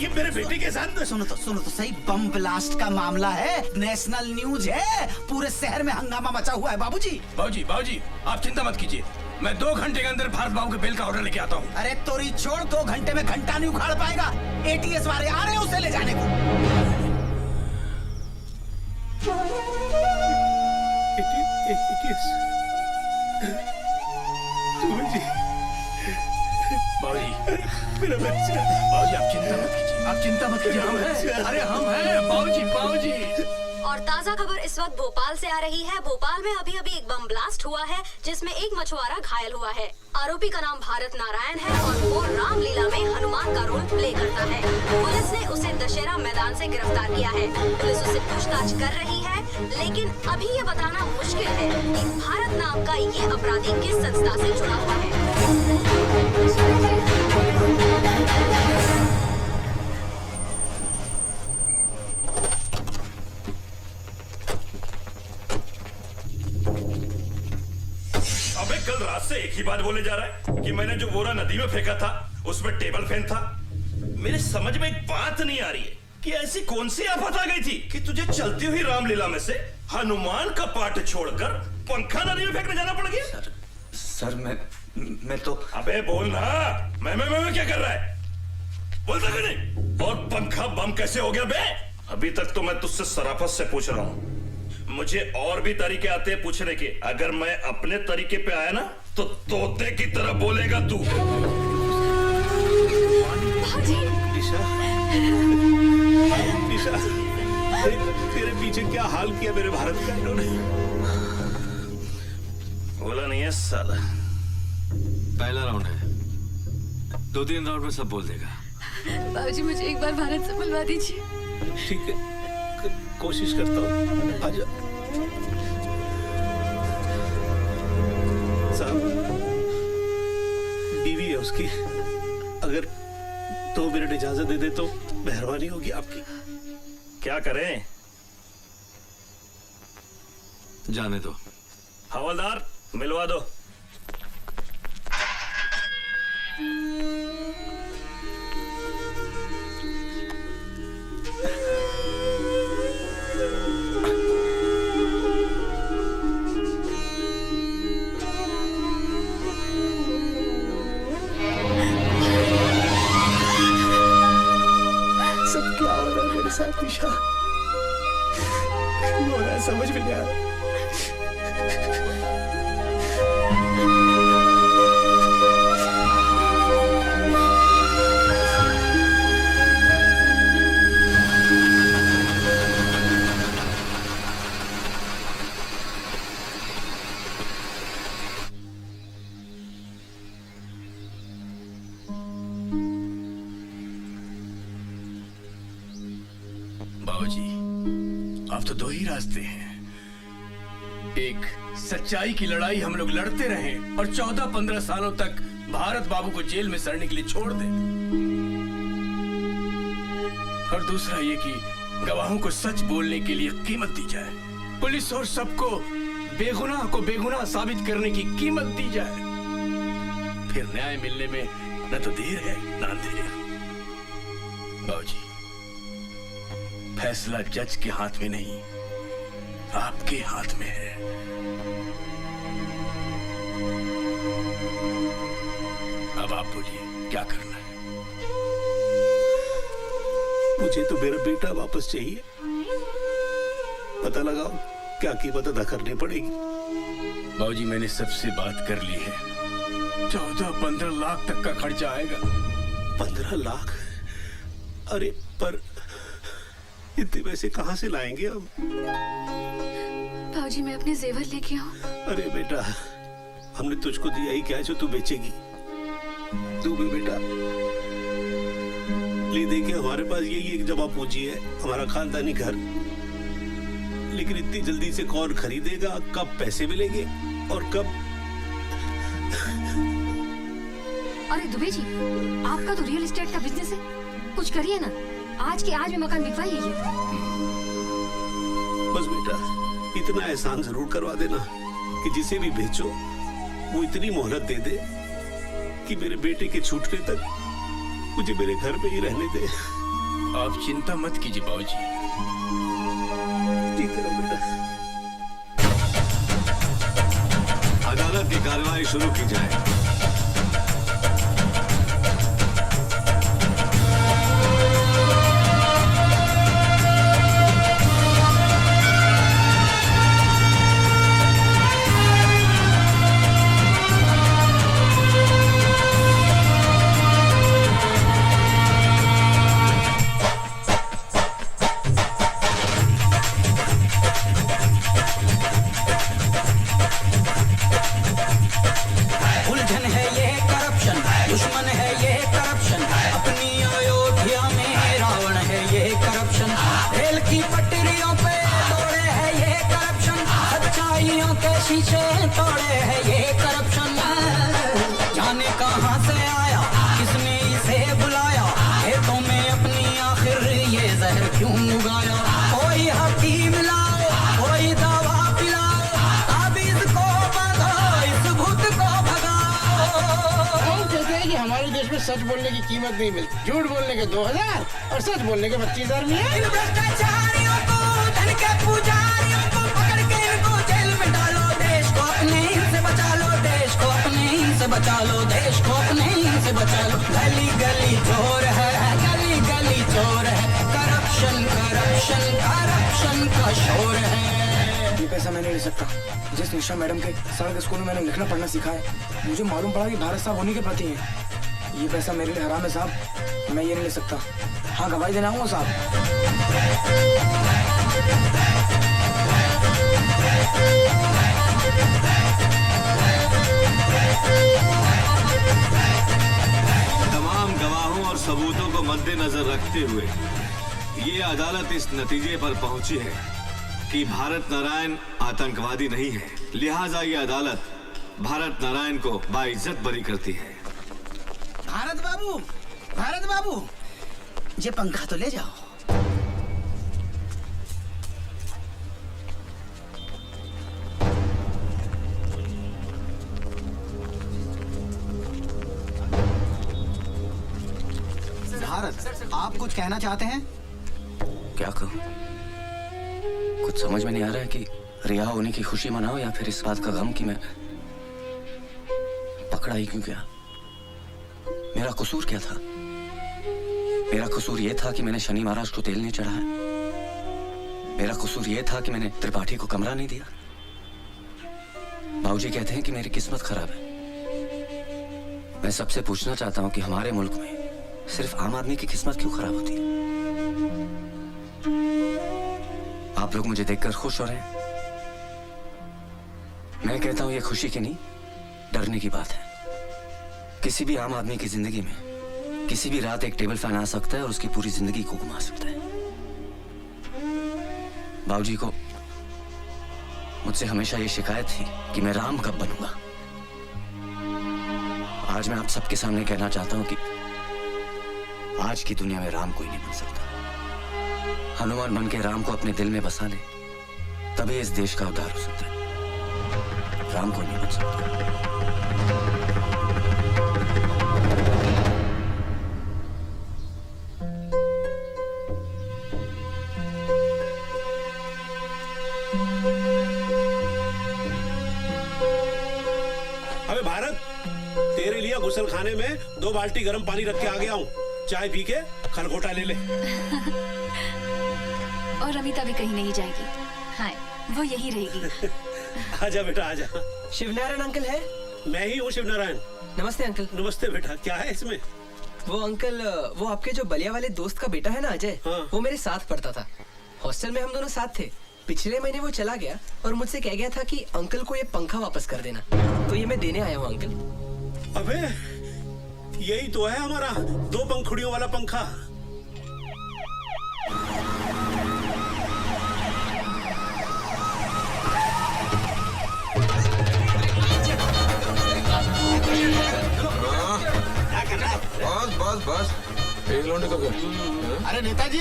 ये मेरे बेटे के साथ सुनो तो सही, बम ब्लास्ट का मामला है, नेशनल न्यूज है, पूरे शहर में हंगामा मचा हुआ है बाबूजी। बाबूजी आप चिंता मत कीजिए, मैं 2 घंटे के अंदर भारत बाबू के बेल का ऑर्डर लेके आता हूँ। अरे तोरी छोड़, 2 घंटे में घंटा नहीं उखाड़ पाएगा। एटीएस वाले आ रहे हैं उसे ले जाने को। मेरा बच्चा। बाबूजी आप चिंता मत कीजिए, हम हैं। अरे हम हैं बाबूजी। और ताजा खबर इस वक्त भोपाल से आ रही है। भोपाल में अभी एक बम ब्लास्ट हुआ है जिसमें एक मछुआरा घायल हुआ है। आरोपी का नाम भारत नारायण है और वो रामलीला में हनुमान का रोल प्ले करता है। पुलिस ने उसे दशहरा मैदान से गिरफ्तार किया है। पुलिस उससे पूछताछ कर रही है, लेकिन अभी ये बताना मुश्किल है कि भारत नाम का ये अपराधी किस संस्था से जुड़ा हुआ है। अबे कल रात से एक ही बात बोले जा रहा है कि मैंने जो बोरा नदी में फेंका था उसमें टेबल फैन था। मेरे समझ में एक बात नहीं आ रही है कि ऐसी कौन सी आफत आ गई थी कि तुझे चलती हुई रामलीला में से हनुमान का पाठ छोड़कर पंखा नदी में फेंकने जाना पड़ गया। सर मैं तो। अबे बोल ना, मैं क्या कर रहा है, बोलता क्यों नहीं? और पंखा बम कैसे हो गया बे? अभी तक तो मैं तुझसे शराफत से पूछ रहा हूँ। मुझे और भी तरीके आते हैं पूछने के। अगर मैं अपने तरीके पे आया ना तो तोते की तरह बोलेगा तू। निशा, तेरे पीछे क्या हाल किया मेरे भारत का इन्होंने? बोला नहीं है साला। पहला राउंड है, 2-3 राउंड में सब बोल देगा। बाबूजी मुझे एक बार भारत से बुलवा दीजिए। ठीक है, कोशिश करता हूँ। आजा साहब, बीवी है उसकी, अगर 2 मिनट इजाजत दे दे तो मेहरबानी होगी आपकी। क्या करें? जाने दो। हवलदार मिलवा दो। सब क्या हो रहा है मेरे साथ निशा? क्यों हो रहा है समझ में नहीं आ रहा। बाबूजी अब तो 2 ही रास्ते हैं। एक, सच्चाई की लड़ाई हम लोग लड़ते रहें और 14-15 सालों तक भारत बाबू को जेल में सड़ने के लिए छोड़ दें। और दूसरा ये कि गवाहों को सच बोलने के लिए कीमत दी जाए। पुलिस और सबको बेगुनाह को बेगुनाह साबित करने की कीमत दी जाए। फिर न्याय मिलने में न तो देर है न अंधेर। बाबूजी फैसला जज के हाथ में नहीं, आपके हाथ में है। अब आप बोलिए क्या करना है? मुझे तो मेरा बेटा वापस चाहिए। पता लगाओ क्या कीमत अदा करनी पड़ेगी। बाबूजी मैंने सबसे बात कर ली है, 14-15 लाख तक का खर्चा आएगा। 15 लाख? अरे पर इतने पैसे कहाँ से लाएंगे हम? बाबूजी मैं अपने जेवर लेके आऊं? अरे बेटा, हमने तुझको दिया ही क्या जो तू बेचेगी? तू भी बेटा ले दे के हमारे पास यही एक जमा पूंजी है, हमारा खानदानी घर। लेकिन इतनी जल्दी से कौन खरीदेगा? कब पैसे मिलेंगे और कब? अरे दुबे जी, आपका तो रियल एस्टेट का बिजनेस है, कुछ करिए ना। आज के आज में मकान बिकवाइए। बस बेटा इतना एहसान जरूर करवा देना कि जिसे भी बेचो वो इतनी मोहलत दे दे कि मेरे बेटे के छूटने तक मुझे मेरे घर पे ही रहने दे। आप चिंता मत कीजिए बाबूजी। ठीक है बेटा। अदालत की कार्रवाई शुरू की जाए। उलझन है ये करप्शन, दुश्मन है ये करप्शन, अपनी अयोध्या में रावण है ये करप्शन, रेल की पटरियों पे दौड़े है ये करप्शन, सच्चाइयों के शीशे तोड़े है ये करप्शन। जाने कहां से आया, किसने इसे बुलाया, खेतों में अपनी आखिर ये जहर क्यों उगाया। कोई हकीम लाओ, कोई दवा पिलाओ, ताबीज को बांधो, इस भूत को हम कहते हैं कि हमारे देश में सच बोलने की कीमत नहीं मिलती, झूठ बोलने के 2000 और सच बोलने के 25,000 मिले। इन भ्रष्टाचारियों को, धन के पुजारियों को पकड़ के इनको जेल में डालो, देश को अपने इनसे बचा लो, देश को अपने इनसे बचा लो, देश को अपने इनसे बचा लो। गली गली चोर है, गली गली चोर है, करप्शन करप्शन करप्शन का शोर है। ये पैसा मैं नहीं ले सकता। जिस निशा मैडम के सड़क स्कूल में मैंने लिखना पढ़ना सीखा है, मुझे मालूम पड़ा कि भारत साहब उन्हीं के प्रति है। ये पैसा मेरे लिए हराम है साहब, मैं ये नहीं ले सकता। हाँ गवाही देना आऊंगा साहब। तमाम गवाहों और सबूतों को मद्देनजर रखते हुए ये अदालत इस नतीजे पर पहुंची है कि भारत नारायण आतंकवादी नहीं है। लिहाजा ये अदालत भारत नारायण को बाइज्जत बरी करती है। भारत बाबू, ये पंखा तो ले जाओ। भारत, आप कुछ कहना चाहते हैं? क्या कहूँ, कुछ समझ में नहीं आ रहा है कि रिहा होने की खुशी मनाओ या फिर इस बात का गम कि मैं पकड़ा ही क्यों गया। मेरा कसूर क्या था? मेरा कसूर यह था कि मैंने शनि महाराज को तेल नहीं चढ़ाया। मेरा कसूर यह था कि मैंने त्रिपाठी को कमरा नहीं दिया। बाबूजी कहते हैं कि मेरी किस्मत खराब है। मैं सबसे पूछना चाहता हूं कि हमारे मुल्क में सिर्फ आम आदमी की किस्मत क्यों खराब होती है? आप लोग मुझे देखकर खुश हो रहे हैं। मैं कहता हूं यह खुशी की नहीं, डरने की बात है। किसी भी आम आदमी की जिंदगी में किसी भी रात एक टेबल फैन आ सकता है और उसकी पूरी जिंदगी को घुमा सकता है। बाबूजी को मुझसे हमेशा ये शिकायत थी कि मैं राम कब बनूंगा। आज मैं आप सबके सामने कहना चाहता हूं कि आज की दुनिया में राम कोई नहीं बन सकता। हनुमान बन के राम को अपने दिल में बसा ले, तभी इस देश का उद्धार हो सकता है। राम कोई नहीं बन सकता। अबे भारत, तेरे लिए गुसल खाने में 2 बाल्टी गर्म पानी रख के आ गया हूँ। चाय पी के खरगोटा ले ले। और अमिता भी कहीं नहीं जाएगी। हाँ, वो यही रहेगी। आजा बेटा आजा। शिवनारायण अंकल है? मैं ही हूँ शिवनारायण। नमस्ते अंकल। नमस्ते बेटा, क्या है इसमें? वो अंकल, वो आपके जो बलिया वाले दोस्त का बेटा है ना अजय, वो मेरे साथ पढ़ता था। हॉस्टल में हम दोनों साथ थे। पिछले महीने वो चला गया और मुझसे कह गया था कि अंकल को ये पंखा वापस कर देना, तो ये मैं देने आया हूँ अंकल। अबे यही तो है हमारा 2 पंखुड़ियों वाला पंखा। लौंडे को घर। अरे नेताजी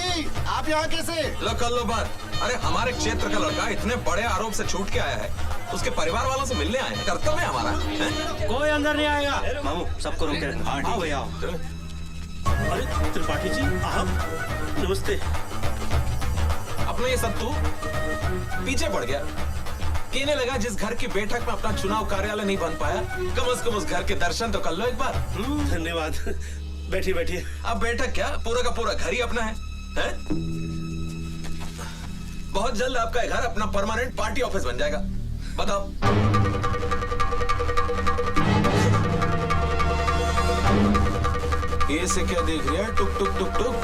आप यहाँ कैसे? लो कर लो बात। अरे हमारे क्षेत्र का लड़का इतने बड़े आरोप से छूट के आया है, उसके परिवार वालों से मिलने आए हैं। कर्तव्य है हमारा। कोई अंदर नहीं आएगा। मामू सबको रोक के आओ भैया आओ। अरे त्रिपाठी जी आप नमस्ते। अपने ये सब तू पीछे पड़ गया। कहने लगा जिस घर की बैठक में अपना चुनाव कार्यालय नहीं बन पाया, कम से कम उस घर के दर्शन तो कर लो एक बार। धन्यवाद। बैठिए बैठिए। अब बैठक क्या, पूरा का पूरा घर ही अपना है? बहुत जल्द आपका घर अपना परमानेंट पार्टी ऑफिस बन जाएगा। बताओ। ये से क्या देख रही है? टुक टुक टुक टुक।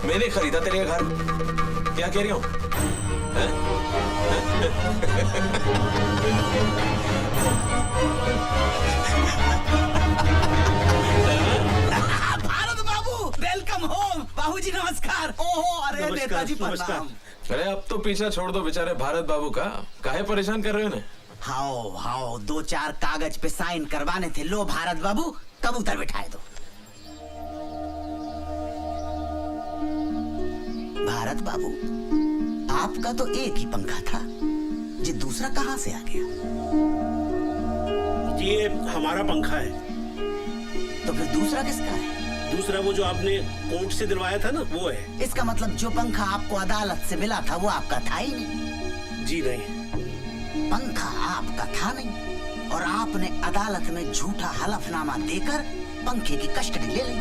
मैंने खरीदा तेरे घर, क्या कह रही हूँ? भारत बाबू वेलकम होम। बाबूजी नमस्कार। ओहो अरे नेताजी प्रणाम। अरे अब तो पीछा छोड़ दो बेचारे भारत बाबू का, काहे परेशान कर रहे हो? हाओ हाओ 2-4 कागज पे साइन करवाने थे। लो भारत बाबू कबूतर बिठाए दो। भारत बाबू आपका तो एक ही पंखा था, ये दूसरा कहां से आ गया? ये हमारा पंखा है। तो फिर दूसरा किसका है? दूसरा वो जो आपने कोर्ट से दिलवाया था ना, वो है। इसका मतलब जो पंखा आपको अदालत से मिला था वो आपका था ही नहीं। जी नहीं, पंखा आपका था नहीं और आपने अदालत में झूठा हलफनामा देकर पंखे की कस्टडी ले ली।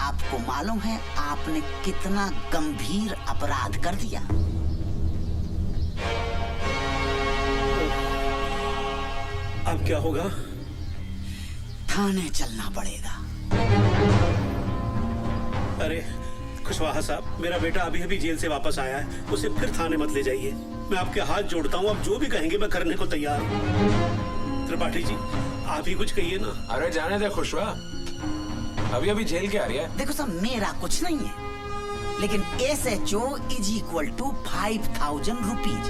आपको मालूम है आपने कितना गंभीर अपराध कर दिया? अब क्या होगा? थाने चलना पड़ेगा। अरे कुशवाहा साहब, मेरा बेटा अभी अभी जेल से वापस आया है, उसे फिर थाने मत ले जाइए। मैं आपके हाथ जोड़ता हूँ, आप जो भी कहेंगे मैं करने को तैयार हूँ। त्रिपाठी जी आप ही कुछ कहिए ना। अरे जाने दे खुशवा, अभी अभी जेल के आ रही है। देखो साहब मेरा कुछ नहीं है, लेकिन SHO = 5000 रुपीज।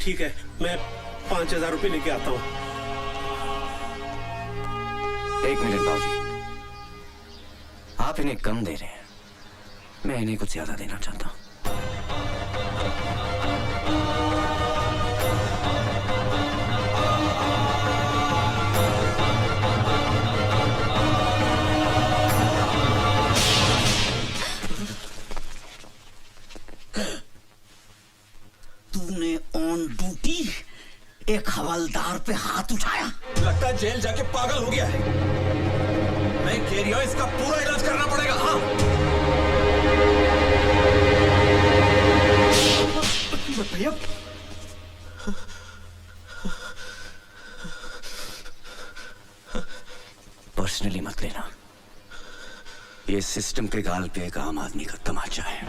ठीक है, मैं 5000 रुपए लेके आता हूँ। एक मिनट बाबूजी, आप इन्हें कम दे रहे हैं, मैं इन्हें कुछ ज्यादा देना चाहता हूँ। तूने ऑन ड्यूटी एक हवलदार पे हाथ उठाया? लगता है जेल जाके पागल हो गया है। मैं कह रही हूं इसका पूरा इलाज करना पड़ेगा। हाँ भैया पर्सनली मत लेना, ये सिस्टम के गाल पे एक आम आदमी का तमाचा है।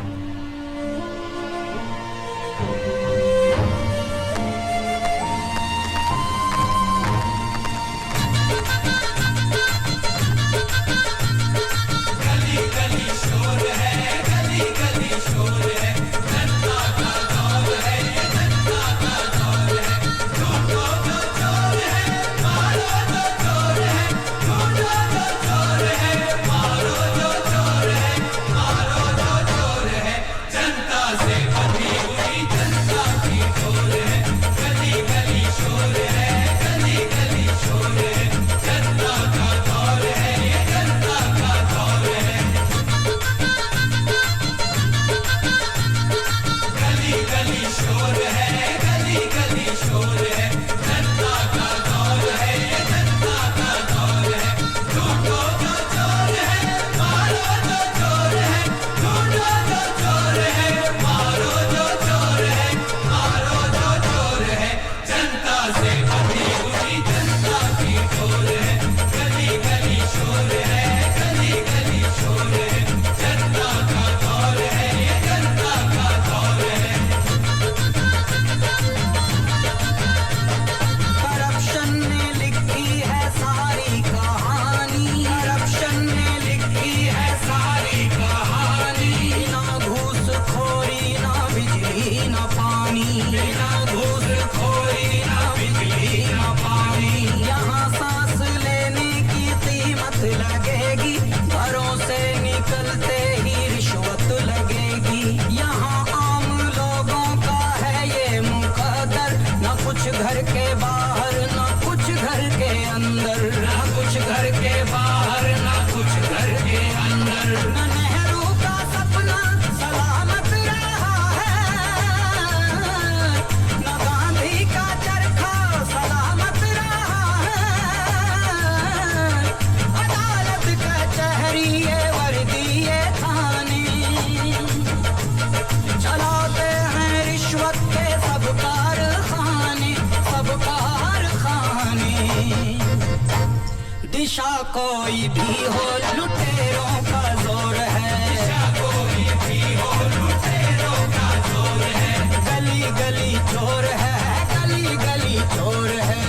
दिशा कोई भी हो लुटेरों का जोर है, दिशा कोई भी हो लुटेरों का जोर है, गली गली चोर है, गली गली चोर है।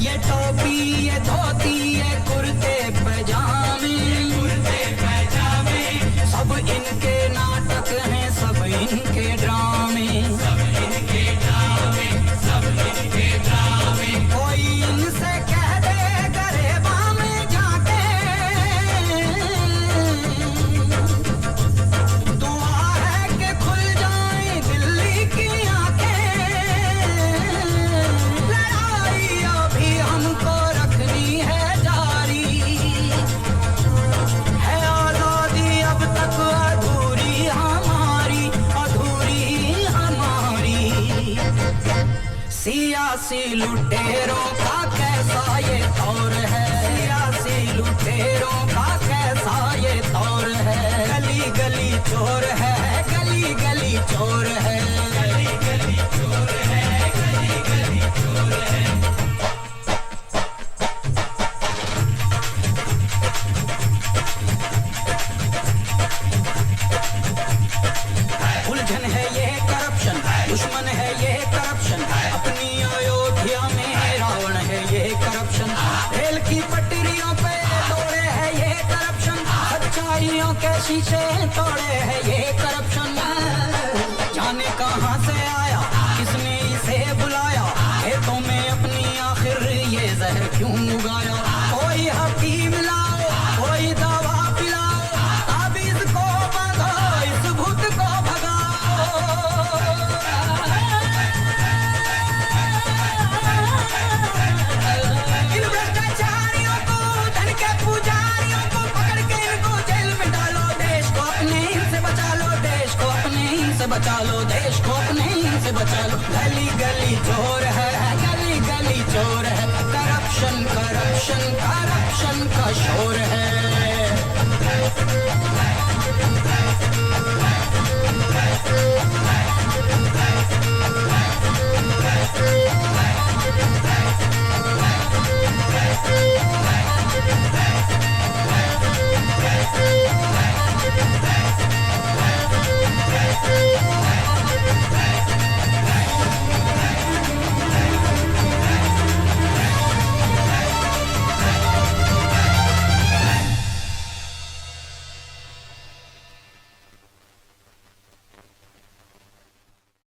ये टोपी ये धोती ये कुर्ते पैजामे, सब इनके नाटक हैं, सब इनके ड्रामे, कोई इनसे कह दे गरेबा में जाके, दुआ है कि खुल जाए दिल्ली की आंखें, लड़ाई अभी हमको रखनी है जारी, है आजादी अब तक अधूरी हमारी, अधूरी हमारी। सियासी लुटेरों का कैसा ये दौर है, सियासी लुटेरों का कैसा ये दौर है, गली गली चोर है, गली गली चोर है, गली गली चोर है, गली गली चोर है। उलझन है ये करप्शन, दुश्मन है ये करप्शन, अपनी अयोध्या में रावण है ये करप्शन, रेल की पटरियों पे तोड़े है ये करप्शन, सच्चाइयों के शीशे तोड़े है ये करप्शन। जाने कहां से आया किसने इसे बुलाया, खेतों में अपनी आखिर ये जहर क्यों उगाया, कोई हकीम लाओ कोई दवा पिलाओ, ताबीज को बांधो इस भूत को भगाओ। इन भ्रष्टाचारियों को धन के पुजारियों को पकड़ के इनको जेल में डालो, देश को अपने इनसे बचा लो, देश को अपने इनसे बचा लो, देश को अपने इनसे बचा लो। गली गली चोर है, गली गली चोर है, करप्शन करप्शन करप्शन का शोर है।